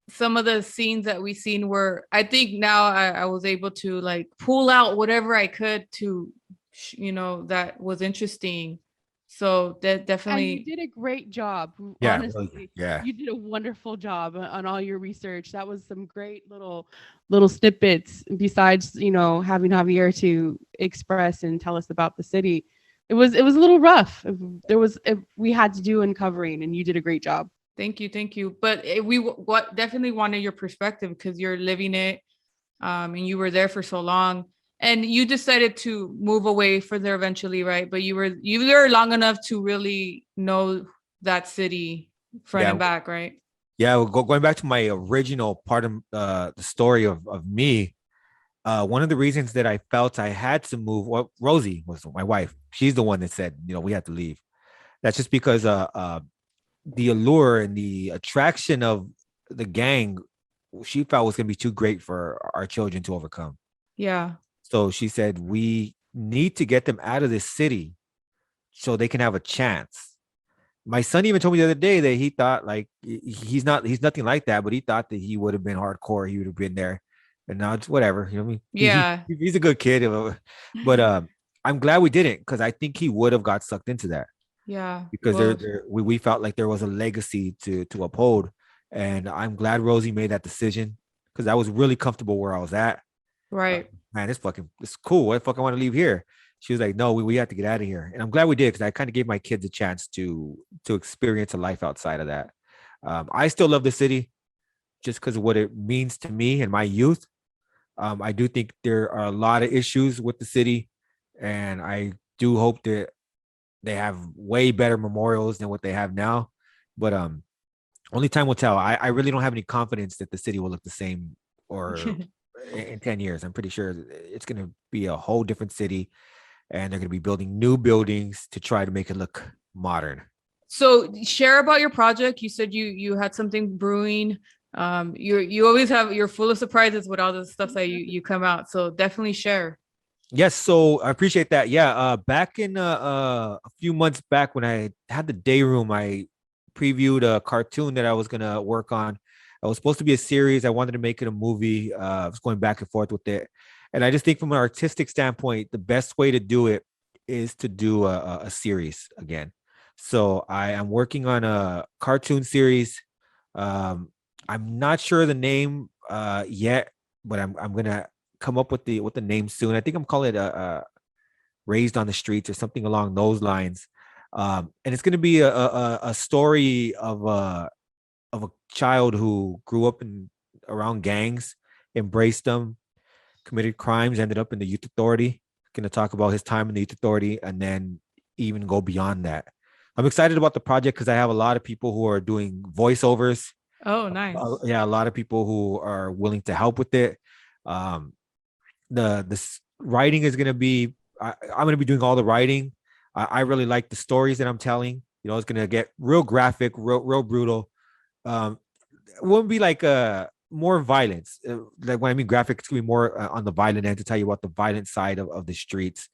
some of the scenes that we seen were, I think now I was able to like pull out whatever I could to, that was interesting. So that definitely. And you did a great job. Yeah, honestly. really, yeah. You did a wonderful job on all your research. That was some great little snippets besides, having Javier to express and tell us about the city. It was a little rough. We had to do uncovering, and you did a great job. Thank you. But we definitely wanted your perspective because you're living it, and you were there for so long, and you decided to move away further eventually, right? But you were there long enough to really know that city front and back, right? Yeah, going back to my original part of the story of me. One of the reasons that I felt I had to move, well, Rosie was my wife. She's the one that said, we have to leave. That's just because the allure and the attraction of the gang, she felt was going to be too great for our children to overcome. Yeah. So she said, we need to get them out of this city so they can have a chance. My son even told me the other day that he thought like he's nothing like that, but he thought that he would have been hardcore. He would have been there. And now it's whatever, what I mean? Yeah. He's a good kid, but I'm glad we didn't, because I think he would have got sucked into that. Yeah, because we felt like there was a legacy to uphold, and I'm glad Rosie made that decision, because I was really comfortable where I was at. Right. Man, it's cool. Why the fuck I want to leave here? She was like, no, we have to get out of here, and I'm glad we did, because I kind of gave my kids a chance to experience a life outside of that. I still love the city, just because of what it means to me and my youth. I do think there are a lot of issues with the city, and I do hope that they have way better memorials than what they have now. but only time will tell. I really don't have any confidence that the city will look the same or in 10 years. I'm pretty sure it's going to be a whole different city, and they're going to be building new buildings to try to make it look modern. So share about your project. You said you had something brewing. You always you're full of surprises with all the stuff that you come out. So definitely share. Yes, so I appreciate that. Yeah, back in a few months back when I had the day room, I previewed a cartoon that I was gonna work on. It was supposed to be a series. I wanted to make it a movie. I was going back and forth with it, and I just think from an artistic standpoint, the best way to do it is to do a series again. So I am working on a cartoon series. I'm not sure the name yet, but I'm gonna come up with the name soon. I think I'm calling it Raised on the Streets or something along those lines. And it's going to be a story of a child who grew up in around gangs, embraced them, committed crimes, ended up in the youth authority. Going to talk about his time in the youth authority and then even go beyond that. I'm excited about the project because I have a lot of people who are doing voiceovers. Oh, nice. Yeah, a lot of people who are willing to help with it. The writing is going to be I'm going to be doing all the writing. I really like the stories that I'm telling. You know, it's going to get real graphic, real brutal. It won't be like more violence. Like when I mean graphic, it's going to be more on the violent end to tell you about the violent side of the streets.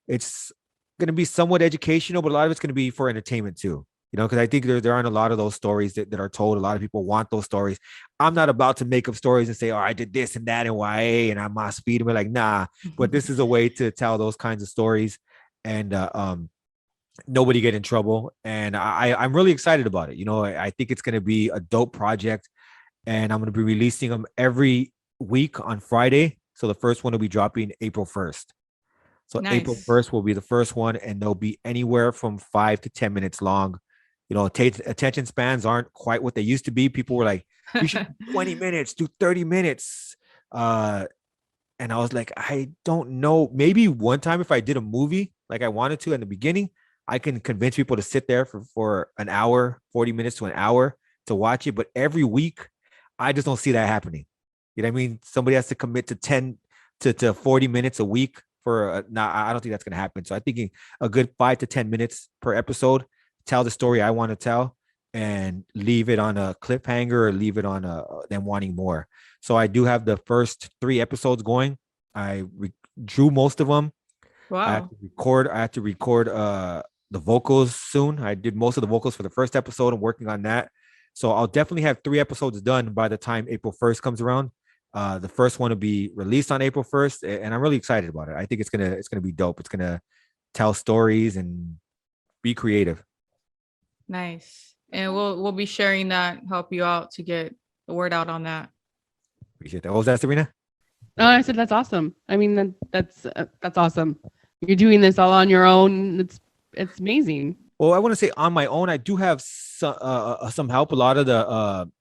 It's going to be somewhat educational, but a lot of it's going to be for entertainment too. You know, because I think there aren't a lot of those stories that are told. A lot of people want those stories. I'm not about to make up stories and say, oh, I did this and that in YA and I'm on speed. And we're like, nah, but this is a way to tell those kinds of stories and nobody get in trouble. And I'm really excited about it. You know, I think it's going to be a dope project and I'm going to be releasing them every week on Friday. So the first one will be dropping April 1st. So Nice. April 1st will be the first one and they'll be anywhere from 5 to 10 minutes long. You know, attention spans aren't quite what they used to be. People were like, you should do 20 minutes, do 30 minutes. And I was like, I don't know. Maybe one time if I did a movie like I wanted to in the beginning, I can convince people to sit there for an hour, 40 minutes to an hour to watch it. But every week, I just don't see that happening. You know what I mean? Somebody has to commit to 10 to 40 minutes a week for I don't think that's going to happen. So I think a good 5 to 10 minutes per episode, tell the story I want to tell and leave it on a cliffhanger or leave it on them wanting more. So I do have the first 3 episodes going. I drew most of them. Wow. I have to record the vocals soon. I did most of the vocals for the first episode. I'm working on that. So I'll definitely have 3 episodes done by the time April 1st comes around. The first one will be released on April 1st, and I'm really excited about it. I think it's gonna be dope. It's gonna tell stories and be creative. Nice. And we'll be sharing that, help you out to get the word out on that. Appreciate that. What was that, Sabrina? No, I said that's awesome. I mean that's awesome. You're doing this all on your own. It's amazing. Well, I want to say on my own, I do have some help. A lot of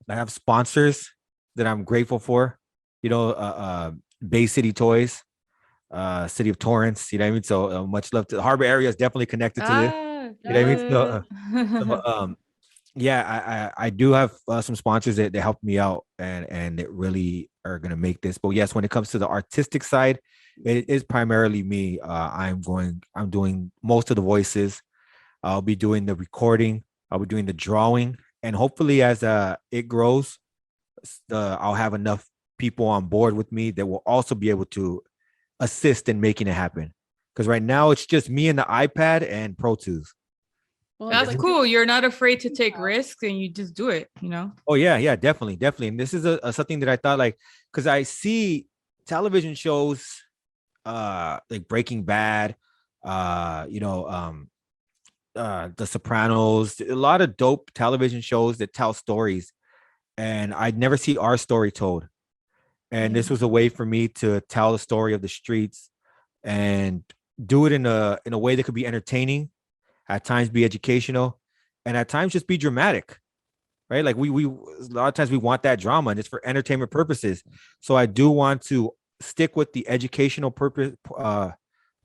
I have sponsors that I'm grateful for. You know, Bay City Toys, City of Torrance. You know what I mean? So much love to the harbor area is definitely connected to this. You know what I mean? So, yeah, I do have some sponsors that help me out and that really are going to make this. But yes, when it comes to the artistic side, it is primarily me. I'm doing most of the voices. I'll be doing the recording. I'll be doing the drawing. And hopefully as it grows, I'll have enough people on board with me that will also be able to assist in making it happen. Because right now it's just me and the iPad and Pro Tools. Well, That's cool. You're not afraid to take risks and you just do it, you know? Oh yeah, definitely. And this is something that I thought because I see television shows like Breaking Bad, The Sopranos, a lot of dope television shows that tell stories, and I'd never see our story told. And this was a way for me to tell the story of the streets and do it in a way that could be entertaining, at times be educational, and at times just be dramatic, right? Like we a lot of times we want that drama and it's for entertainment purposes. So I do want to stick with the educational purpose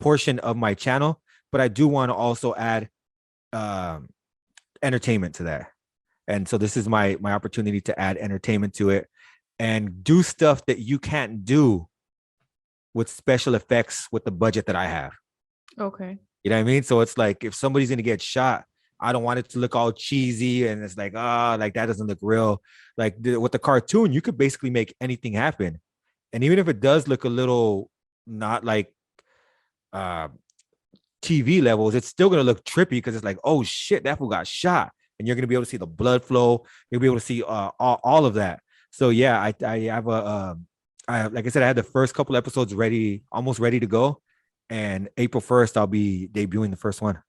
portion of my channel, but I do want to also add entertainment to that. And so this is my opportunity to add entertainment to it and do stuff that you can't do with special effects with the budget that I have. Okay. You know what I mean? So it's like if somebody's gonna get shot, I don't want it to look all cheesy and it's like, like that doesn't look real. Like with the cartoon, you could basically make anything happen. And even if it does look a little not like uh TV levels, it's still gonna look trippy because it's like, oh shit, that fool got shot. And you're gonna be able to see the blood flow, you'll be able to see all of that. So yeah, I have like I said, I had the first couple episodes ready, almost ready to go. And April 1st, I'll be debuting the first one.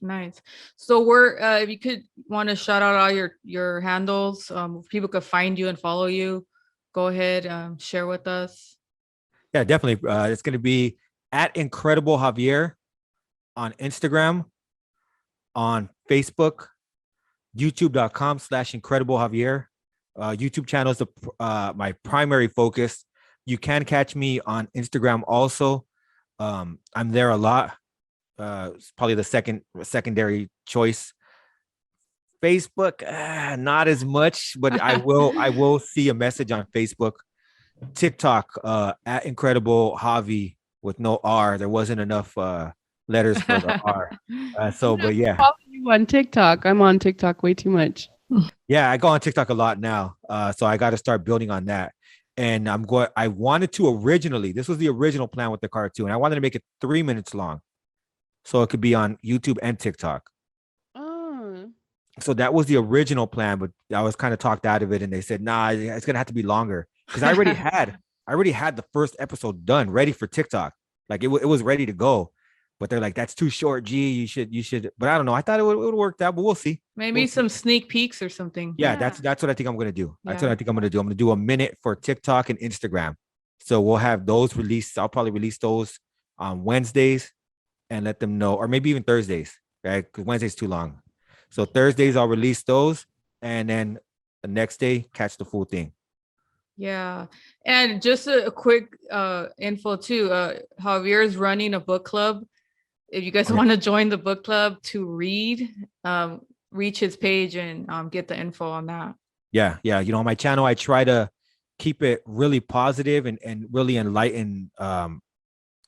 Nice. So we're if you could want to shout out all your handles, people could find you and follow you. Go ahead, share with us. Yeah, definitely. It's gonna be at Incredible Javier on Instagram, on Facebook, youtube.com/Incredible Javier. YouTube channel is my primary focus. You can catch me on Instagram also. I'm there a lot. It's probably the secondary choice. Facebook, not as much, but I will see a message on Facebook. TikTok, at Incredible Javi with no R. There wasn't enough letters for the R. But yeah. Follow you on TikTok. I'm on TikTok way too much. Yeah, I go on TikTok a lot now. So I got to start building on that. And I wanted to originally, this was the original plan with the cartoon. I wanted to make it 3 minutes long. So it could be on YouTube and TikTok. Oh. So that was the original plan, but I was kind of talked out of it. And they said, nah, it's going to have to be longer. Because I already had the first episode done, ready for TikTok. Like it was ready to go. But they're like, that's too short, G. You should. But I don't know. I thought it would work out, but we'll see. Maybe some sneak peeks or something. Yeah, that's what I think I'm gonna do. That's Yeah. what I think I'm gonna do. I'm gonna do a minute for TikTok and Instagram. So we'll have those released. I'll probably release those on Wednesdays and let them know, or maybe even Thursdays, right? Because Wednesday's too long. So Thursdays I'll release those, and then the next day catch the full thing. Yeah. And just a quick info too. Javier is running a book club. If you guys want to join the book club to read, reach his page and get the info on that. Yeah. You know, on my channel, I try to keep it really positive and really enlighten,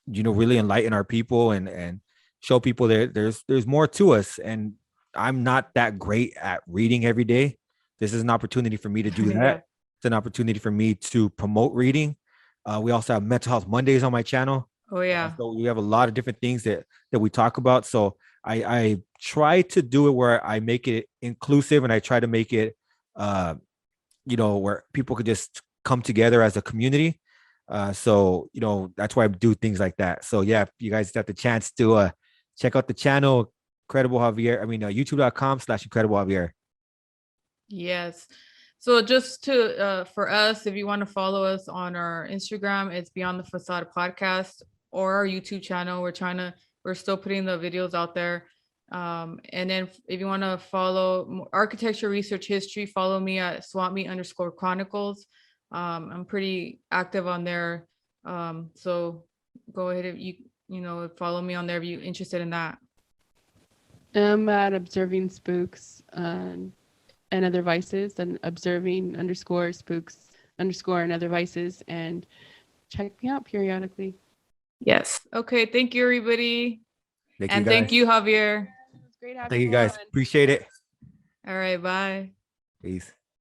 really enlighten our people and show people there's more to us. And I'm not that great at reading every day. This is an opportunity for me to do that. Yeah. It's an opportunity for me to promote reading. We also have Mental Health Mondays on my channel. Oh yeah. So we have a lot of different things that we talk about. So I try to do it where I make it inclusive and I try to make it, where people could just come together as a community. So that's why I do things like that. So yeah, if you guys have the chance to check out the channel, Incredible Javier. youtube.com/Incredible Javier. Yes. So just to for us, if you want to follow us on our Instagram, it's Beyond the Facade Podcast, or our YouTube channel. We're still putting the videos out there. And then if you want to follow architecture research history, follow me at swapmeet_chronicles. I'm pretty active on there. So go ahead if you follow me on there if you're interested in that. I'm at observing spooks and other vices, and observing_spooks_ and other vices, and check me out periodically. Yes. Okay. Thank you, everybody. Thank Thank you, Javier. It was great having Thank you guys. on. Appreciate it. All right. Bye. Peace.